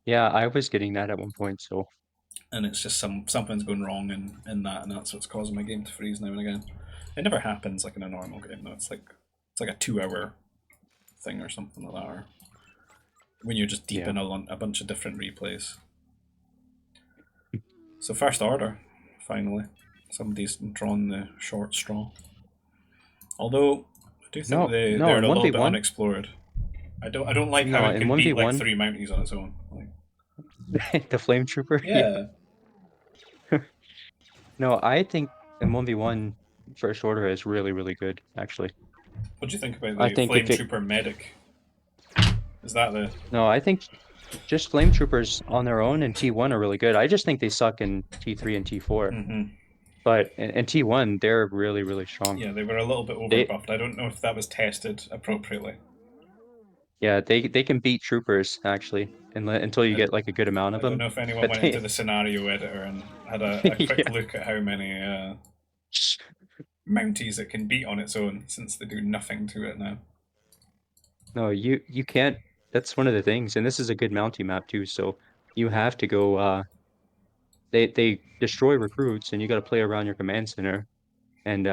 Yeah, I was getting that at one point, so And it's just something's going wrong in that, and that's what's causing my game to freeze now and again. It never happens like in a normal game, though. It's like a 2 hour thing or something like that, or when you're just deep yeah. in a bunch of different replays. So first order, finally, somebody's drawn the short straw. Although I do think No, no, they're in a little bit 1v1. unexplored. I don't like how No, it in can beat like 1v1, 3 mounties on its own. Like, the Flame Trooper. Yeah. yeah. No, I think in 1v1 First Order is really, really good, actually. What do you think about I the think Flame if it Trooper medic? Is that the? No, I think just Flame Troopers on their own in T1 are really good. I just think they suck in T3 and T4. Mm-hmm. But in T1, they're really, really strong. Yeah, they were a little bit They overbuffed. I don't know if that was tested appropriately. Yeah, they can beat troopers actually, until you I, get like a good amount of I don't them. know if anyone But went into they, the scenario editor and had a quick yeah, look at how many Mounties it can beat on its own, since they do nothing to it now. no, you can't. That's one of the things, and this is a good Mountie map too. So you have to go. They destroy recruits, and you got to play around your command center, and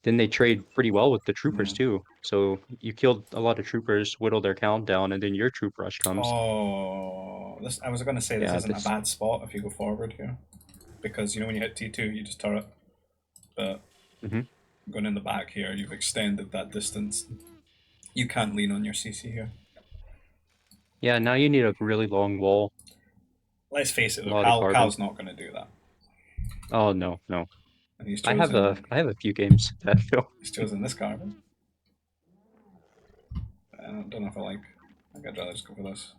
then they trade pretty well with the troopers Mm. too. So you killed a lot of troopers, whittle their count down, and then your troop rush comes. Oh, I was going to say this Yeah, isn't a this. bad spot if you go forward here, because when you hit T2, you just turret. But Mhm. going in the back here, you've extended that distance. You can't lean on your CC here. Yeah, now you need a really long wall, Let's face it a though, lot of carbon. Cal's not going to do that, Oh no, no. and he's I have a chosen I have a few games that feel. he's chosen this carbon. I don't know if I like. I think I'd rather just go for this.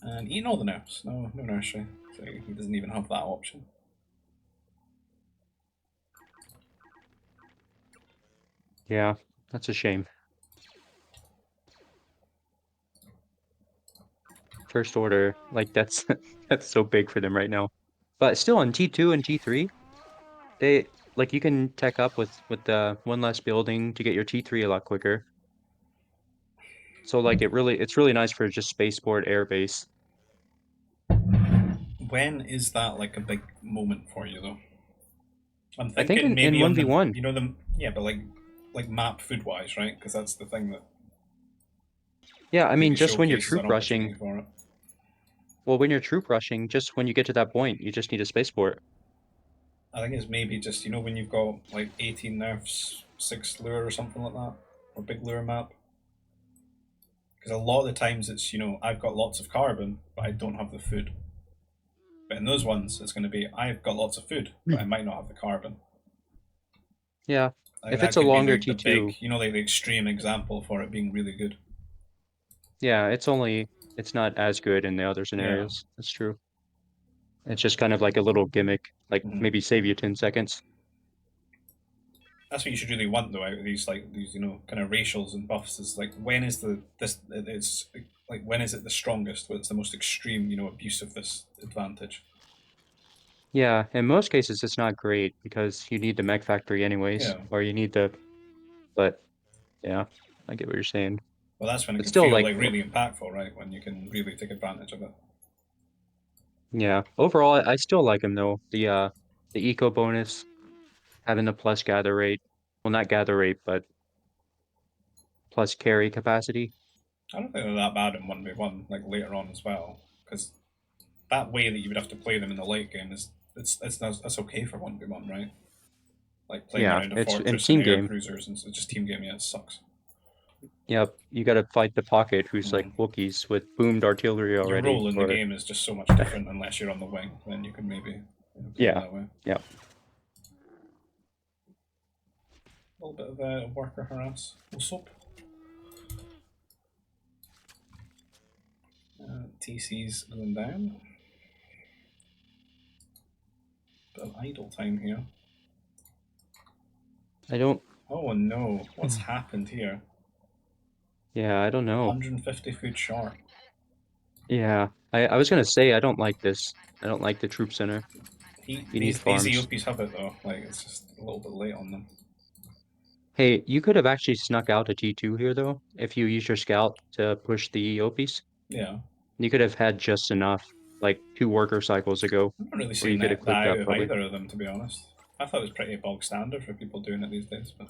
And eating all the nerfs. No nursery. So he doesn't even have that option. Yeah, that's a shame. First order, like that's that's so big for them right now. But still on T2 and T3, they like you can tech up with the one less building to get your T3 a lot quicker. So like it's really nice for just spaceport air base. When is that like a big moment for you though? I'm I think thinking in maybe on the 1v1. yeah, but like map food wise, right? Because that's the thing that Yeah, I mean maybe just when you're showcases troop an rushing, opportunity for it. well when you're troop rushing, just when you get to that point, you just need a spaceport. I think it's maybe just when you've got like 18 nerfs, 6 lure or something like that, or big lure map. Because a lot of the times it's I've got lots of carbon, but I don't have the food. But in those ones, it's going to be I've got lots of food, but I might not have the carbon. Yeah. I think If that it's a could be longer the big, T2, like the extreme example for it being really good. yeah, it's not as good in the other Yeah. scenarios. That's true. It's just kind of like a little gimmick, like Hmm. maybe save you 10 seconds. That's what you should really want though out of these kind of racials and buffs is like when is the this it's like when is it the strongest? When it's the most extreme abuse of this advantage. Yeah, in most cases it's not great because you need the mech factory anyways, Yeah. or you need the, but yeah, I get what you're saying. Well, that's when it But can still, feel like, like really impactful, right? When you can really take advantage of it. yeah, overall, I still like him though. The eco bonus, having the plus gather rate, well, not gather rate, but plus carry capacity. I don't think they're that bad in 1v1 like later on as well, because that way that you would have to play them in the late game is that's okay for 1v1, right? Like playing Yeah, around a it's in fortress and team air game. cruisers and so just team game. Yeah, it sucks. Yep, you got to fight the pocket, who's like Mm. Wookiees with boomed artillery Your already, role in the or game is just so much different unless you're on the wing. Then you can maybe play it yeah, that way. yeah. A little bit of worker harass. What's up? TC's going down. Bit of idle time here. I don't. Oh no, what's happened here? Yeah, I don't know. 150 food short. Yeah, I was gonna say I don't like this. I don't like the troop center. You need These farms. EOPs have it though. Like it's just a little bit late on them. Hey, you could have actually snuck out a T2 here though, if you use your scout to push the EOPs. Yeah, You could have had just enough, like 2 worker cycles ago, I'm not really where you seeing could have that clicked out up of probably. either of them to be honest. I thought it was pretty bog standard for people doing it these days, but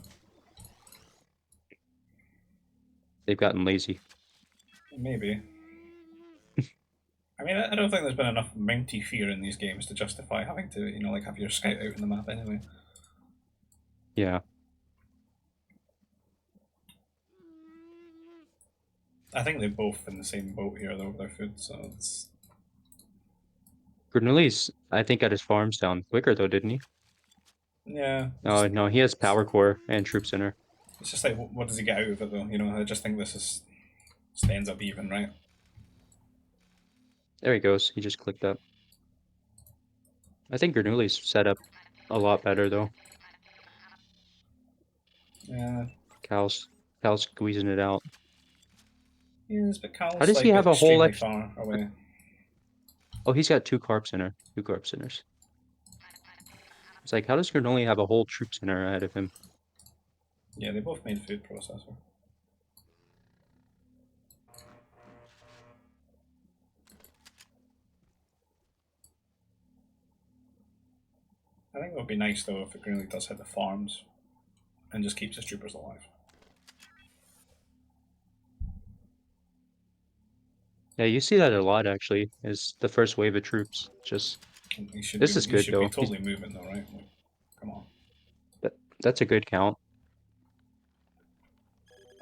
They've gotten lazy. maybe. I mean, I don't think there's been enough mounty fear in these games to justify having to, like have your scout out in the map anyway. Yeah. I think they're both in the same boat here though with their food, so it's Grenooli's, I think, got his farms down quicker though, didn't he? yeah. Oh no, he has power core and troop center. It's just like, what does he get out of it though? I just think this is just ends up even, right? There he goes. He just clicked up. I think Grenooli's set up a lot better though. Yeah, Cal's Cal's squeezing it out. yes, but How Cal's does he like have a whole extremely extra? far away. Oh, he's got 2 carp center. 2 carp centers. It's like, how does Grenooli have a whole troop center ahead of him? Yeah, they both made food processor. I think it would be nice though if it really does hit the farms and just keeps his troopers alive. Yeah, you see that a lot actually, is the first wave of troops. Just He should this be is he good should be though. totally moving though, right? Like, come on. That's a good count.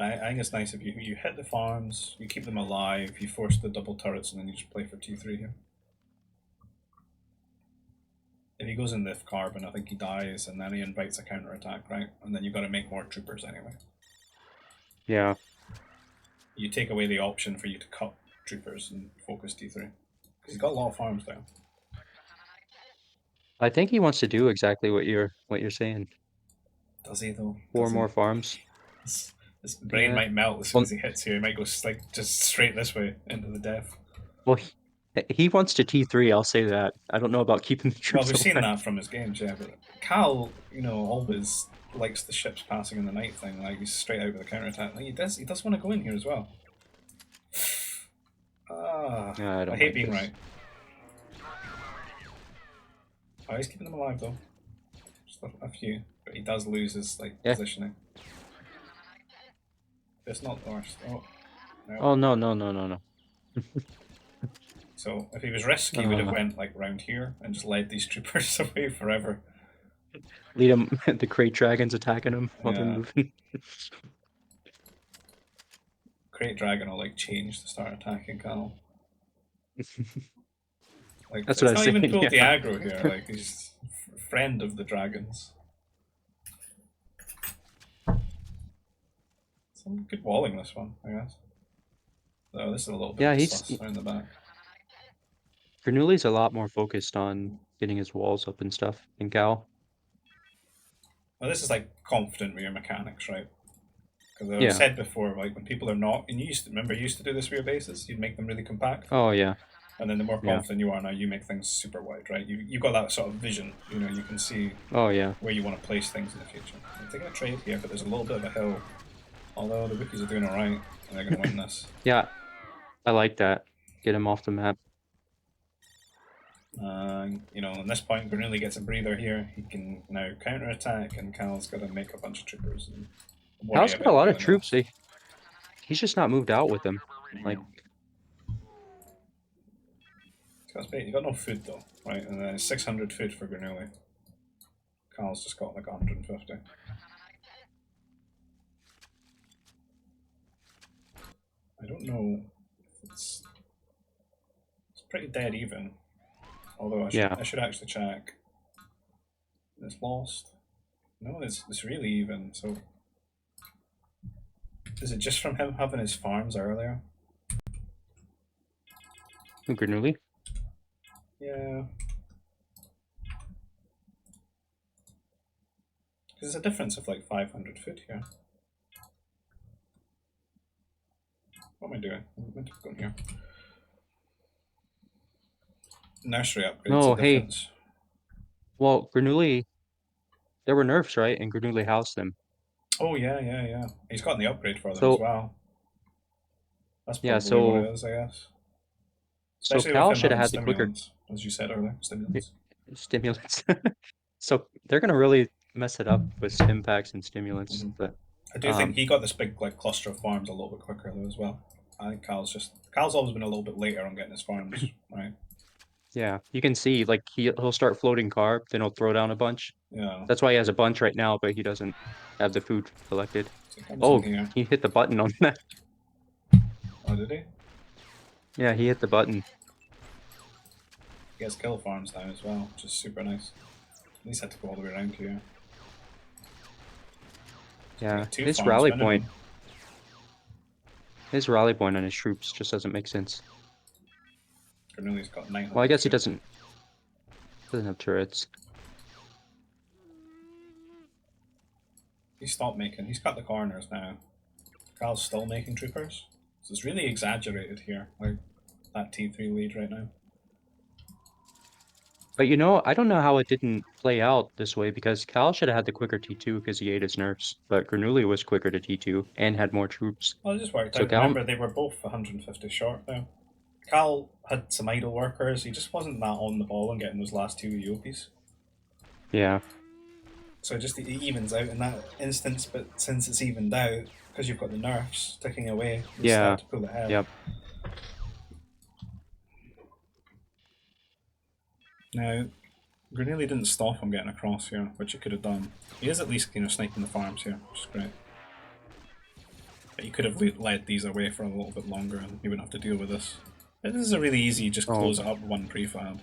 I think it's nice if you hit the farms, you keep them alive, you force the double turrets, and then you just play for T3 here. If he goes in the carbon, I think he dies, and then he invites a counter attack, right? And then you've got to make more troopers anyway. Yeah. You take away the option for you to cut troopers and focus T3 because he's got a lot of farms there. I think he wants to do exactly what you're saying. Does he though? 4 Does he? more farms. His brain Yeah. might melt as soon Well, as he hits here. He might go like just straight this way into the death. well, He wants to T3, I'll say that. I don't know about keeping the Well, troops we've seen alive. that from his games, yeah. But Cal, always likes the ships passing in the night thing. Like he's straight out with a counterattack. Like, he does. He does want to go in here as well. Ah, I I don't hate like being this. right. Oh, he's keeping them alive though. Just a few, but he does lose his Yeah. positioning. It's not the worst. Oh, no. Oh, no, no, no, no, no. So if he was risky, he would have Uh, went like round here and just led these troopers away forever. Lead him, the crate dragons attacking him while they're Yeah, moving. Great Dragon will like change to start attacking Cal. Like That's what I it's was not even saying, pulled the yeah. aggro here. Like he's friend of the dragons. Some good walling this one, I guess. Though this is a little bit Yeah, of a sus around the back. Grenooli's a lot more focused on getting his walls up and stuff than Gal. Well, this is like confident with your mechanics, right? Because I've Yeah. said before, like when people are not, and you used to remember you used to do this with your bases, you'd make them really compact, Oh, yeah. and then the more Yeah. confident you are now, you make things super wide, right? You've got that sort of vision, you can see Oh, yeah. where you want to place things in the future. I'm taking a trade here, but there's a little bit of a hill. Although the Wookiees are doing alright, and they're going to win this. Yeah, I like that. Get him off the map. At this point, Grenooli gets a breather here. He can now counter-attack, and Cal's got to make a bunch of troopers and worry Cal's got a about lot of everything troops. else. He's just not moved out with them. Like, You got no food though, right? And then 600 food for Grenooli. Cal's just got like 150. I don't know if it's pretty dead even. Although yeah. I should actually check. It's lost. No, it's really even. So is it just from him having his farms earlier? Grenooli? Yeah. There's a difference of like 500 foot here. What am I doing? I'm meant to go in here. Nursery upgrades No, a hey. difference. Well, Grenooli, there were nerfs, right? And Grenooli housed them. Oh yeah. He's gotten the upgrade for them as So, well. That's yeah, probably what it so is, I guess. so Especially with Cal him should have having had the quicker stimulants, as you said earlier. Stimulants. stimulants. So they're gonna really mess it up with stim packs and stimulants. Mm-hmm. But I do think um he got this big like cluster of farms a little bit quicker though as well. I think Cal's always been a little bit later on getting his farms, right? yeah, you can see like he'll start floating carb, then he'll throw down a bunch. Yeah. That's why he has a bunch right now, but he doesn't have the food collected. So he comes in Oh, here. he hit the button on that. Oh, did he? Yeah, he hit the button. He has kill farms now as well, which is super nice. At least had to go all the way around here. Yeah, Two his farms rally minimum. point. His rally point on his troops just doesn't make sense. Grenooli's got 900. Well, I guess he doesn't have turrets. He's stopped making. He's cut the corners now. Cal's still making troopers. So it's really exaggerated here, like that T3 lead right now. But I don't know how it didn't play out this way because Cal should have had the quicker T2 because he ate his nerfs, but Grenooli was quicker to T2 and had more troops. Well, it just worked So out. Cal, Remember, they were both 150 short now. Cal had some idle workers. He just wasn't that on the ball and getting those last two Eopies. yeah, So it evens out in that instance, but since it's evened out, because you've got the nerfs ticking away, you yeah, start to pull ahead. yep. Now, Grenooli didn't stop him getting across here, which he could have done. He is at least sniping the farms here, which is great. But he could have led these away for a little bit longer and he wouldn't have to deal with this. This is a really easy, just close it up one prefab.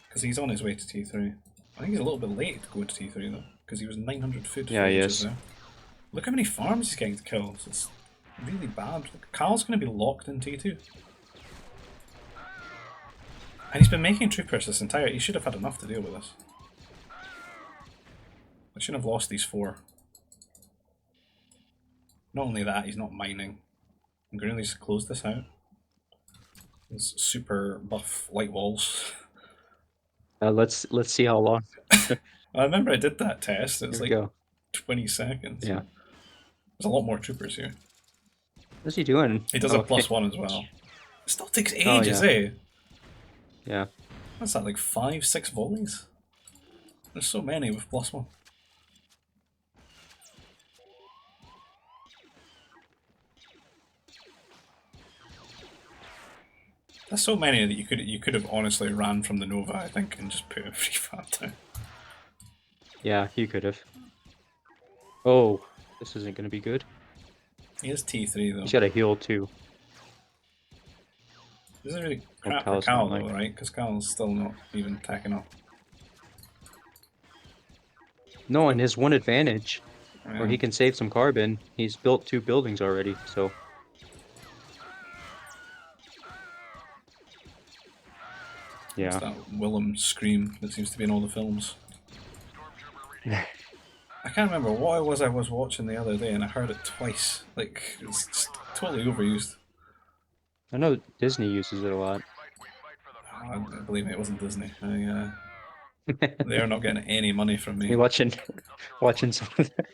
Because he's on his way to T3. I think he's a little bit late to go to T3 though, because he was 900 food Yeah, he villages is. there. Look how many farms he's getting to kill. It's really bad. Cal's going to be locked in T2. And he's been making troopers this entire... He should have had enough to deal with this. I shouldn't have lost these 4. Not only that, he's not mining. I'm going to close this out. It's super buff light walls. Let's see how long. I remember I did that test. It Here was we like go. 20 seconds. Yeah. There's a lot more troopers here. What's he doing? He does Oh, a okay. +1 as well. It still takes Oh ages, yeah. eh? Yeah. What's that, like 5, 6 volleys? There's so many with +1. There's so many that you could have honestly ran from the Nova, I think, and just put a free fab down. Yeah, he could have. Oh, this isn't gonna be good. He is T3 though. He's got a heal too. This is really Oh, crap for Cal's Cal not though, like. right? Because Cal's still not even tacking up. No, and his one advantage, where Yeah. he can save some carbon, he's built 2 buildings already, so What's yeah. that Willem scream that seems to be in all the films? I can't remember what it was I was watching the other day and I heard it twice. Like, it's just totally overused. I know Disney uses it a lot. I believe me, it wasn't Disney. They're not getting any money from You me. watching some of that?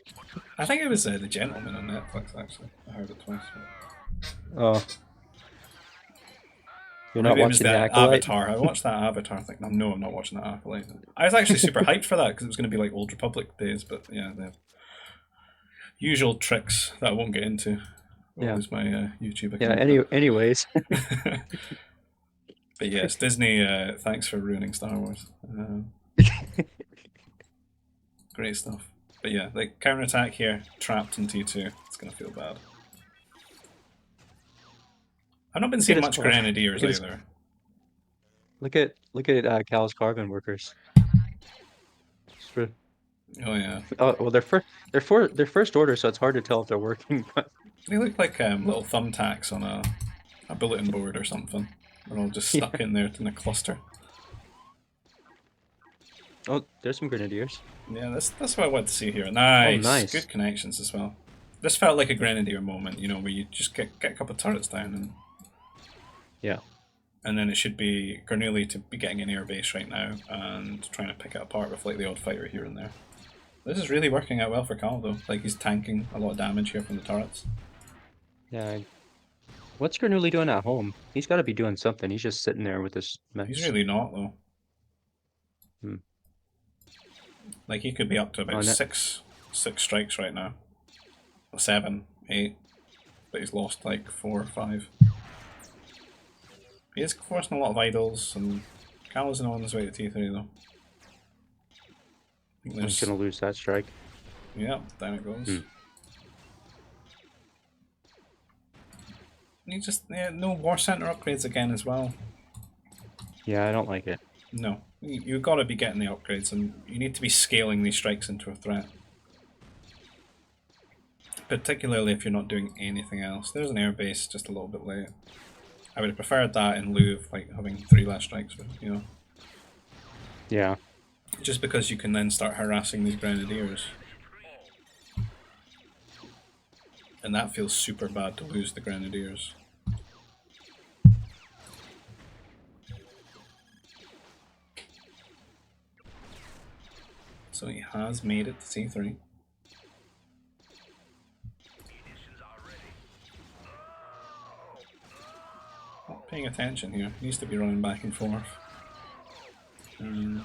I think it was The Gentleman on Netflix, actually. I heard it twice. Oh, Or you're not maybe it was watching the the Acolyte? Avatar. I watched that Avatar thing. No, I'm not watching that Acolyte. I was actually super hyped for that because it was going to be like Old Republic days, but yeah, the usual tricks that I won't get into. I'll Yeah. lose my YouTube Yeah, account. anyways. But yes, Disney, thanks for ruining Star Wars. Great stuff. But yeah, like counterattack here, trapped in T2. It's going to feel bad. I've not been Look at seeing his much car. Grenadiers Look at his either. look at Cal's carbon workers. Just for- Oh yeah. Oh, well, they're first order, so it's hard to tell if they're working. But They look like little thumbtacks on a bulletin board or something. They're all just yeah. stuck in there in a cluster. Oh, there's some grenadiers. Yeah, that's what I want to see here. Oh, Nice, nice. good connections as well. This felt like a Grenadier moment, you know, where you just get a couple of turrets down Yeah. and then it should be Grenooli to be getting an air base right now and trying to pick it apart with like the odd fighter here and there. This is really working out well for Cal though. Like he's tanking a lot of damage here from the turrets. Yeah. What's Grenooli doing at home? He's got to be doing something. He's just sitting there with his He's mechs. really not though. Hmm. Like he could be up to Oh, about six strikes right now. 7, 8. But he's lost like 4 or 5. He is forcing a lot of idols, and Cal isn't on his way to T3 though. I think He's gonna lose that strike. yeah, down it goes. Hmm. You just no war center upgrades again as well. Yeah, I don't like it. No, you've got to be getting the upgrades, and you need to be scaling these strikes into a threat. Particularly if you're not doing anything else. There's an airbase just a little bit late. I would have preferred that in lieu of like having 3 less strikes, you know. Yeah. Just because you can then start harassing these grenadiers. And that feels super bad to lose the grenadiers. So he has made it to C3. Not paying attention here. Needs to be running back and forth. And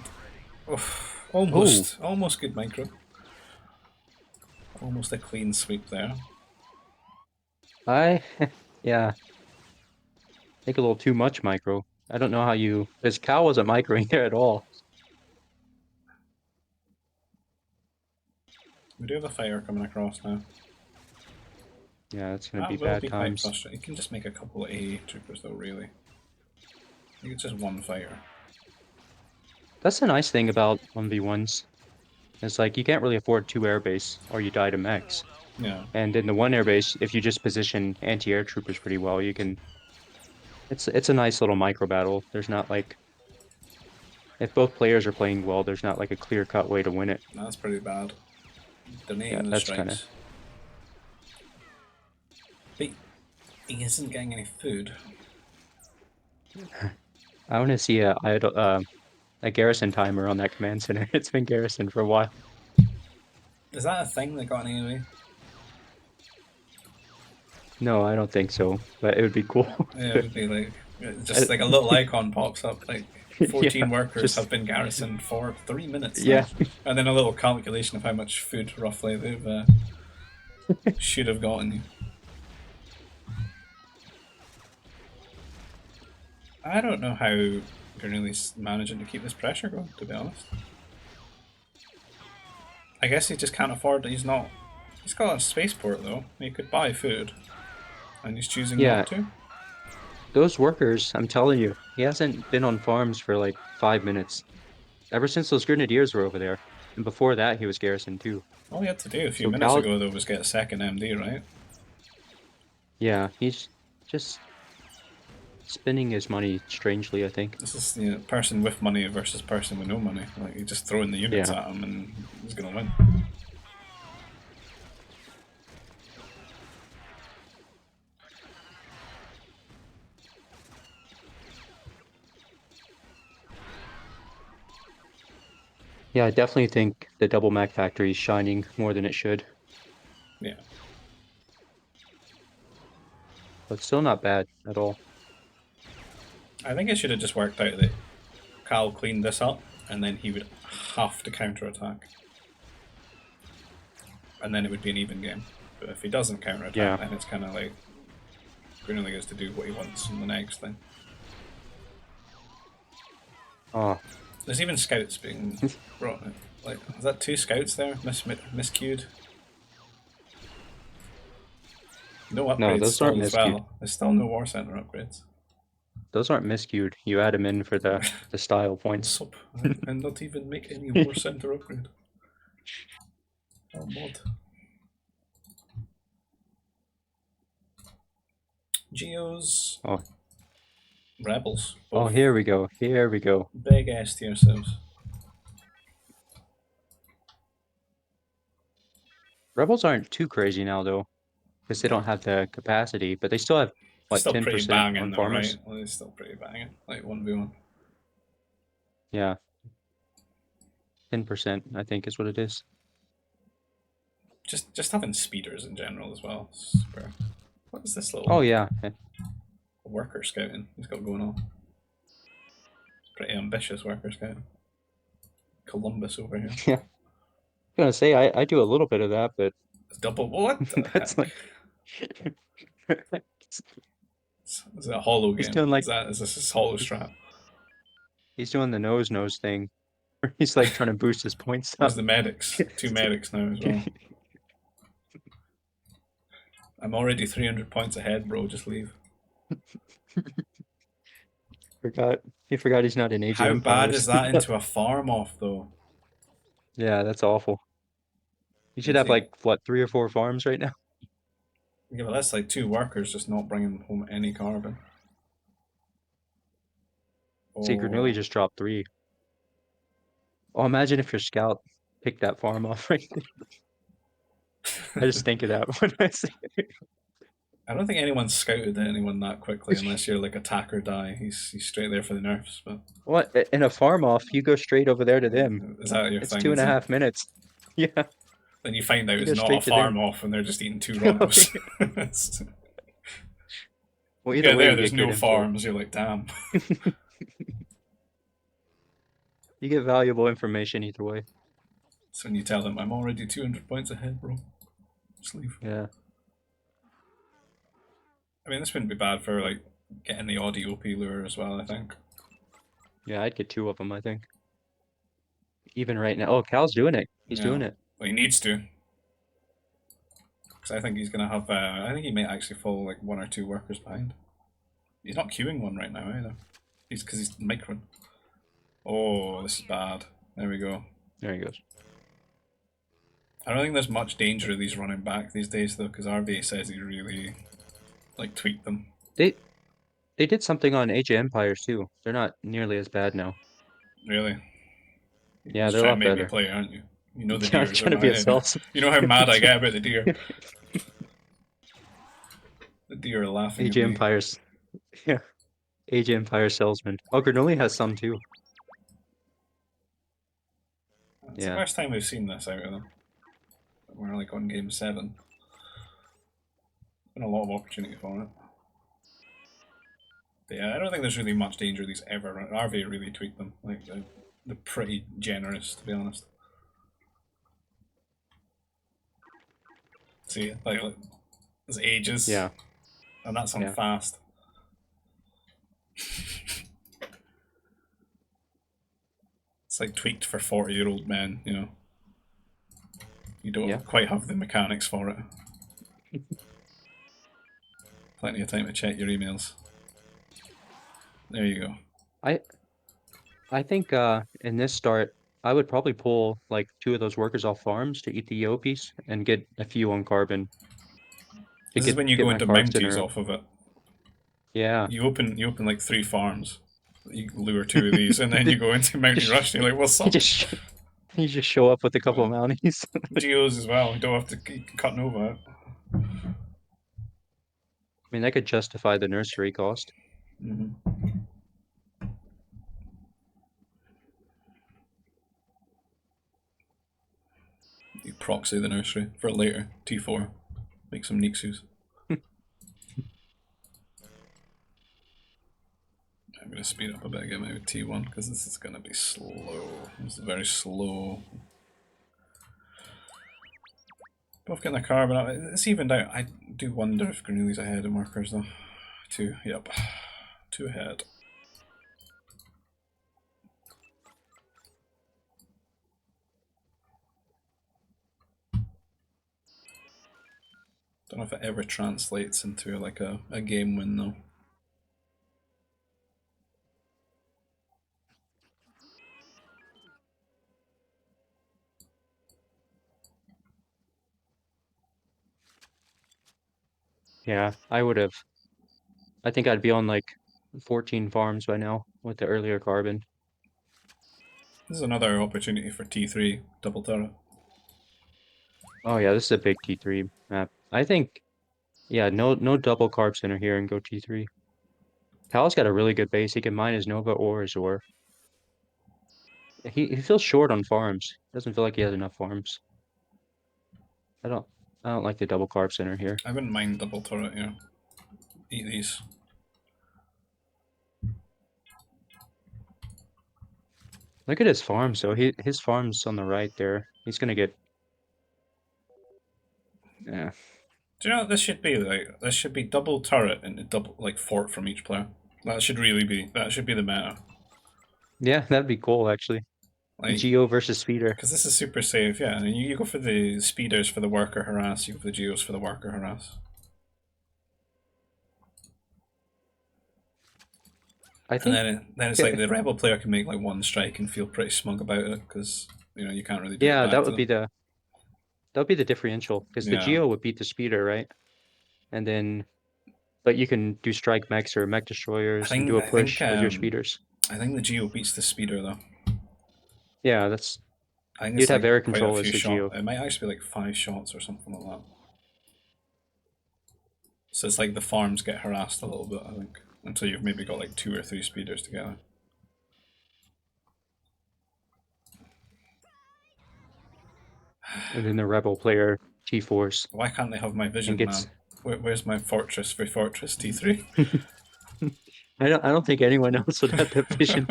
almost good micro. Almost a clean sweep there. Yeah. Take a little too much micro. I don't know how you, because Cal wasn't microing there at all. We do have a fighter coming across now. Yeah, it's gonna That be will bad be quite times. frustrating. You can just make a couple of AA troopers though, really. I think it's just one fighter. That's the nice thing about 1v1s. It's like you can't really afford 2 airbase or you die to mechs. Yeah. And in the 1 airbase, if you just position anti-air troopers pretty well, you can. It's a nice little micro battle. There's not like, if both players are playing well, there's not like a clear-cut way to win it. That's pretty bad. Yeah, Donating the that's kind of. strikes. But he isn't getting any food. I want to see a garrison timer on that command center. It's been garrisoned for a while. Is that a thing that got anyway? No, I don't think so, but it would be cool. Yeah, it to- would be like uh, just like a little icon pops up like yeah, 14 workers have just been garrisoned for 3 minutes yeah, now, and then a little calculation of how much food roughly they've should have gotten you. I don't know how Grenooli's managing to keep this pressure going. To be honest, I guess he just can't afford. He's not. He's got a spaceport though. He could buy food, and he's choosing yeah. not to. Those workers, I'm telling you, he hasn't been on farms for like 5 minutes ever since those grenadiers were over there, and before that he was garrisoned too. All he had to do a few So minutes Cal, ago though was get a second MD, right? yeah, he's just spending his money strangely, I think. This is person with money versus person with no money. Like you just throwing the units Yeah. at him and he's gonna win. Yeah, I definitely think the double Mac factory is shining more than it should, Yeah, but still not bad at all. I think it should have just worked out that Cal cleaned this up and then he would have to counter attack, and then it would be an even game. But if he doesn't counter attack, Yeah. then it's kind of like Green gets to do what he wants in the next thing. Oh, There's even scouts being brought in. Like, is that two scouts there? Miscued? No no, upgrades those aren't still as miscued. well. There's still no War Center upgrades. Those aren't miscued. You add them in for the style points. Sup? And not even make any War Center upgrade. Oh, mod. Geos. Oh, Rebels. oh, Both. here we go. Here we go. Big S to yourselves. Rebels aren't too crazy now though, because they don't have the capacity, but they still have They're what, still pretty 10% banging on though, right? farmers? Well, they're still pretty banging. Like 1v1. Yeah, 10%, I think is what it is. Just having speeders in general as well. Super. What is this Oh little yeah. worker scouting he's got going on? Pretty ambitious worker scouting. Columbus over here. Yeah. I'm gonna say I do a little bit of that, but Double. What the that's heck? like Is it a hollow he's game? doing like Is this his hollow strat? he's doing the nose thing. He's like trying to boost his points Where's up. the medics? Two medics now as well. I'm already 300 points ahead, bro. Just leave. Forgot he forgot he's not in Age of How bad Empires. is that into a farm off though? Yeah, that's awful. You should It's have like, like what, 3 or 4 farms right now? yeah, but that's like two workers just not bringing home any carbon. See, Grenooli Oh, just dropped 3. Oh, imagine if your scout picked that farm off right there. I just think of that when I say I don't think anyone's scouted anyone that quickly it. unless you're like attack or die. He's straight there for the nerfs. But What in a farm off, you go straight over there to them. is that your It's thing? two and Is a it? half minutes. Yeah, Then you find out you it's go not a straight to them. farm off and they're just eating two rotos. Well, You either get way, there, you there's get good no info. farms. You're like, damn. You get valuable information either way. So when you tell them, I'm already 200 points ahead, bro. Just leave. Yeah, I mean, this wouldn't be bad for like getting the odd EOP lure as well. I think. yeah, I'd get 2 of them, I think. Even right now. Oh, Cal's doing it. He's Yeah, doing it. well, he needs to, because I think he's gonna have. I think he may actually fall like one or two workers behind. He's not queuing one right now either. He's because he's micron. Oh, this is bad. There we go. There he goes. I don't think there's much danger of these running back these days though, because RVA says he really like tweaked them. They they did something on Age of Empires too. They're not nearly as bad now. Really, you're Yeah, just they're a trying to lot make me better. play, aren't you? You know the Yeah, I'm deers are trying to be a my. salsa. You know how mad I get about the deer. The deer are laughing Age at of me. Empires. Yeah. Age of Empire salesman. Oh, Grenooli has some too. It's the Yeah. first time we've seen this out of them. We're like on game 7. Been a lot of opportunity for it. But yeah, I don't think there's really much danger these ever run. RV really tweaked them. Like they're pretty generous, to be honest. See, like there's ages, Yeah. and that's on Yeah. fast. It's like tweaked for 40-year-old men, you know. You Yeah. don't quite have the mechanics for it. Plenty of time to check your emails. There you go. I I think in this start I would probably pull like 2 of those workers off farms to eat the Yopies and get a few on carbon to This is when you get go my into carb Mounties center. off of it. Yeah. You open like 3 farms. You lure 2 of these, and then you go into Mountie Just Rush, and you're like, "What's you up?" just you just show up with a couple of mounties. Geos as well. You don't have to keep cutting over it. I mean, that could justify the nursery cost. You proxy the nursery for later. T4. Make some Nixus. I'm going to speed up a bit again, maybe T1, because this is going to be slow. This is very slow. Both getting the carbon up. It's evened out. I do wonder if Grenooli's ahead in workers, though. 2, yep. 2 ahead. Don't know if it ever translates into like a game win, though. Yeah, I would have. I think I'd be on like 14 farms by now with the earlier carbon. This is another opportunity for T3 double turret. Oh yeah, this is a big T3 map. I think, yeah, no double carb center here and go T3. Pal's got a really good base. He can mine his Nova or his Ore. He feels short on farms. Doesn't feel like he has enough farms. I don't I don't like the double carb center here. I wouldn't mind double turret here. Eat these. Look at his farms though. His farm's on the right there. He's gonna get, yeah. Do you know what this should be like? This should be double turret and a double like fort from each player. That should be the meta. Yeah, that'd be cool actually. Like, Geo versus Speeder. because this is super safe, yeah. And you go for the speeders for the worker harass, you go for the geos for the worker harass. I And think then it's like the rebel player can make like one strike and feel pretty smug about it because you can't really do it yeah, back to them. that would be the differential because the Yeah, Geo would beat the Speeder, right? And then but you can do strike mechs or mech I destroyers and think do a I think push with your um speeders. I think the geo beats the speeder though. Yeah, that's I think you'd it's have like air quite a control as few the shots. Geo. It might actually be like 5 shots or something like that. So it's like the farms get harassed a little bit, I think, until you've maybe got like 2 or 3 speeders together. And then the rebel player T-Force Why can't they have my and vision, gets man? Where's my fortress for Fortress T3? I don't think anyone else would have that vision.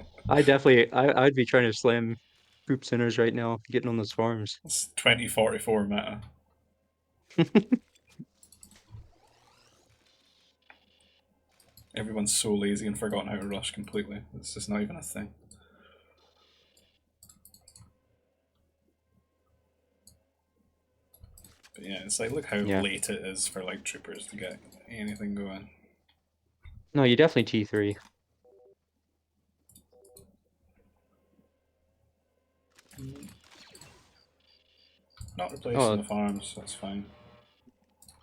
I'd be trying to slam group centers right now, getting on those farms. It's 2044 meta. Everyone's so lazy and forgotten how to rush completely. It's just not even a thing. But yeah, it's like, look how Yeah. late it is for like troopers to get anything going. No, you definitely T3. Not replacing Oh, the farms, that's fine.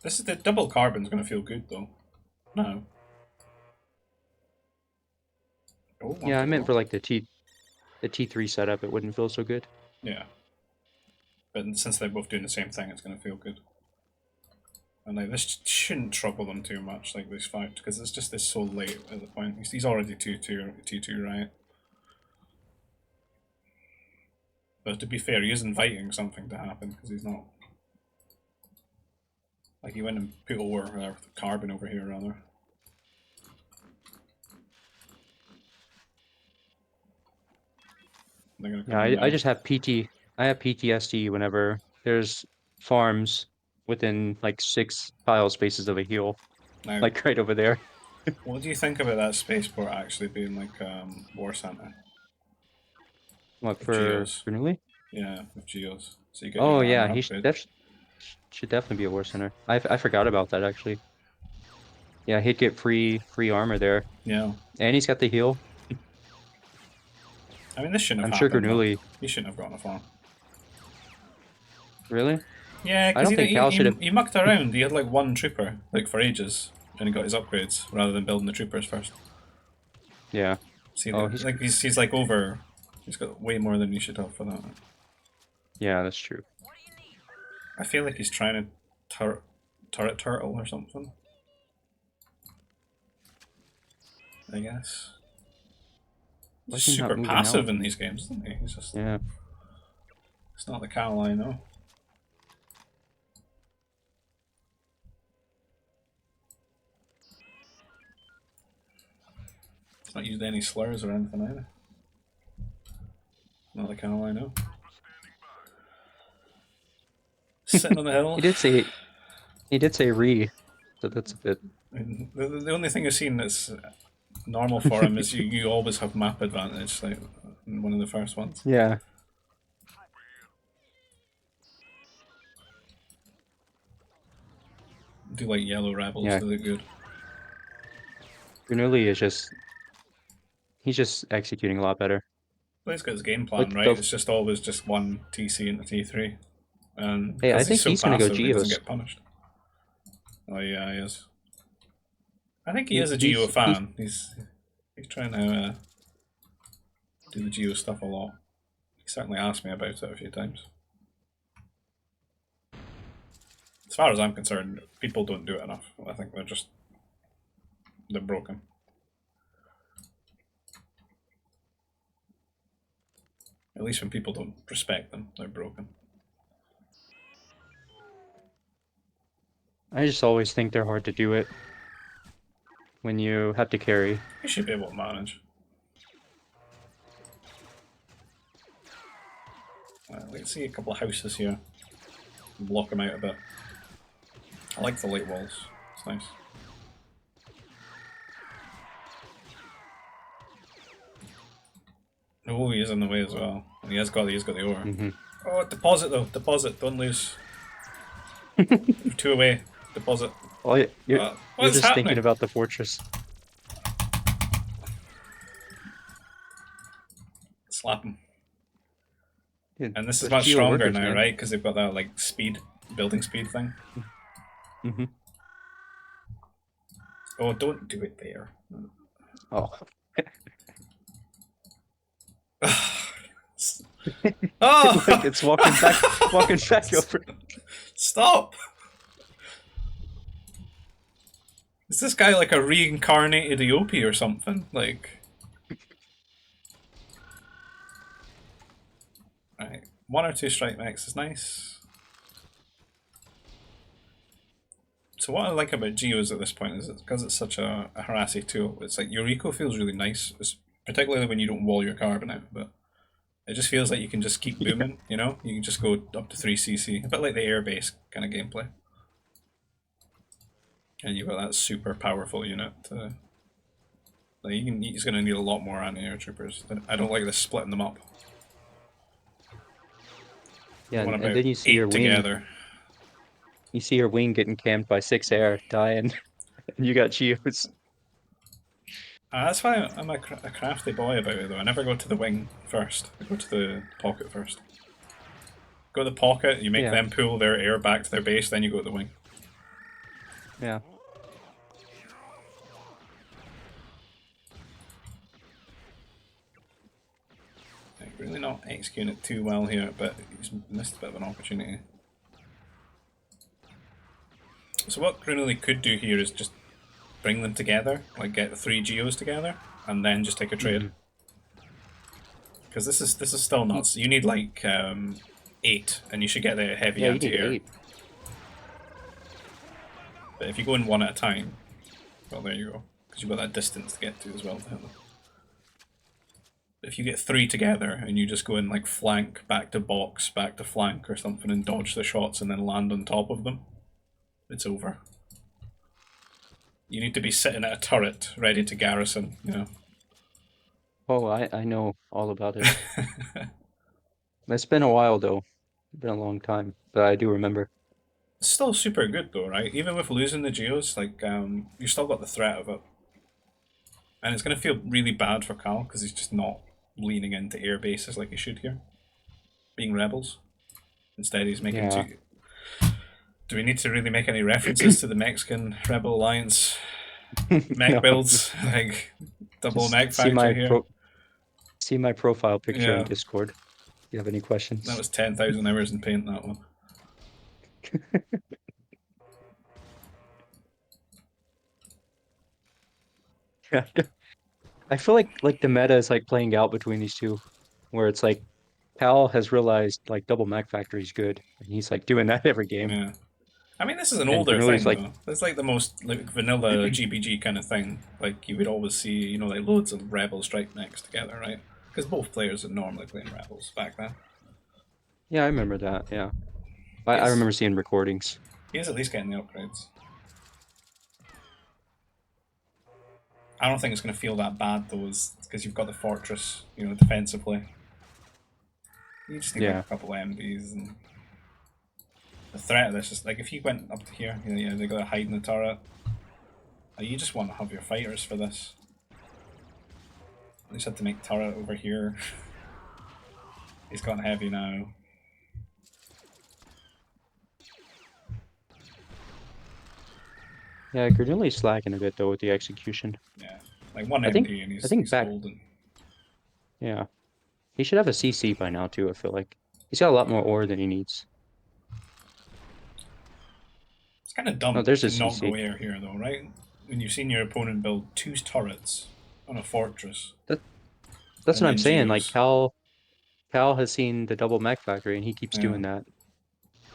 This is the double carbon's gonna feel good though. No. Oh, one yeah, to I meant go. for like the T3 setup, it wouldn't feel so good. Yeah. But since they're both doing the same thing, it's gonna feel good. And like this shouldn't trouble them too much, like this fight, because it's just this so late at the point. He's already 2-2, right? But to be fair, he is inviting something to happen, because he's not... Like, he went and put over carbon over here, rather. Yeah, I just have I have PTSD whenever there's farms within like 6 tile spaces of a hill, Now, like right over there. what do you think about that spaceport actually being like war center What with for geos? Grenooli? Yeah, with geos. So you get Oh your yeah, armor he upgrade. that should definitely be a war center. I forgot about that actually. Yeah, he'd get free armor there, Yeah. and he's got the heal. I mean, this shouldn't I'm have sure happened though. Grenooli. He shouldn't have gotten a farm. Really? Yeah, I because don't think Cal should have. he mucked around. He had like one trooper, like for ages, and he got his upgrades rather than building the troopers first. Yeah. See, Oh, he's like he's like over. He's got way more than he should have for that. yeah, that's true. I feel like he's trying to turret turtle or something. I guess. Why He's is he not super moving passive out? in these games, isn't he? He's just. Yeah. It's not the Cal I know. It's not used any slurs or anything either. Not the Cal I know. Sitting on the hill. He did say re, so that's a bit. The only thing I've seen that's normal for him is you always have map advantage, like in one of the first ones. Yeah. Do like yellow rebels, Yeah. they look good. Grenooli is he's just executing a lot better. But he's got his game plan Like right. the It's just always just one TC into T3, and Hey, I because he's think so he's gonna go passive, he doesn't Geos. get punished. Oh yeah, he is. I think he He is a Geo he's he fan. He's trying to do the Geo stuff a lot. He certainly asked me about it a few times. As far as I'm concerned, people don't do it enough. I think they're broken. At least when people don't respect them, they're broken. I just always think they're hard to do it when you have to carry. You should be able to manage. Let's see a couple of houses here. Block them out a bit. I like the light walls. It's nice. Oh, he is in the way as well. And he's got the ore. Mm-hmm. Oh, deposit though. Deposit. Don't lose. You're 2 away. Deposit. Oh, you're What's just thinking happening? about the fortress. Slap him. Dude, And this is those much Geo stronger workers, now, man. right? Because they've got that like building speed thing. Mm-hmm. Oh, don't do it there. Oh. Oh! Look, it's walking back over. Stop! Is this guy like a reincarnated Eope or something? Like... Right. 1 or 2 strike mechs is nice. So what I like about Geos at this point is because it's such a harassy tool, it's like your eco feels really nice, particularly when you don't wall your carbon out, but it just feels like you can just keep booming, you know? You can just go up to 3cc, a bit like the airbase kind of gameplay. And you've got that super powerful unit. Like he's going to need a lot more anti-air troopers. I don't like this splitting them up. Yeah, I want and about then you see 8 your wing. together. You see your wing getting camped by 6 air, dying, and you got Geos. That's why I'm a crafty boy about it though. I never go to the wing first. I go to the pocket first. Go to the pocket, you make Yeah. them pull their air back to their base, then you go to the wing. Yeah. Really not executing it too well here, but he's missed a bit of an opportunity. So what Grenooli could do here is just bring them together, like get the 3 geos together, and then just take a trade. Because this is still nuts. You need like 8, and you should get the heavy Yeah, you need anti-air. 8. But if you go in one at a time, well, there you go. Because you've got that distance to get to as well to hit them. If you get 3 together and you just go in like flank, back to box, back to flank or something and dodge the shots and then land on top of them, it's over. You need to be sitting at a turret ready to garrison, you know. Oh, I know all about it. It's been a while though. It's been a long time, but I do remember. It's still super good though, right? Even with losing the geos, like you still got the threat of it. And it's going to feel really bad for Cal because he's just not leaning into air bases like he should here, being rebels. Instead, he's making Yeah. two. Do we need to really make any references to the Mexican Rebel Alliance mech No, builds? Like double just mech factory here? see my profile picture in Yeah, Discord. If you have any that questions. was 10,000 hours in paint, that one. Yeah. I feel like the meta is like playing out between these two, where it's like Cal has realized like double Mac Factory is good, and he's like doing that every game. Yeah. I mean, this is an And older Granooli's thing, like, though. It's like the most like vanilla GBG kind of thing. Like, you would always see, you know, like loads of Rebel strike mechs together, right? Because both players are normally playing Rebels back then. yeah, I remember that. Yeah, I He's, remember seeing recordings. he's at least getting the upgrades. I don't think it's going to feel that bad, though, because you've got the fortress, you know, defensively. You just need like Yeah, a couple of MBs, and the threat of this is like if you went up to here, you know, they got to hide in the turret. You just want to have your fighters for this. You just had to make turret over here. He's got heavy now. yeah, Granooli's slacking a bit though with the execution. Yeah, like one I think MD and I he's think he's back, golden. yeah, he should have a CC by now too. I feel like he's got a lot more ore than he needs. It's kind of Oh, dumb there's a to not CC. go air here, though, right? When you've seen your opponent build 2 turrets on a fortress That that's and what I'm then saying. Like geos. Cal has seen the double Mac Factory, and he keeps Yeah. doing that.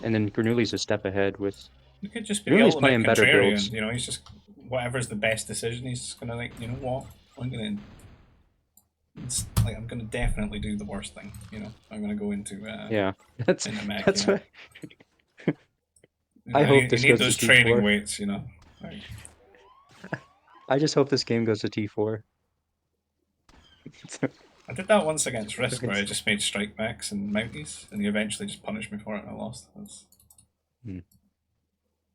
And then Granooli's a step ahead with It could just be the Granooli's ultimate playing better contrarian, builds. you know, he's just whatever's the best decision, he's just gonna like, you know what? I'm gonna I'm gonna definitely do the worst thing, you know. I'm gonna go Yeah, that's into mech that's here. what You know, I hope you this need goes to those training T4. weights, you know. Like, I just hope this game goes to T4. I did that once against Risk where I It's- just made strike mechs and mounties, and he eventually just punished me for it and I lost. Hmm.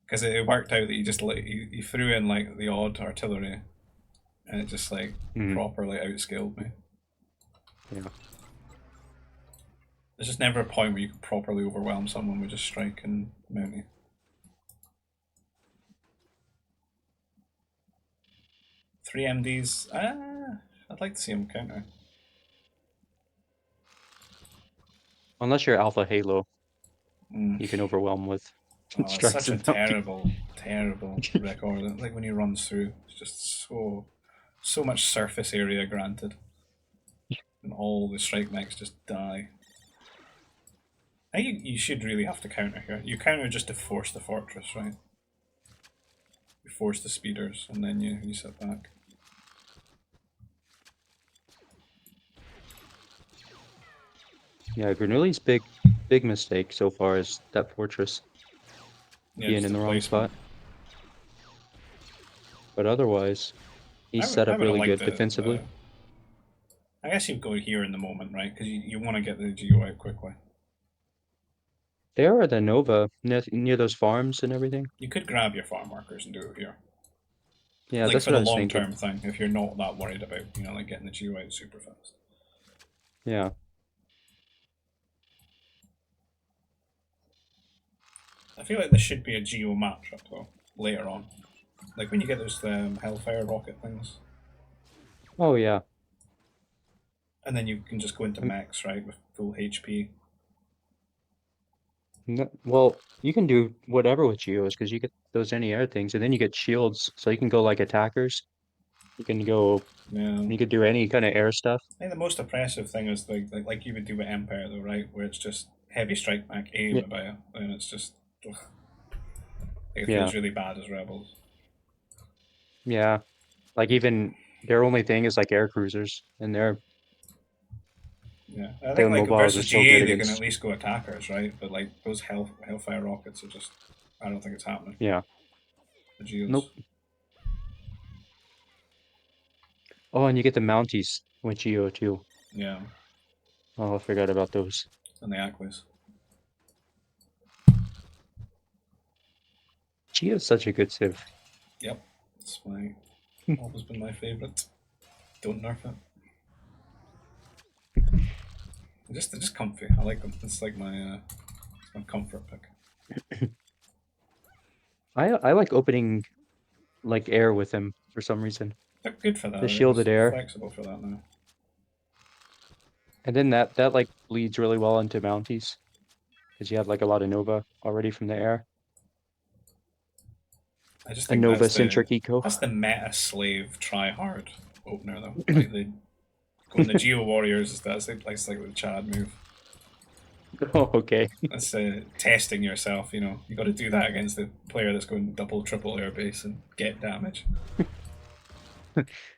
Because it worked out that he threw in like the odd artillery, and it just like Hmm. properly outscaled me. Yeah. There's just never a point where you can properly overwhelm someone with just strike and mountie. 3 MDs. I'd like to see him counter. Unless you're Alpha Halo, Mm. you can overwhelm with Oh, it's strikes such a and bounty. terrible, terrible record. Like when he runs through, it's just so much surface area granted, and all the strike mechs just die. I think you should really have to counter here. You counter just to force the fortress, right? You force the speeders, and then you sit back. Yeah, Granooli's big mistake so far is that fortress Yeah, being just in the the wrong placement. spot. But otherwise, he's set I up would have really liked good the. defensively. I guess you'd go here in the moment, right? Because you want to get the Geo out quickly. There are the Nova near those farms and everything. You could grab your farm workers and do it here. Yeah, Like that's for what the I was long thinking. term thing, if you're not that worried about, you know, like getting the Geo out super fast. Yeah. I feel like there should be a Geo matchup though, later on. Like when you get those Hellfire rocket things. Oh yeah. And then you can just go into Um, max, right, with full HP. No, well, you can do whatever with geos because you get those any-air things, and then you get shields, so you can go like attackers. You can go. Yeah. You could do any kind of air stuff. I think the most oppressive thing is like you would do with Empire though, right? Where it's just heavy strike back aim Yeah, at you, and it's just ugh, like it yeah, feels really bad as rebels. yeah. Like even their only thing is like air cruisers, and Yeah, I think their like mobiles are versus so GA good they can at against. least go attackers, right? But like those Hellfire rockets are just, I don't think it's happening. Yeah. The Geos, Nope. Oh, and you get the Mounties with Geo too. yeah, Oh, I forgot about those. and the Aquas. Geo's such a good civ. Yep, it's my always been my favorite. Don't nerf it. They're just comfy. I like them. It's my comfort pick. I like opening like air with him for some reason. They're good for that. The They're shielded air. flexible for that now. And then that like bleeds really well into Mounties because you have like a lot of Nova already from the air. I just A think Nova centric eco. that's the meta slave try hard opener though. Like they going the Geo Warriors. That's like the Chad move. Oh, okay. That's testing yourself. You know, you got to do that against the player that's going double, triple airbase and get damage.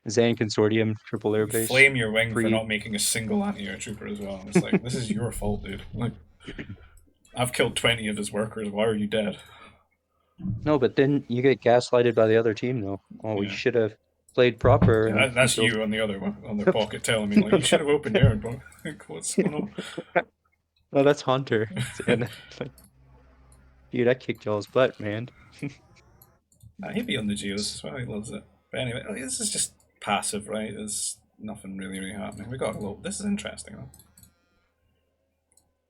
Zan Consortium, triple You airbase, flame your wing for free. not making a single anti-air trooper as well. And it's like this is your fault, dude. Like I've killed 20 of his workers. Why are you dead? No, but then you get gaslighted by the other team though. Oh, we Yeah. should have played proper Yeah, and you that's still. you on the other one, on their pocket telling me like you should have opened your bro. Like, what's going on? Oh, that's Hunter. And like, dude, I kicked y'all's butt, man. He'd be on the Geos as well. He loves it. But anyway, this is just passive, right? There's nothing really happening. We got a little. This is interesting though.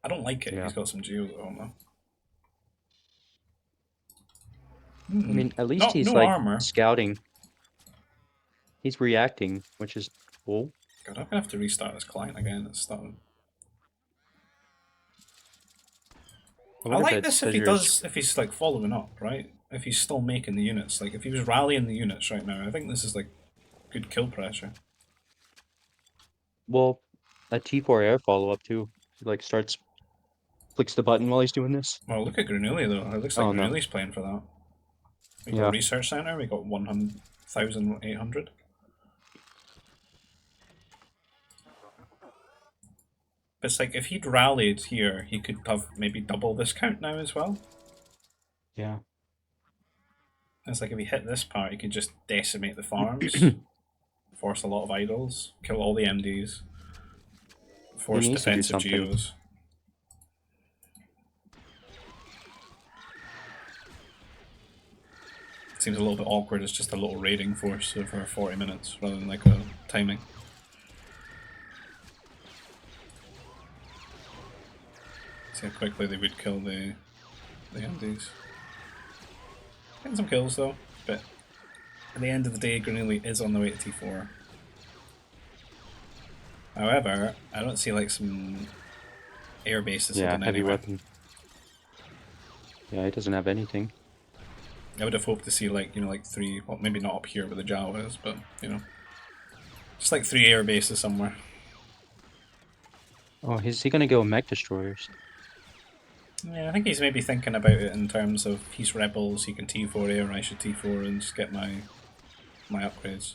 I don't like it. Yeah. He's got some Geos at home though. I mean, at least Not he's no like armor. scouting. He's reacting, which is cool. God, I'm gonna have to restart this client again. It's starting. I I wonder if like it this if says he yours. does. If he's like following up, right? If he's still making the units, like if he was rallying the units right now, I think this is like good kill pressure. Well, a T4 air follow-up too. He like starts, clicks the button while he's doing this. Well, look at Grenooli though. It looks like Oh no. Grenooli's playing for that. We got Yeah. research center. We got 1,800. It's like if he'd rallied here, he could have maybe double this count now as well. Yeah. It's like if he hit this part, he could just decimate the farms, force a lot of idols, kill all the MDs, He force needs to do defensive something. geos. Seems a little bit awkward. It's just a little raiding force for 40 minutes rather than like a timing. See how quickly they would kill the MDs. Getting some kills though, but at the end of the day, Grenooli is on the way to T4. However, I don't see like some air bases Yeah, hidden heavy anywhere. weapon. Yeah, he doesn't have anything. I would have hoped to see like like three, well maybe not up here where the Jawa is, but just like three air bases somewhere. Oh, is he gonna go mech destroyers? Yeah, I think he's maybe thinking about it in terms of he's rebels, he can T4 air, I should T4 and just get my upgrades.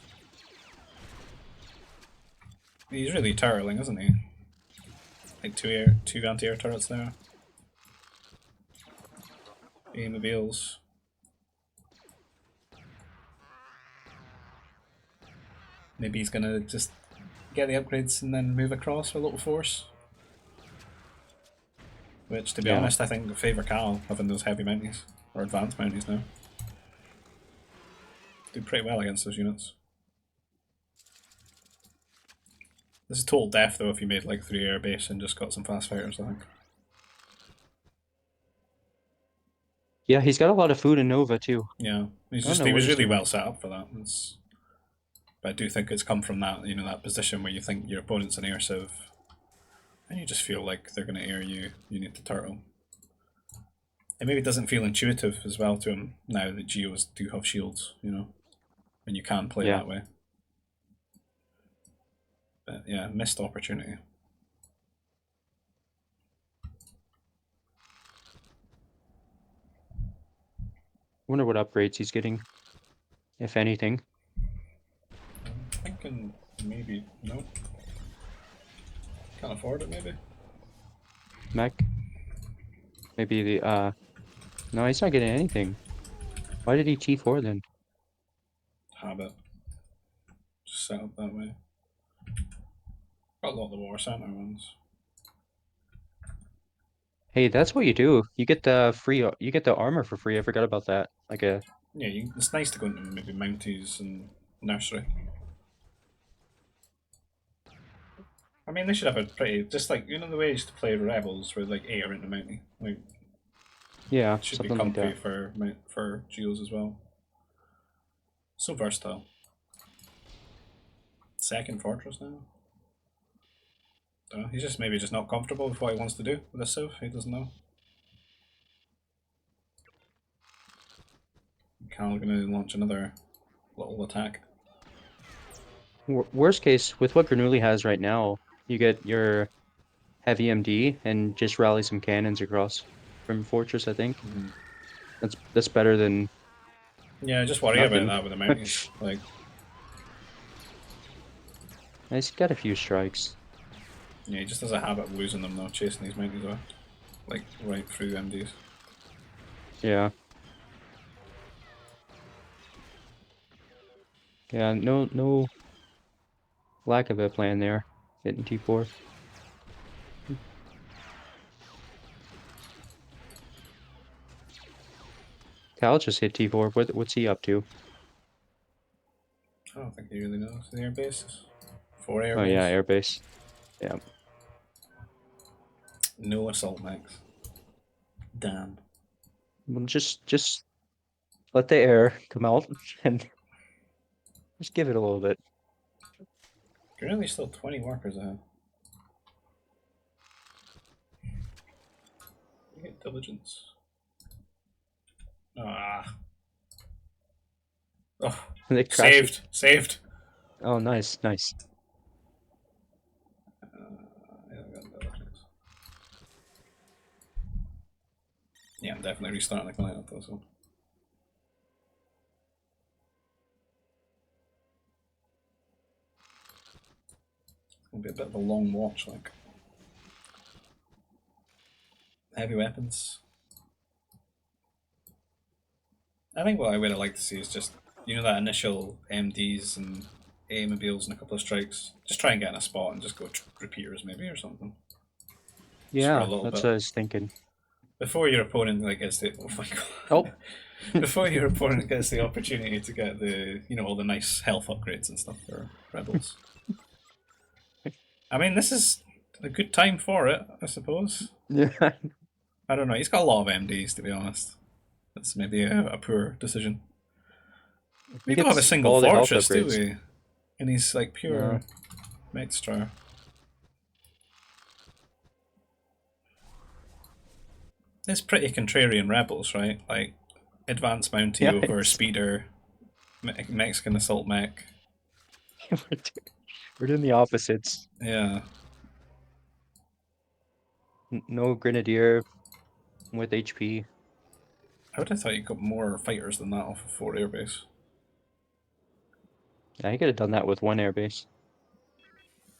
He's really turtling, isn't he? Like two anti-air turrets there. Mobiles. Maybe he's gonna just get the upgrades and then move across for a little force. Which, to be Yeah. honest, I think favour Cal having those heavy mounties, or advanced mounties now. Do pretty well against those units. This is total death though if you made like 3 air base and just got some fast fighters, I think. Yeah, he's got a lot of food in Nova too. Yeah, I don't know he what was he's really doing. well set up for that. But I do think it's come from that that position where you think your opponent's an air civ, and you just feel like they're going to air you. You need to turtle. It maybe doesn't feel intuitive as well to him now that Geos do have shields, you know, and you can play Yeah. that way. But yeah, missed opportunity. Wonder what upgrades he's getting, if anything. I'm thinking maybe no. Can't afford it maybe. Mech. Maybe the no, he's not getting anything. Why did he T4 then? Habit. Just set up that way. Got a lot of the war center ones. Hey, that's what you do. You get the free you get the armor for free. I forgot about that. Like a Yeah, it's nice to go into maybe Mounties and Nursery. I mean, they should have a pretty just like the way I used to play Rebels, where like 8 are into Mountie. Like yeah, it should be something like comfy that. for Geos as well. So versatile. Second Fortress now. Don't know. He's just maybe just not comfortable with what he wants to do with this Civ. He doesn't know. Cal going to launch another little attack. Worst case, with what Grenooli has right now, you get your heavy MD and just rally some cannons across from Fortress, I think. That's better than Yeah, just worry about nothing. that with the Mounties. Like, He's got a few strikes. yeah, he just has a habit of losing them though, chasing these Mounties away. Like, right through MDs. Yeah. Yeah, no lack of a plan there. Hitting T4. Cal just hit T4. What's he up to? I don't think he really knows. The air bases. 4 air Oh yeah, base. airbase. Yeah. No assault mechs. Damn. Well, just let the air come out and just give it a little bit. Currently still 20 workers ahead. You get diligence. Ah. Oh. They crash it. Saved. Saved. Oh, nice, nice. Yeah, I got diligence. Yeah, I'm definitely restarting the client though, so. It's gonna be a bit of a long watch, like. Heavy weapons. I think what I would have liked to see is just, that initial MDs and A mobiles and a couple of strikes. Just try and get in a spot and just go repeaters maybe or something. Just for a Yeah, little that's bit. what I was thinking. Before your opponent gets the oh my god. Oh, Before your opponent gets the opportunity to get the all the nice health upgrades and stuff for rebels. I mean, this is a good time for it, I suppose. yeah. I don't know. He's got a lot of MDs, to be honest. That's maybe a poor decision. He We don't have a gets single all the health fortress, do upgrades. we? And he's like No. pure Mexstar. It's pretty contrarian rebels, right? Like advanced Mountie Yeah, over speeder, Mexican assault mech. we're doing the opposites. Yeah, No grenadier with HP. I would have thought you got more fighters than that off of 4 airbase. Yeah, he could have done that with one airbase.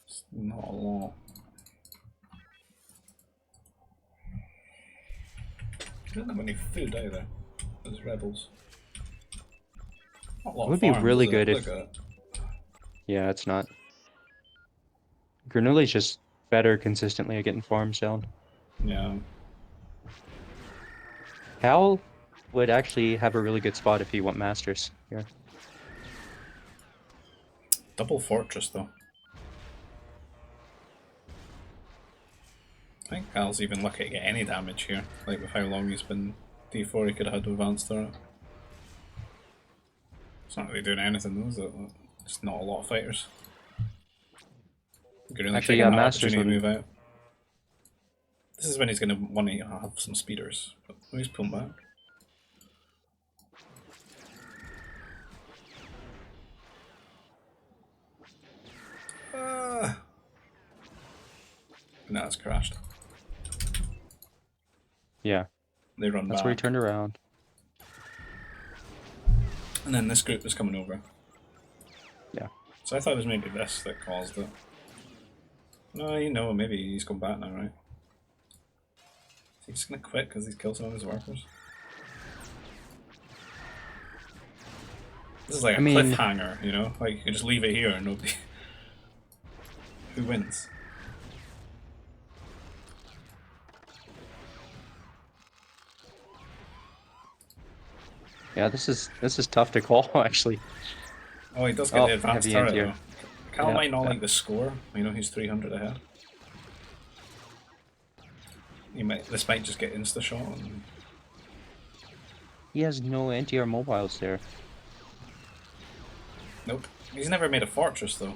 It's not a lot. He doesn't have any food either. Those rebels. Not a It lot of would be farms, is really it? good Look if, at it. yeah, it's not. Grenooli's just better consistently at getting farms down. Yeah. Cal would actually have a really good spot if he went Masters here. Double fortress though. I think Al's even lucky to get any damage here. Like with how long he's been D4, he could have had to advance through it. It's not really doing anything, is it? Just not a lot of fighters. Really Actually, taking yeah, that Masters opportunity to wouldn't. move out. This is when he's going to want to have some speeders. But Oh, he's pulling back. Ah! Now it's crashed. Yeah, They run that's where he back. turned around. And then this group is coming over. Yeah. So I thought it was maybe this that caused it. No, you know, maybe he's come back now, right? Is he just gonna quit because he's killed some of his workers? This is like I a mean, cliffhanger, you know? Like, you can just leave it here and nobody... Who wins? yeah, this is tough to call actually. Oh, he does get the Oh, advanced heavy turret, anti-air. though. Cal Yeah, might not yeah. like the score. You know, he's 300 ahead. This might just get insta-shot. And... He has no anti-air mobiles there. Nope. He's never made a fortress, though.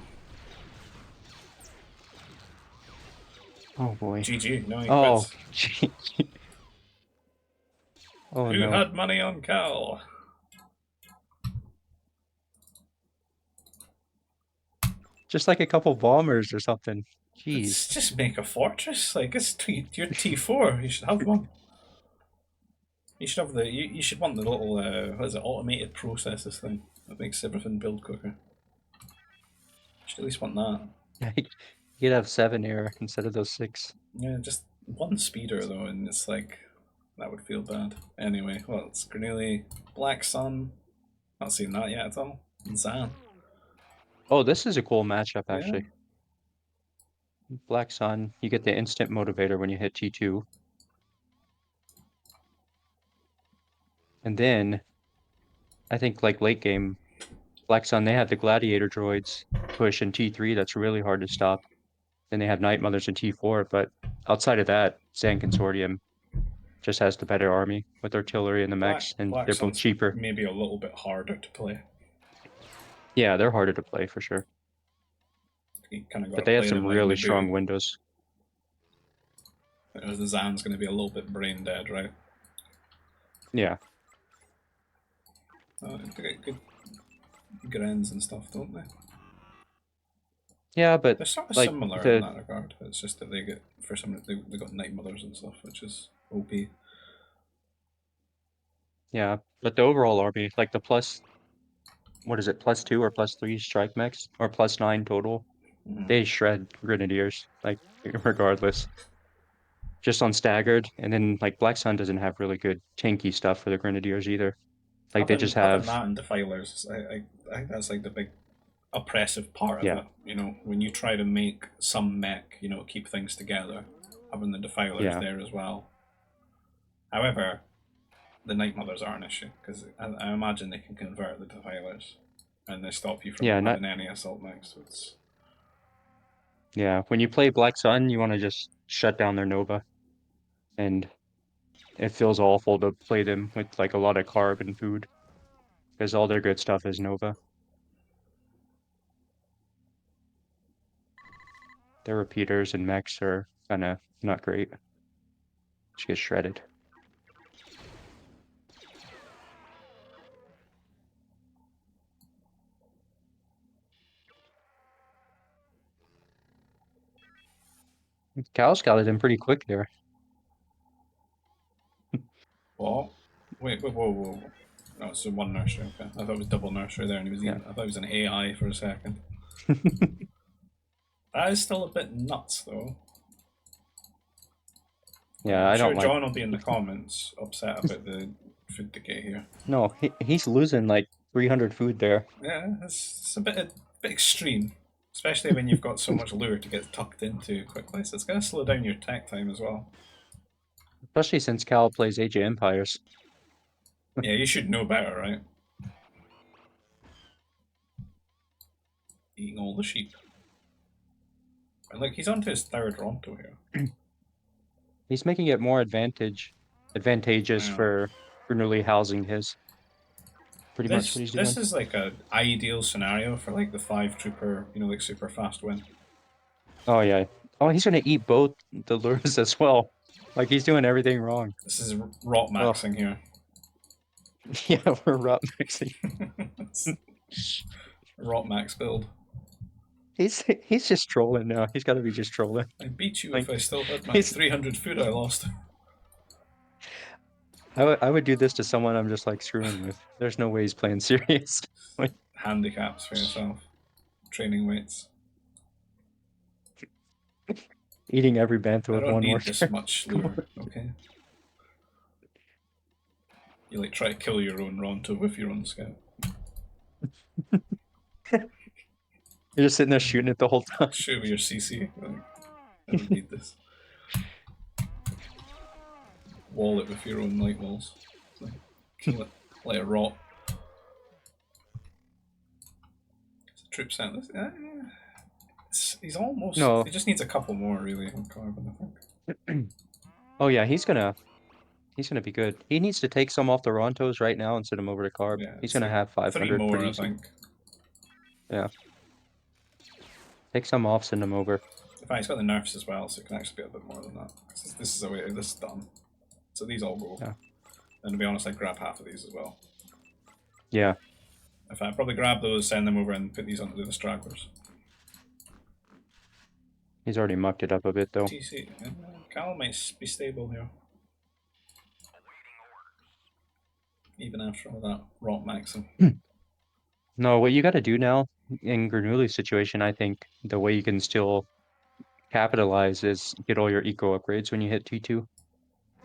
Oh boy. GG. No, he Oh, quits. gee. Oh Who no. had money on Cal? Just like a couple bombers or something. Let's Jeez. just make a fortress. Like, you're T4. You should have one. You should have the. You should want the little what is it? Automated processes thing that makes everything build quicker. You should at least want that. You'd have 7 air instead of those 6. Yeah, just one speeder though, and it's like that would feel bad. Anyway, well, it's Grenooli, Black Sun. Not seen that yet at all. And Zan. Oh, this is a cool matchup Yeah. actually. Black Sun, you get the instant motivator when you hit T2. And then I think like late game, Black Sun, they have the gladiator droids push in T3 that's really hard to stop. Then they have Night Mothers in T4, but outside of that, Zan Consortium just has the better army with artillery and the mechs, and Black they're both Sun's cheaper. maybe a little bit harder to play. Yeah, they're harder to play for sure. You kind of got But to they have play some them like really Naboo. strong windows. Whereas the Zan's going to be a little bit brain dead, right? Yeah. They get good grins and stuff, don't they? Yeah, but They're sort of like similar in the that regard. It's just that they get for some they got Night Mothers and stuff, which is OP. yeah, but the overall army, like the plus what is it, +2 or +3 strike mechs or +9 total, Mm-hmm. they shred grenadiers, like regardless. Just on staggered, and then like Black Sun doesn't have really good tanky stuff for the grenadiers either. Like they just Having have that and defilers, I think that's like the big oppressive part of yeah, it. You know, when you try to make some mech, you know, keep things together, having the defilers yeah, there as well. However, the Night Mothers are an issue because I imagine they can convert the defilers, and they stop you from yeah, not having any assault mechs. So it's yeah. When you play Black Sun, you want to just shut down their Nova, and it feels awful to play them with like a lot of carb and food because all their good stuff is Nova. Their repeaters and mechs are kind of not great. Just get shredded. Cal scouted him pretty quick there. what? Wait, whoa. No, it's one nursery. Okay, I thought it was double nursery there, and he was Yeah. eating. I thought it was an AI for a second. That is still a bit nuts, though. Yeah, I'm I sure don't like. John will be in the comments upset about the food decay here. No, he's losing like 300 food there. Yeah, it's a bit extreme, especially when you've got so much lure to get tucked into quickly. So it's going to slow down your tech time as well. Especially since Cal plays Age of Empires. Yeah, you should know better, right? Eating all the sheep. And look, he's on to his third Ronto here. He's making it more advantageous Yeah. for Grenooli housing his. Pretty much what he's This doing. is like a ideal scenario for like the 5 trooper, you know, like super fast win. Oh yeah. Oh, he's gonna eat both the lures as well. Like he's doing everything wrong. This is rot Oh, maxing here. yeah, we're rot mixing. Rot max build. He's just trolling now. He's got to be just trolling. I beat you if Like I still had my he's 300 food I lost. I would do this to someone I'm just like screwing with. There's no way he's playing serious. Like, Handicaps for yourself. Training weights. eating every bantha I with don't one need worker. this much Come lure, okay? You like try to kill your own Ronto with your own scout. on. You're just sitting there shooting it the whole time. Shoot with your CC. Like, I don't need this. Wall it with your own light walls. Like, kill it. Let it rot. It's a troop center. He's almost. No. He just needs a couple more, really, on carbon, I think. Oh yeah, he's gonna be good. He needs to take some off the Rontos right now and send them over to Carb. Yeah, He's it's gonna like have 3 500 more, pretty I easy. think. Yeah. Take some off, send them over. In fact, he's got the nerfs as well, so it can actually be a bit more than that. This is a way. This is done. So these all go. Yeah. And to be honest, I'd grab half of these as well. Yeah. In fact, I'd probably grab those, send them over, and put these onto the stragglers. He's already mucked it up a bit though. TC. Cal might be stable here. Even after all that rot maxing. No, what you got to do now in Grenooli's situation, I think the way you can still capitalize is get all your eco upgrades when you hit T2.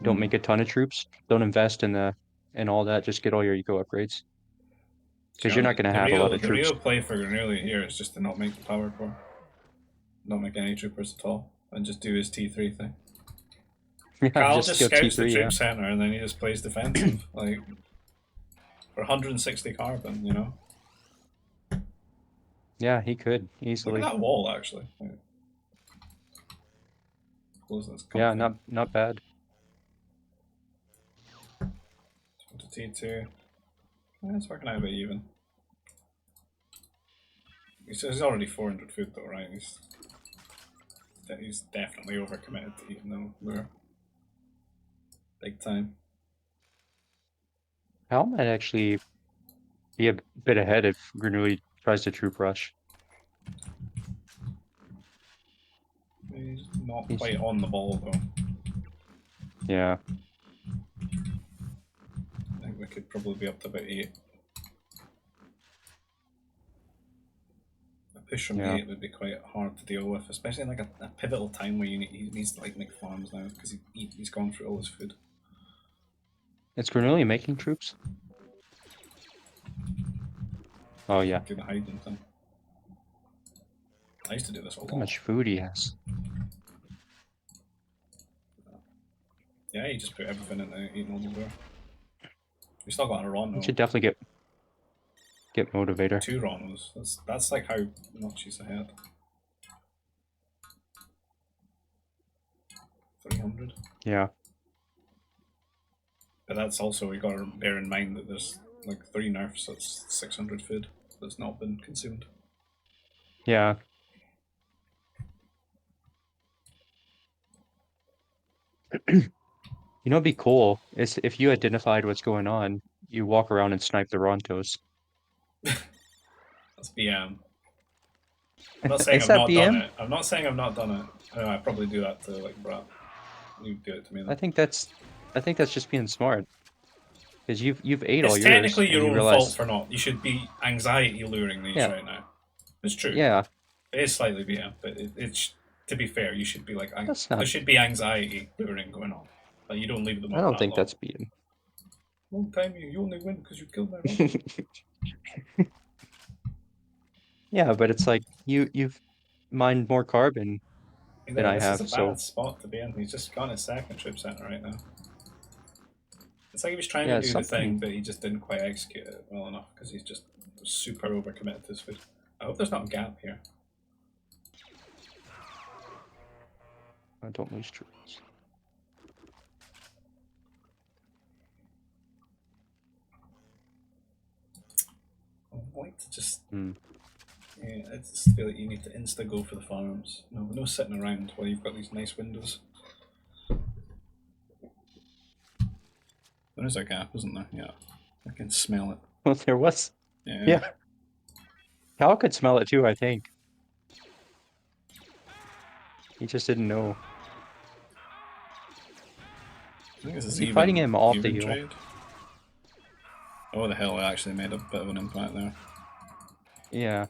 Don't make a ton of troops. Don't invest in all that. Just get all your eco upgrades. Because you're not going to have a lot of The troops. real play for Grenooli here is just to not make the power core. Not make any troopers at all. And just do his T3 thing. Yeah, Cal just go scouts the T3, troop yeah. center and then he just plays defensive. Like, for 160 carbon, you know? Yeah, he could Look easily. at that wall, actually. Like, close this. Yeah, not bad. To T2. Yeah, it's working out a bit even. He's already 400 food though, right? He's definitely overcommitted to eating them. We're big time. Hal might actually be a bit ahead if Grenooli tries to troop rush. He's not quite on the ball though. Yeah. I think we could probably be up to about 8. A push from 8 would be quite hard to deal with, especially in like a pivotal time where he needs to like make farms now because he's gone through all his food. Is Grenooli making troops? Oh yeah. Do the hiding thing. I used to do this a lot. Look how much food he has. Yeah, you just put everything into eating on the door. We still got a Ron. You should definitely get motivator. 2 Ronos. That's like how much he's ahead. 300. Yeah. But that's also, we got to bear in mind that there's like 3 nerfs, that's 600 food that's not been consumed. Yeah. You know, it'd be cool is if you identified what's going on, you walk around and snipe the Rontos. That's BM. I'm not saying I've not done it. I'm not saying I've not done it. I know I probably do that to like Brat. You do it to me. Then. I think that's just being smart. Because you've ate all yours. It's technically your own realize... fault for not. You should be anxiety luring these right now. It's true. Yeah. It is slightly BM, but it's to be fair, you should be like not... there should be anxiety luring going on. Like you don't leave them. I don't think that's BM. Long time you only win because you killed my mom. Yeah, but it's like you've mined more carbon than I have. This is a bad spot to be in. He's just got his second troop center right now. It's like he was trying to do the thing, but he just didn't quite execute it well enough because he's just super overcommitted to his food. I hope there's not a gap here. I don't lose troops. I'd like to just... Yeah, I just feel like you need to insta-go for the farms. No sitting around while you've got these nice windows. There is a gap, isn't there? Yeah. I can smell it. Well, there was. Yeah. Yeah. Cal could smell it too, I think. He just didn't know. I think this Is is he fighting him off the even hill? trade. Oh, the hell, I actually made a bit of an impact there. Yeah.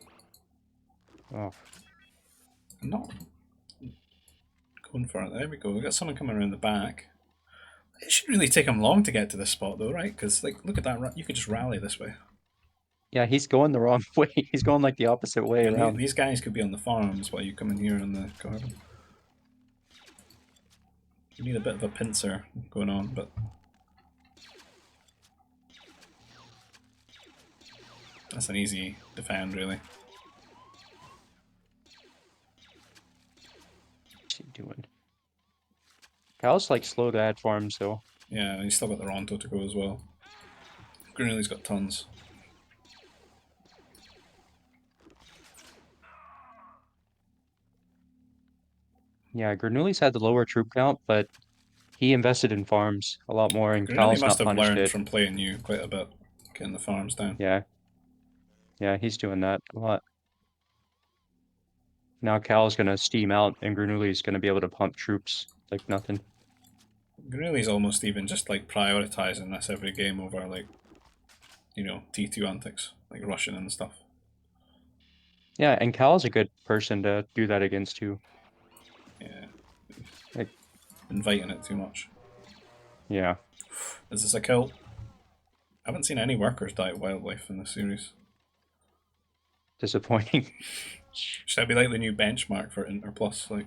Oh, I'm not going for it. There we go. We got someone coming around the back. It shouldn't really take him long to get to this spot, though, right? Because, like, look at that. You could just rally this way. yeah, he's going the wrong way. He's going like the opposite way And around. these guys could be on the farms while you come in here on the garden. You need a bit of a pincer going on, but that's an easy defend, really. What's he doing? Cal's like slow to add farms though. Yeah, and he's still got the Ronto to go as well. Grenooli's got tons. Yeah, Grenooli's had the lower troop count, but he invested in farms a lot more, and Grenooli Cal's must not have punished learned it. from playing you quite a bit, getting the farms down. Yeah, yeah, he's doing that a lot. Now Cal's gonna steam out, and Grenooli's gonna be able to pump troops like nothing. Grenooli's almost even just like prioritizing this every game over like, you know, T2 antics, like rushing and stuff. Yeah, and Cal's a good person to do that against too. Yeah. Like, Inviting it too much. yeah, Is this a kill? I haven't seen any workers die of wildlife in this series. disappointing. Should that be like the new benchmark for Inter Plus? Like,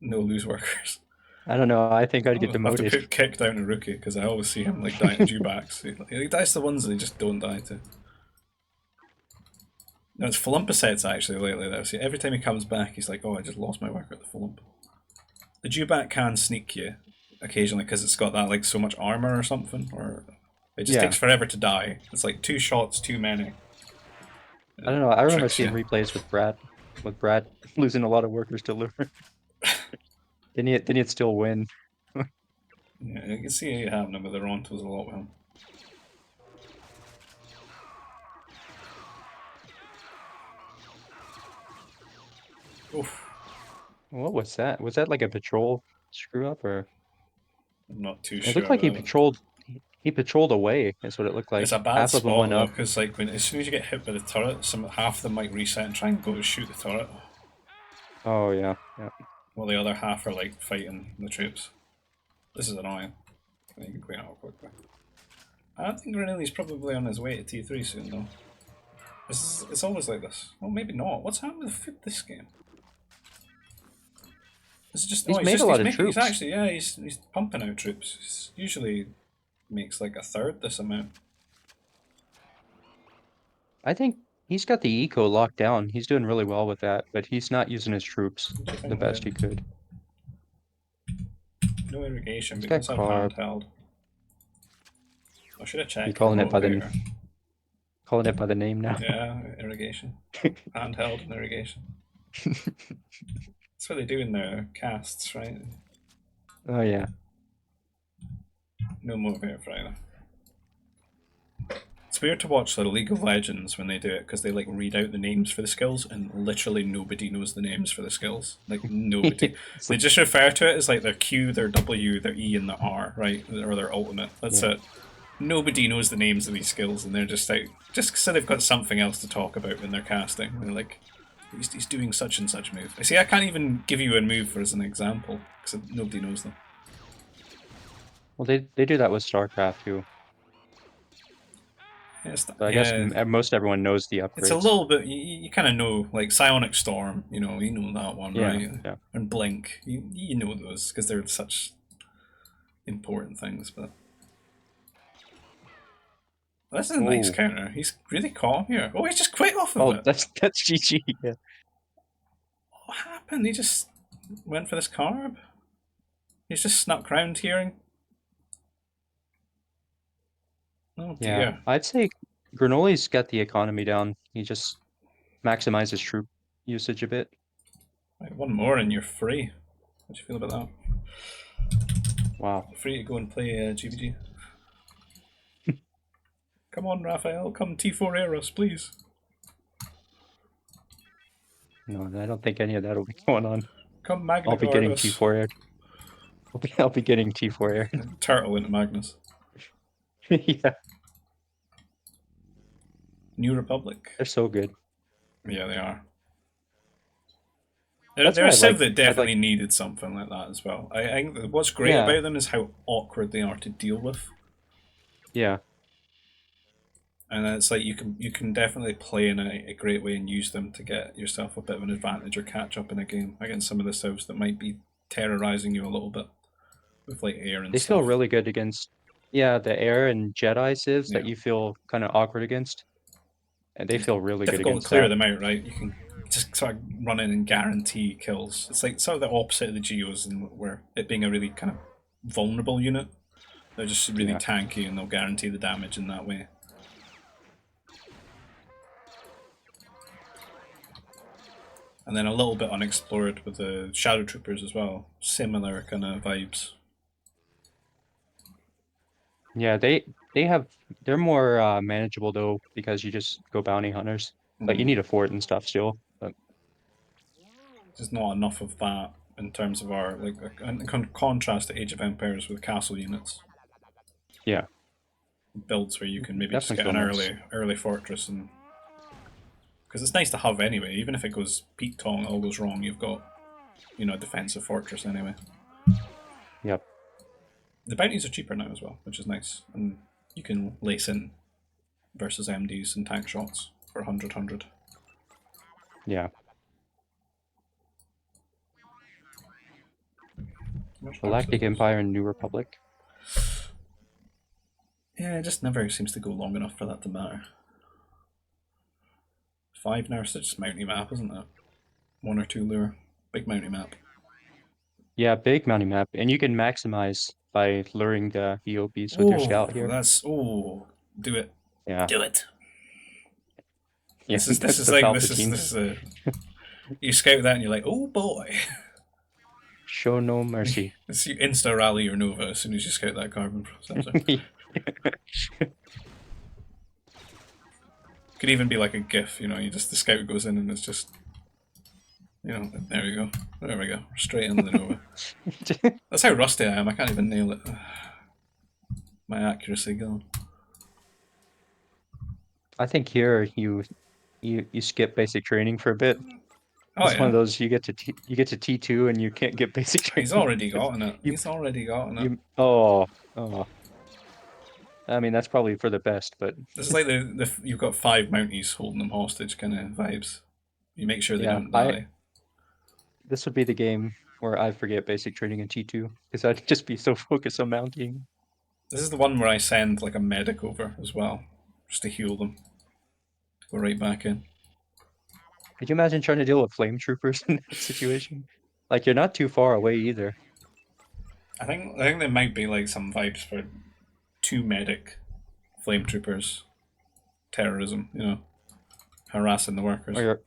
no lose workers. I don't know. I think I'd get I'll have to demoted. put kick down a rookie because I always see him like die to dewbacks. He dies to the ones that he just don't die to. No, it's Philimpocets actually lately that I see. Every time he comes back, he's like, "Oh, I just lost my worker at the Philump." The dewback can sneak you occasionally because it's got that like so much armor or something, or it just Yeah, takes forever to die. It's like 2 shots too many. I don't know. I remember Tricks seeing you. replays with Brad losing a lot of workers to lure. Then he'd still win. Yeah, you can see it happening with the Rontos a lot with him. Oof, What was that? Was that like a patrol screw up or I'm not too it looked sure, like but that was, he patrolled away, is what it looked it's like. a bad Half of them spot went though, up. because like when as soon as you get hit by the turret, half of them might reset and try and go to shoot the turret, Oh yeah, yeah. while the other half are like fighting the troops. This is annoying. You can clean it up quickly. I don't think Grenooli's probably on his way to T3 soon though. It's always like this. Well, maybe not. What's happened with food this game? It's just He's made a lot of he's troops. actually he's pumping out troops. He's usually makes like a third this amount. I think he's got the eco locked down. He's doing really well with that, but he's not using his troops What do you the think, best he Wade? could. No irrigation, He's but he got does have carb. handheld. I should have You checked the calling it vote by the later. calling it by the name now. Yeah, irrigation. Handheld and irrigation. That's what they do in their casts, right? Oh yeah. No motivator for either. It's weird to watch the League of Legends when they do it because they like read out the names for the skills and literally nobody knows the names for the skills. Like nobody. It's They like, just refer to it as like their Q, their W, their E, and their R, right? Or their ultimate. That's yeah. it. Nobody knows the names of these skills, and they're just like just so they've got something else to talk about when they're casting. They're like, he's doing such and such move. I see. I can't even give you a move as an example because nobody knows them. Well, they do that with StarCraft too. So I guess Yeah, most everyone knows the it's a upgrades. little bit. You kind of know, like Psionic Storm. You know that one, Yeah, right? yeah. And Blink. You know those because they're such important things. But this is a nice Oh, counter. He's really calm here. Oh, he's just quit off of oh, it. that's GG. Yeah. What happened? He just went for this carb. He's just snuck round here. Oh Yeah, dear. I'd say Grenooli's got the economy down. He just maximizes troop usage a bit. Right, one more and you're free. How do you feel about that? Wow. Free to go and play GBG. Come on, Raphael, come T4 air us, please. No, I don't think any of that will be going on. Come I'll Magna be Guard getting us. T4 aired. I'll be getting T4 aired. Turtle into Magnus. Yeah, New Republic. they're so good. Yeah, they are. That's They're what a I civ like. that I like, definitely needed something like that as well. I think what's great yeah, about them is how awkward they are to deal with. yeah. And it's like you can definitely play in a great way and use them to get yourself a bit of an advantage or catch up in a game against some of the civs that might be terrorizing you a little bit with like air and They feel stuff. really good against, yeah, the air and Jedi civs that Yeah, you feel kind of awkward against. And they it's feel really good difficult to against clear that. them out, right? You can just sort of run in and guarantee kills. It's like sort of the opposite of the Geos, and where it being a really kind of vulnerable unit, they're just really Yeah. tanky and they'll guarantee the damage in that way. And then a little bit unexplored with the Shadow Troopers as well. Similar kind of vibes. Yeah, they're more manageable though because you just go bounty hunters. Like you Mm. need a fort and stuff still, but There's not enough of that in terms of our like in contrast to Age of Empires with castle units yeah, builds where you can maybe just definitely get feel an nice. early fortress and because it's nice to have anyway. Even if it goes peak tong, all goes wrong, you've got a defensive fortress anyway. Yep. The bounties are cheaper now as well, which is nice, and you can lace in versus MDs and tank shots for 100. Yeah. Much Galactic abscesses. Empire and New Republic. Yeah, it just never seems to go long enough for that to matter. 5 now, so just mounty map, isn't it? 1 or 2 lure. Big mounty map. Yeah, big mounting map. And you can maximize by luring the EOPs with your Oh, scout here. that's do it, Yeah. do it. Yeah, This that's is the like Palpatine. this is a you scout that and you're like, oh boy. Show no mercy. It's you insta rally your Nova as soon as you scout that carbon processor. Could even be like a GIF, you just the scout goes in and it's just there we go. There we go. Straight into the Nova. That's how rusty I am, I can't even nail it. My accuracy gone. I think here you skip basic training for a bit. Oh It's one of yeah. those you get to T2 and you can't get basic He's training already because gotten it. you He's already gotten it. you oh. I mean that's probably for the best, but This is like the you've got 5 mounties holding them hostage kind of vibes. You make sure they yeah, don't I die. this would be the game where I forget basic training in T2 because I'd just be so focused on mounting. This is the one where I send like a medic over as well, just to heal them. To go right back in. Could you imagine trying to deal with flame troopers in that situation? Like you're not too far away either. I think there might be like some vibes for 2 medic flame troopers terrorism. Harassing the Or workers.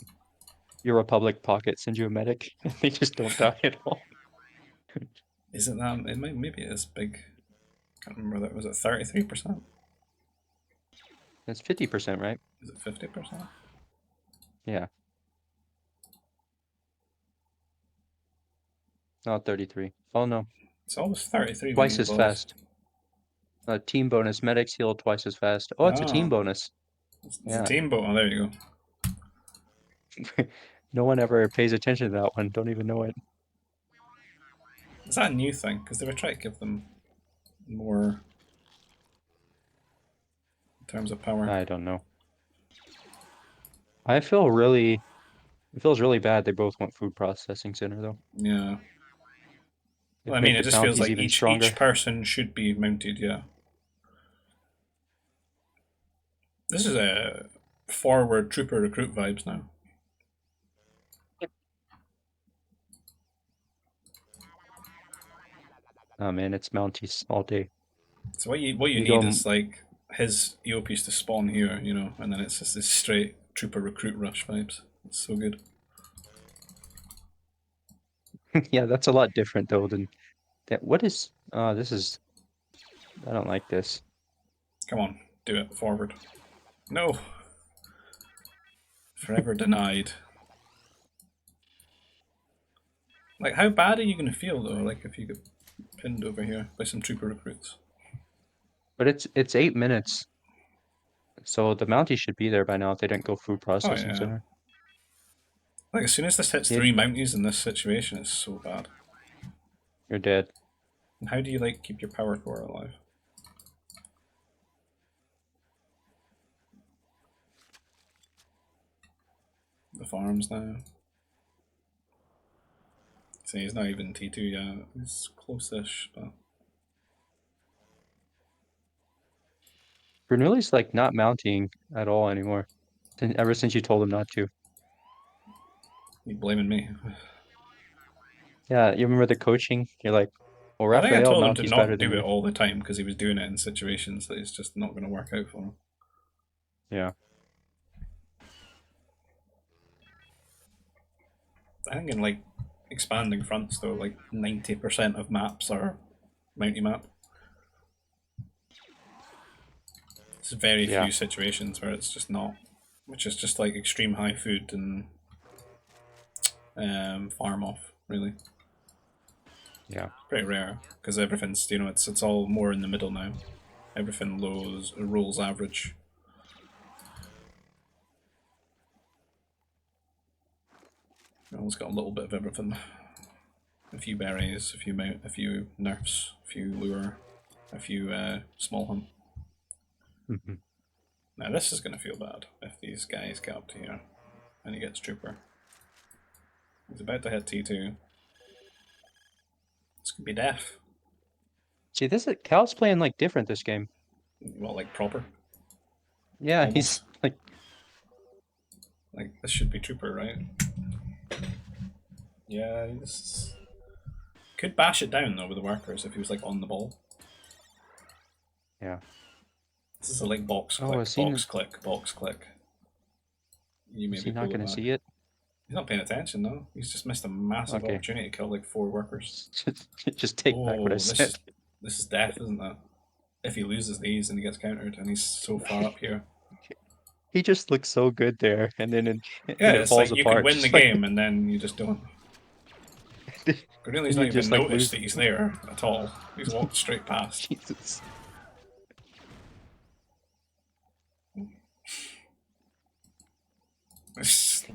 your Republic pocket sends you a medic and they just don't die at all. Is it that? Maybe it is big. Can't remember that. Was it 33%? It's 50%, right? Is it 50%? Yeah, not 33. Oh no, It's always 33 with twice these as boys. fast. Team bonus, medics heal twice as fast. Oh, it's a team Oh, bonus. it's a Yeah. team boat. Oh, there you go. No one ever pays attention to that one. Don't even know it. Is that a new thing? Because they were trying to give them more in terms of power. I don't know. I feel really, it feels really bad they both want food processing center though. Yeah. Well, I Make mean, it the just feels bounties like even each stronger. person should be mounted. Yeah. This is a forward trooper recruit vibes now. Oh man, it's mounties all day. So what you You need go, is like his EOPs to spawn here, and then it's just this straight trooper recruit rush vibes. It's so good. yeah, that's a lot different though than that. What is, Oh, this is... I don't like this. Come on, do it. Forward. No! Forever denied. Like, how bad are you going to feel, though, like, if you get pinned over here by some trooper recruits? But it's 8 minutes. So the Mounties should be there by now if they didn't go food Oh, processing yeah. center. Like, as soon as this hits Kid, 3 Mounties in this situation, it's so bad. you're dead. And how do you, like, keep your power core alive? The farms now. See, he's not even T2 yet. He's close-ish, but... Grenooli's like not mounting at all anymore. Ever since you told him not to. You blaming me? Yeah, you remember the coaching? You're like, well, I think I Raphael told him to Mounty's better not than do it you. all the time because he was doing it in situations that it's just not going to work out for him. Yeah. I think in like expanding fronts though, like 90% of maps are Mountie map. There's very Yeah. few situations where it's just not, which is just like extreme high food and farm off really. Yeah. Pretty rare because everything's it's all more in the middle now. Everything rolls average. Everyone's got a little bit of everything. A few berries, a few nerfs, a few lure, a few small hunt. Hmm. Now this is going to feel bad if these guys get up to here and he gets trooper. He's about to hit T2. It's going to be death. See, this is Cal's playing like different this game. Well, like proper. Yeah, he's Almost. Like this should be trooper, right? Yeah, this could bash it down though with the workers if he was like on the ball. yeah. This is a like box Oh, click, box click, box click. You is he maybe not pull it gonna back. see it? He's not paying attention though. He's just missed a massive Okay. opportunity to kill like 4 workers. Just take back what I Oh, said. this is death, isn't it? If he loses these and he gets countered and he's so far up here. He just looks so good there, and then Yeah, it it's falls like you could apart. win the Just like game and then you just don't. Grenooli's then not you even just like noticed lose. that he's there at all. He's walked straight past. Jesus.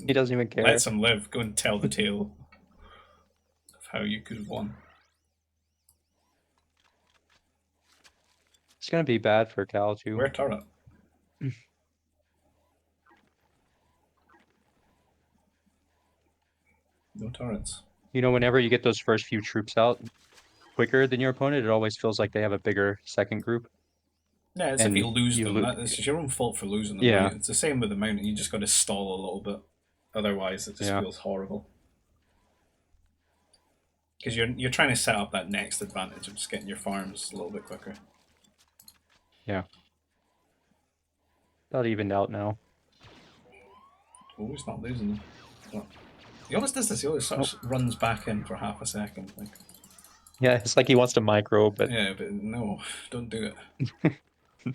He doesn't even care. Let him live. Go and tell the tale of how you could have won. It's gonna be bad for Cal too. Where turret? No turrets. You know, whenever you get those first few troops out quicker than your opponent, it always feels like they have a bigger second group. Yeah, it's if you And lose you them. lo It's your own fault for losing them, Yeah, right? It's the same with the mountain. You just got to stall a little bit. Otherwise, it just yeah, feels horrible. Because you're trying to set up that next advantage of just getting your farms a little bit quicker. yeah. About evened out now. Oh, he's not losing them. But he always does this. He always sort of runs back in for half a second. Like, Yeah, it's like he wants to micro, but yeah, but no, don't do it. he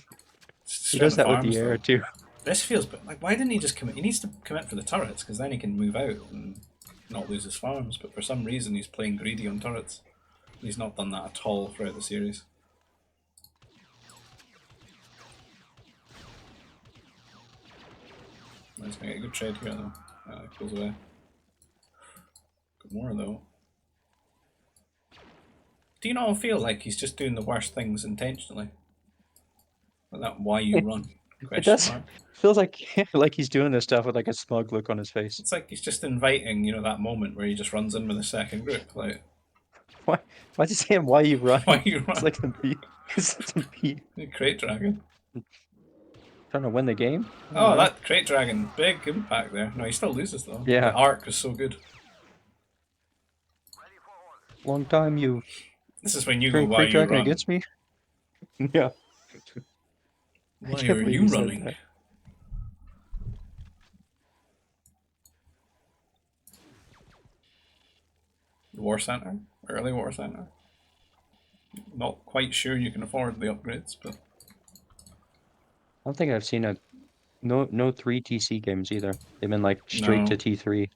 Straight on does the that with the farms air though. too. This feels like why didn't he just commit? He needs to commit for the turrets because then he can move out and not lose his farms. But for some reason, he's playing greedy on turrets. He's not done that at all throughout the series. He's gonna get a good trade here though. Goes away. Got more though. Do you not feel like he's just doing the worst things intentionally? Like that why you It, run it question does mark. feels like like he's doing this stuff with like a smug look on his face. It's like he's just inviting, that moment where he just runs in with a second group. Like, Why? Why's he saying why you run? why you It's run? like some P. It's some P. Crate Dragon. Trying to win the game. I don't Oh, know. that Crate Dragon. Big impact there. No, he still loses though. The Yeah, arc is so good. long time you This is when you go, turn why Crate you Dragon run? against me. Yeah, I Why can't are believe you he said running? that. War Center? Early War Center? Not quite sure you can afford the upgrades, but I don't think I've seen a no 3 TC games either. They've been like straight no. to T3.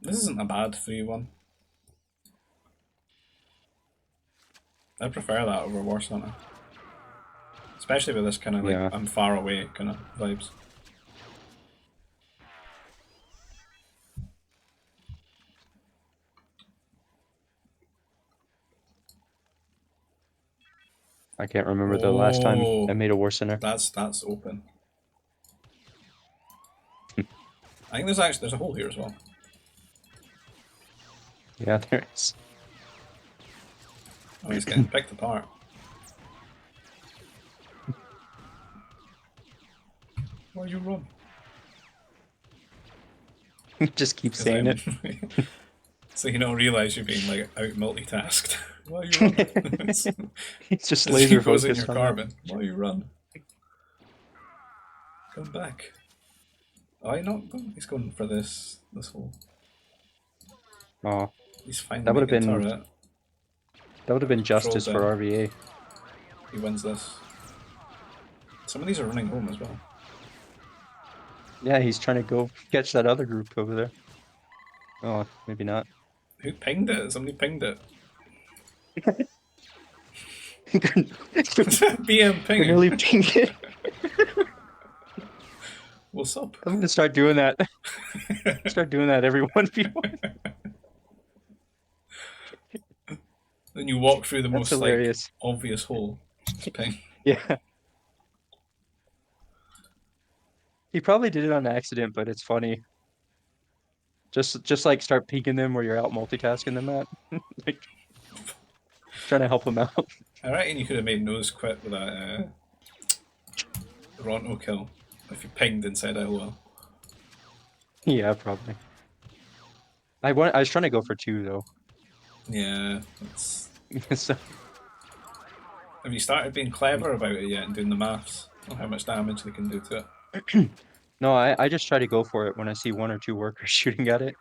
This isn't a bad 3-1. I prefer that over War Center. Especially with this kind of like Yeah, I'm far away kind of vibes. I can't remember the last time I Oh, made a War Center. that's open. I think there's a hole here as well. Yeah, there is. Oh, he's getting picked apart. Why you run? Just keep Because saying I'm it. so you don't realize you're being like out multitasked. Why you run? He's just As he laser goes in your focused on that. carbon. Why you run? Come back. Oh, I not going. He's going for this hole. Oh, He's finally that would have making been turret. Control justice for down. RVA. He wins this. Some of these are running home as well. Yeah, he's trying to go catch that other group over there. Oh, maybe not. Who pinged it? Somebody pinged it. BM pinging. Grenooli ping it. What's up? I'm gonna start doing that. Start doing that every 1v1. Then you walk through the That's most like hilarious. obvious hole. Just ping. Yeah. He probably did it on accident, but it's funny. Just like start peeking them where you're out multitasking them at. Like trying to help them out. I reckon you could have made nose quit with that Toronto kill if you pinged inside LOL. Yeah, probably. I was trying to go for 2 though. Yeah, that's. So Have you started being clever about it yet and doing the maths on how much damage they can do to it? no, I just try to go for it when I see 1 or 2 workers shooting at it.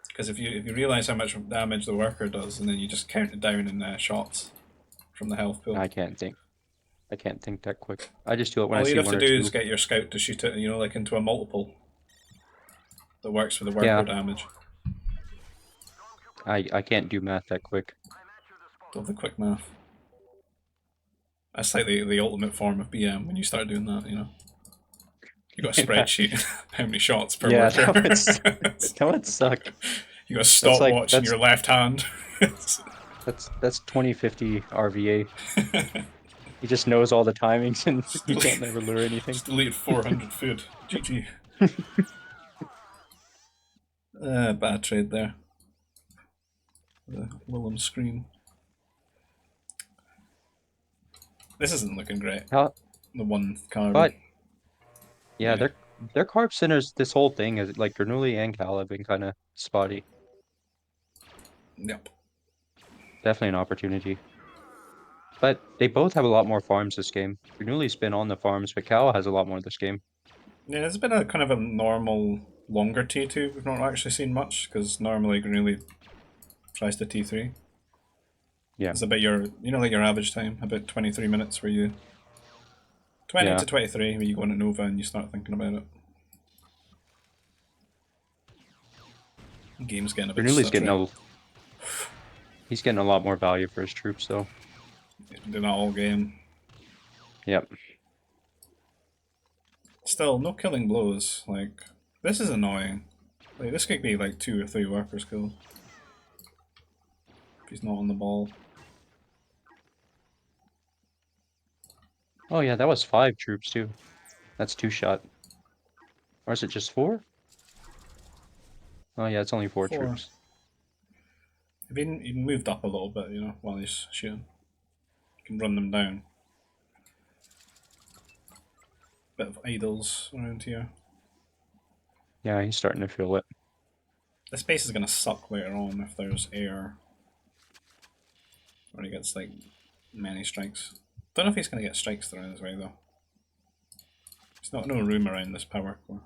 Because if you realise how much damage the worker does, and then you just count it down in shots from the health pool. I can't think. I can't think that quick. I just do it when I All you'd see have one to or do is two. get your scout to shoot it, like into a multiple that works for the worker Yeah, damage. I can't do math that quick. Love the quick math. That's like the ultimate form of BM when you start doing that, You got a Yeah, spreadsheet, how many shots per yeah, worker. that would suck. You got a That's like stopwatch in your left hand. that's 2050 RVA. He just knows all the timings and just, he delete, can't never lure anything. just deleted 400 food. GG. Bad trade there. The Willem screen. This isn't looking great. How, The one carbon. but yeah, Yeah. their carb centers this whole thing is like Grenooli and Cal have been kind of spotty. Yep. Definitely an opportunity. But they both have a lot more farms this game. Grenooli's been on the farms, but Cal has a lot more this game. Yeah, it's been a kind of a normal, longer T2. We've not actually seen much, because normally Grenooli tries to T3. Yeah, It's about like your average time, about 23 minutes where you 20 yeah. to 23 when you go into Nova and you start thinking about it. The game's getting a bit Grenooli's getting stuttery. he's getting a lot more value for his troops though. He's been doing that all game. Yep. Still, no killing blows. Like, this is annoying. Like, this could be like 2 or 3 workers killed. If he's not on the ball. Oh yeah, that was 5 troops too. That's 2 shot. Or is it just 4? Oh yeah, it's only 4 4. troops. If he moved up a little bit, while he's shooting. You can run them down. Bit of idols around here. Yeah, he's starting to feel it. This base is gonna suck later on if there's air. Or he gets like many strikes. Don't know if he's gonna get strikes thrown his way though. There's no room around this power core.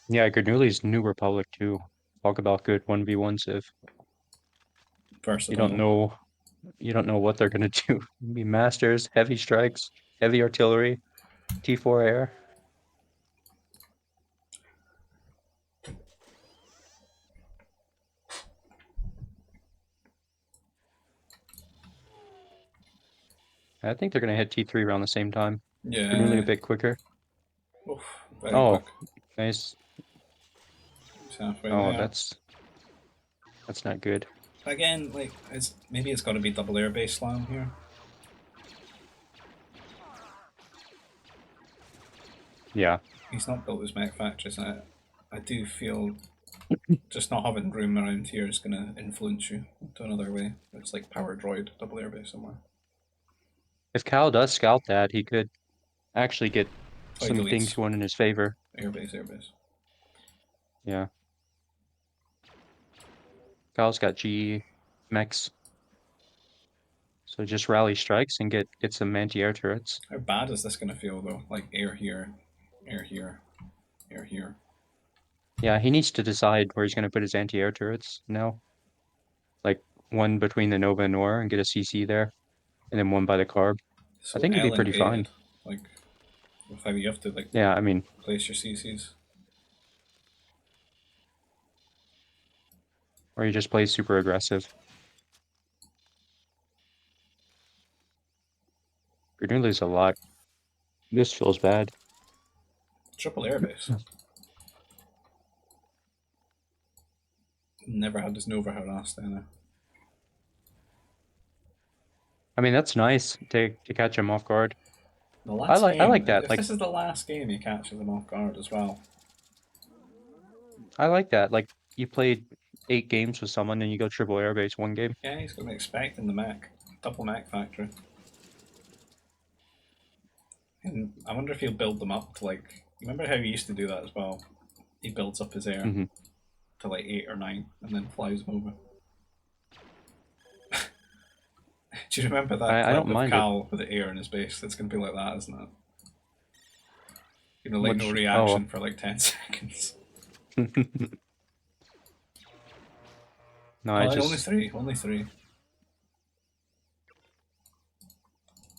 Yeah, Grenooli's New Republic too. Talk about good 1v1 civ. versatile. You don't know what they're gonna do. Be masters, heavy strikes, heavy artillery, T4 air. I think they're gonna hit T3 around the same time. Grenooli a Yeah. bit quicker. Oof, very Oh, quick. nice. He's halfway Oh, there. that's not good. Again, maybe it's got to be double air base slam here. Yeah. He's not built his mech factories. I do feel just not having room around here is going to influence you to another way. It's like power droid, double air base somewhere. If Cal does scout that, he could actually get Oh, he some things deletes going in his favor. airbase, airbase. Yeah. Cal's got G mechs. So just rally strikes and get some anti-air turrets. How bad is this going to feel though? Like air here, air here, air here. Yeah, he needs to decide where he's going to put his anti-air turrets now. Like one between the Nova and Nora and get a CC there, and then one by the carb. I So think he'd be pretty elongated. fine. Like with how you have to like Yeah, I mean, place your CCs. or he just plays super aggressive. You're going to lose a lot. This feels bad. Triple airbase. Never had this Nova harassed either. I mean, that's nice to catch him off guard. The last I game, like that. if Like this is the last game, he catches them off guard as well. I like that. Like you played 8 games with someone and you go triple airbase one game. Yeah, he's going to be expecting the mech. Double mech factory. And I wonder if he'll build them up to like. Remember how he used to do that as well? He builds up his air Mm-hmm. to like 8 or 9 and then flies them over. Do you remember that I clip don't of mind it. Cal with the air in his base? It's going to be like that, isn't it? You know, like no Which reaction for like 10 seconds. No, Oh, I only just 3, only 3.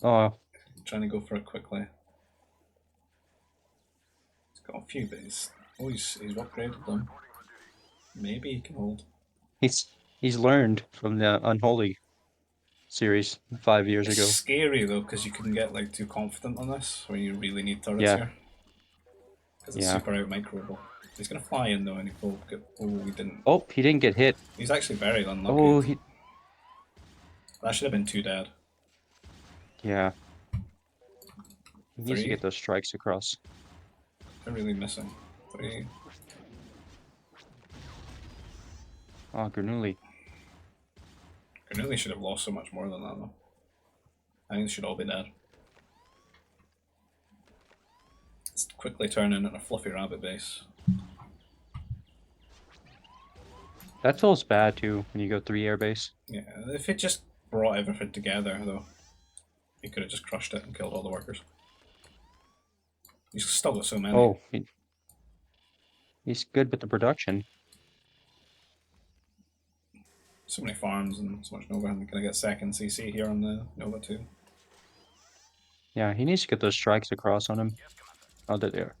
oh Trying to go for it quickly. He's got a few, but he's upgraded them. Maybe he can hold. he's learned from the Unholy series 5 years It's ago. scary though because you can get like too confident on this when you really need turrets Yeah, here because it's yeah. super out microable. He's gonna fly in though and he will get. Oh, he didn't. Oh, he didn't get hit. He's actually very unlucky. Oh, he That should have been 2 dead. yeah. He needs to 3. get those strikes across. They're really missing. 3. Oh, Grenooli. Grenooli should have lost so much more than that though. I think they should all be dead. It's quickly turning into a fluffy rabbit base. That feels bad too when you go 3 airbase. Yeah, if it just brought everything together though, he could have just crushed it and killed all the workers. He's still got so many. Oh, he's good with the production. So many farms and so much Nova. I'm gonna get second CC here on the Nova too. Yeah, he needs to get those strikes across on him. Oh, they're there.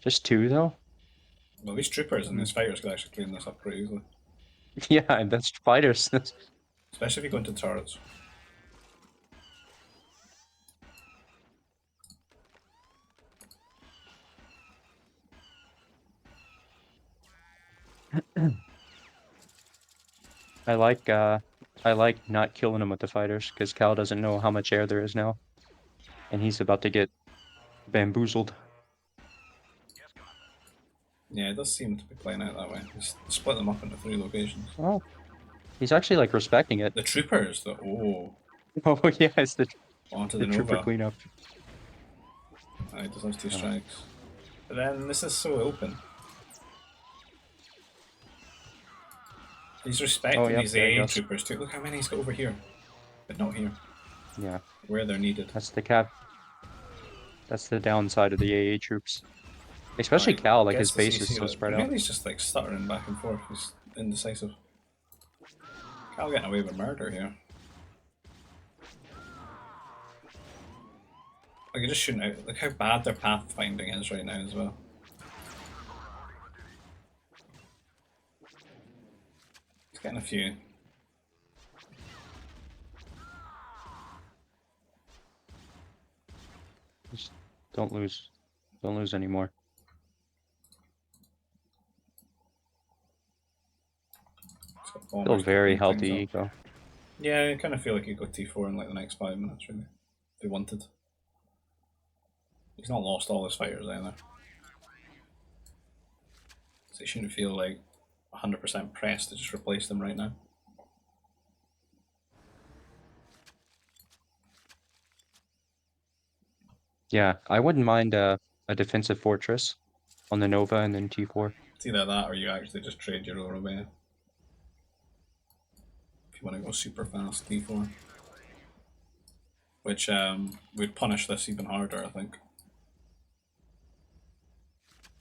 Just 2 though? Well, these troopers and these fighters could actually clean this up pretty easily. Yeah, that's fighters. Especially if you go into turrets. I like not killing him with the fighters because Cal doesn't know how much air there is now. And he's about to get bamboozled. Yeah, it does seem to be playing out that way. Just split them up into 3 locations. Oh, he's actually like respecting it. The troopers, though. Oh, Oh yeah, it's onto the the trooper Nova. cleanup. Alright, deserves 2 Oh. strikes. But then this is so open. He's respecting yep, these there he AA goes. troopers too. Look how many he's got over here. But not here. Yeah, Where they're needed. that's the cap. That's the downside of the AA troops. Especially Right, Cal, like gets his the base is CC, so but spread out. really he's just like stuttering back and forth. He's indecisive. Cal getting away with murder here. Like, you're just shooting out. Look how bad their pathfinding is right now as well. It's getting a few. Just don't lose anymore. Still very healthy ego. Yeah, I kind of feel like you go T4 in like the next 5 minutes, really. If they wanted. He's not lost all his fighters either. So he shouldn't feel like 100% pressed to just replace them right now. Yeah, I wouldn't mind a defensive fortress on the Nova and then T4. It's either that or you actually just trade your Aura away. If you want to go super fast, T4. Which would punish this even harder, I think.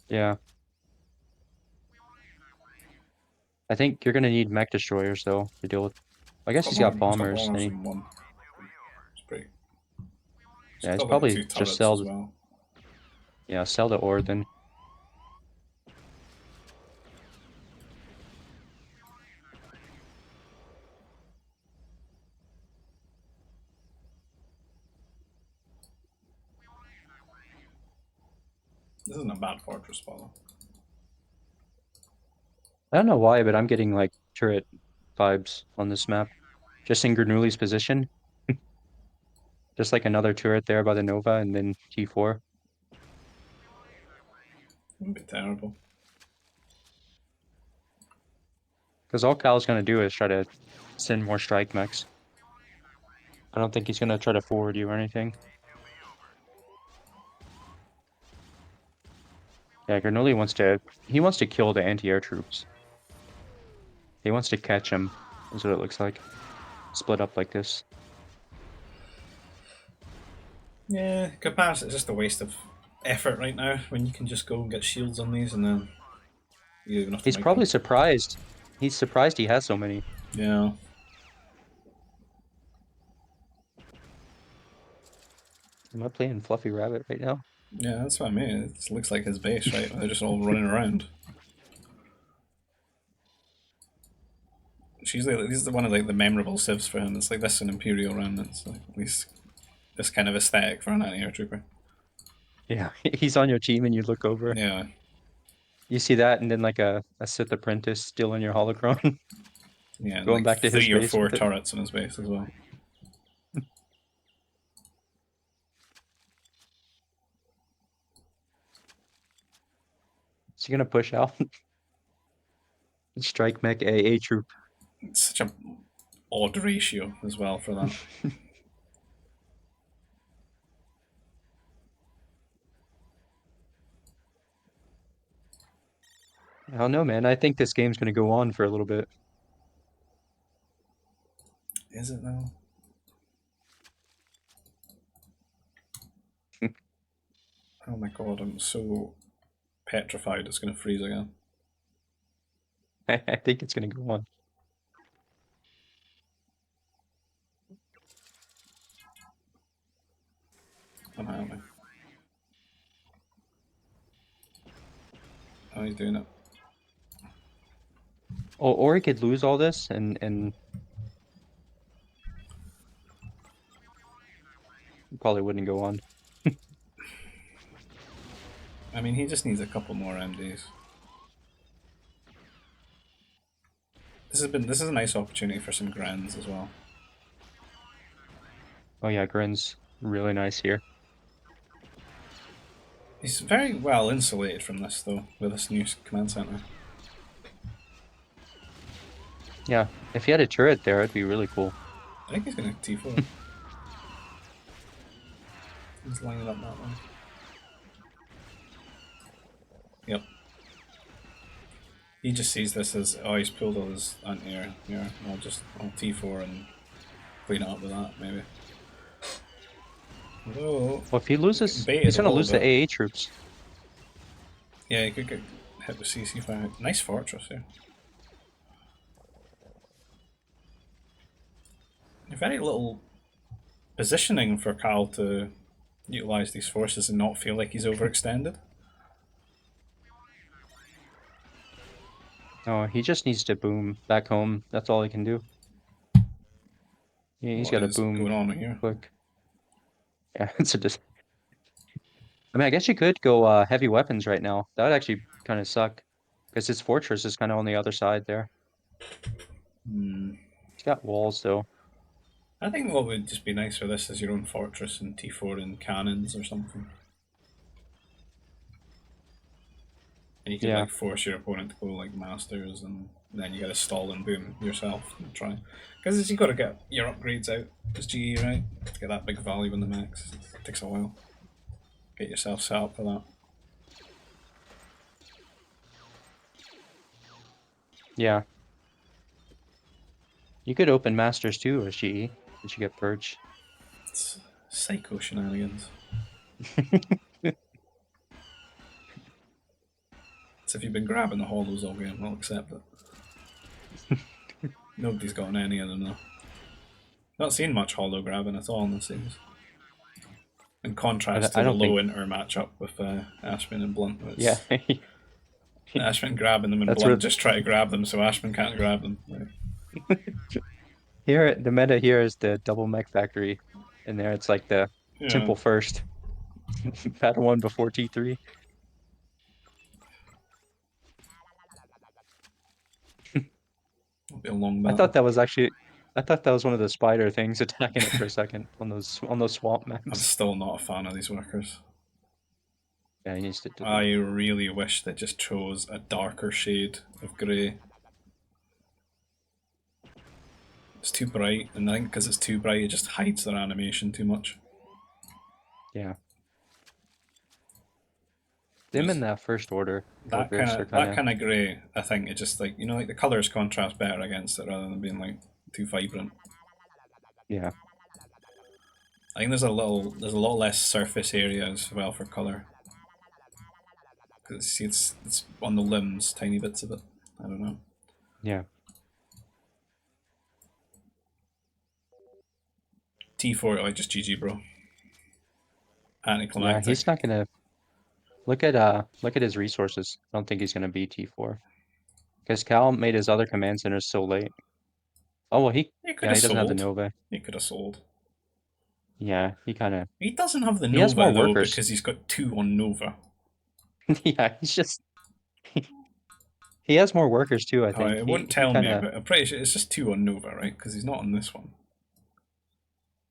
Yeah. I think you're gonna need mech destroyers though to deal with. I guess he's got bombers. And one. It's pretty. Yeah, he's probably probably two just turrets as well. Yeah, sell the ore then. This isn't a bad fortress spot though. I don't know why, but I'm getting like turret vibes on this map. Just in Grenooli's position. Just like another turret there by the Nova and then T4. Wouldn't be terrible. Because all Cal's gonna do is try to send more strike mechs. I don't think he's gonna try to forward you or anything. Yeah, Grenooli wants to kill the anti-air troops. He wants to catch them, is what it looks like. Split up like this. Yeah, Capacity is just a waste of effort right now when you can just go and get shields on these and then you don't even have to He's probably surprised. He's surprised he has so many. Yeah. Am I playing Fluffy Rabbit right now? Yeah, that's what I mean. It looks like his base, right? They're just all running around. It's usually these are one of like the memorable civs for him. It's like this in Imperial Remnants, like at least this kind of aesthetic for an anti-air trooper. Yeah, he's on your team and you look over. Yeah. You see that and then like a Sith apprentice stealing your holocron. Yeah, Going like back to his 3 or base 4 with it. turrets in his base as well. Is he gonna push out? Strike mech AA troop. It's such a odd ratio as well for that. I don't know, man. I think this game's gonna go on for a little bit. Is it though? Oh my god, I'm so petrified it's going to freeze again. I think it's gonna go on. I'm having. Oh, he's doing it. Or he could lose all this and probably wouldn't go on. I mean, he just needs a couple more MDs. This is a nice opportunity for some Grens as well. Oh yeah, Grin's really nice here. He's very well insulated from this though, with this new command center. Yeah, if he had a turret there, it'd be really cool. I think he's going to T4. He's lining up that way. Yep. He just sees this as, oh, he's pulled all his anti-air here. I'll T4 and clean it up with that, maybe. Whoa. Well, if he loses, he's gonna lose the AA troops. Yeah, he could get hit with CC5. Nice fortress here. very little positioning for Cal to utilise these forces and not feel like he's overextended. Oh, he just needs to boom back home. That's all he can do. Yeah, he's What got to is boom going on here? quick. Yeah, it's a dis I mean, I guess you could go heavy weapons right now. That would actually kind of suck because his fortress is kind of on the other side there. Hmm. He's got walls though. I think what would just be nice for this is your own fortress and T4 and cannons or something. And you could Yeah, like force your opponent to go like masters, and then you gotta stall and boom yourself and try. Because you gotta get your upgrades out as GE, right? To get that big value in the max. It takes a while. Get yourself set up for that. yeah. You could open masters too as GE, but you get purge. It's psycho shenanigans. So if you've been grabbing the hollows all game, I'll accept it. Nobody's gotten any of them though. Not seen much hollow grabbing at all in the series. In contrast to I the don't low think. inter matchup with Ashman and Blunt, Yeah, it's Ashman grabbing them and that's Blunt where just try to grab them so Ashman can't grab them. Like, here the meta here is the double mech factory, and there it's like the yeah, temple first, battle one before T3. it'll be a long I battle. thought that was actually, I thought that was one of the spider things attacking it for a second on those swamp I'm maps. still not a fan of these workers. Yeah, he needs to delete. I really wish they just chose a darker shade of grey. It's too bright, and I think because it's too bright, it just hides their animation too much. Yeah, them in that first order workers are kind That of kind of grey, I think it just like like the colours contrast better against it rather than being like too vibrant. yeah. I think there's a lot less surface area as well for colour. Because see, it's on the limbs, tiny bits of it. I don't know. Yeah. T4 like just GG, bro. Yeah, Anticlimactic. he's not gonna look at his resources. I don't think he's gonna be T4. Because Cal made his other command centers so late. Oh well He could yeah, have he doesn't have the sold. Nova. He could have sold. Yeah, he kinda He doesn't have the he has Nova more though workers. because he's got 2 on Nova. Yeah, he's just he has more workers too, I Oh, think. it won't He tell me, kinda but I'm pretty sure it's just 2 on Nova, right? Because he's not on this one.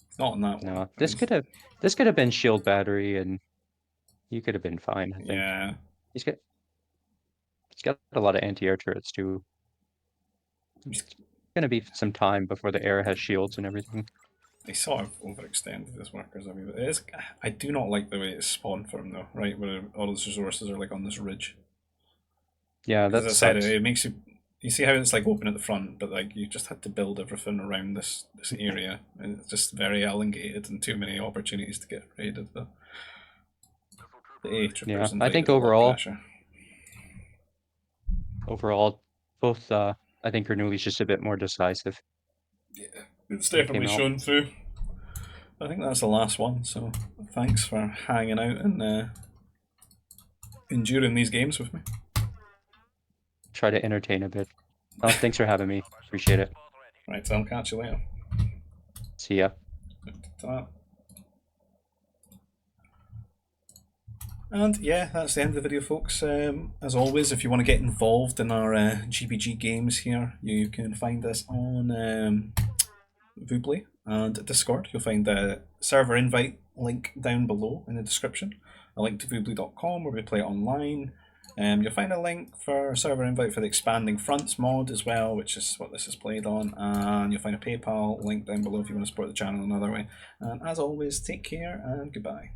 He's not on that one. no, this could have been shield battery and you could have been fine, I think. Yeah. He's got he's got a lot of anti-air turrets too. He's, It's gonna be some time before the air has shields and everything. he sort of overextended his workers a wee bit. I do not like the way it's spawned for him though, right? Where all his resources are like on this ridge. Yeah, Because that as I said, sucks. it makes you. You see how it's like open at the front, but like you just had to build everything around this area, and it's just very elongated and too many opportunities to get raided. But the A Yeah, troopers I invited think a lot of pressure. overall both I think Grenooli's just a bit more decisive. Yeah, it's They came definitely out. shown through. I think that's the last one. So thanks for hanging out and enduring these games with me. Try to entertain a bit. Thanks for having me. Appreciate it. Right, so I'll catch you later. See ya. Ta-ta. And yeah, that's the end of the video, folks. As always, if you want to get involved in our GBG games here, you can find us on Voobly and Discord. You'll find the server invite link down below in the description. A link to voobly.com where we play it online. You'll find a link for server invite for the Expanding Fronts mod as well, which is what this is played on. And you'll find a PayPal link down below if you want to support the channel another way. And as always, take care and goodbye.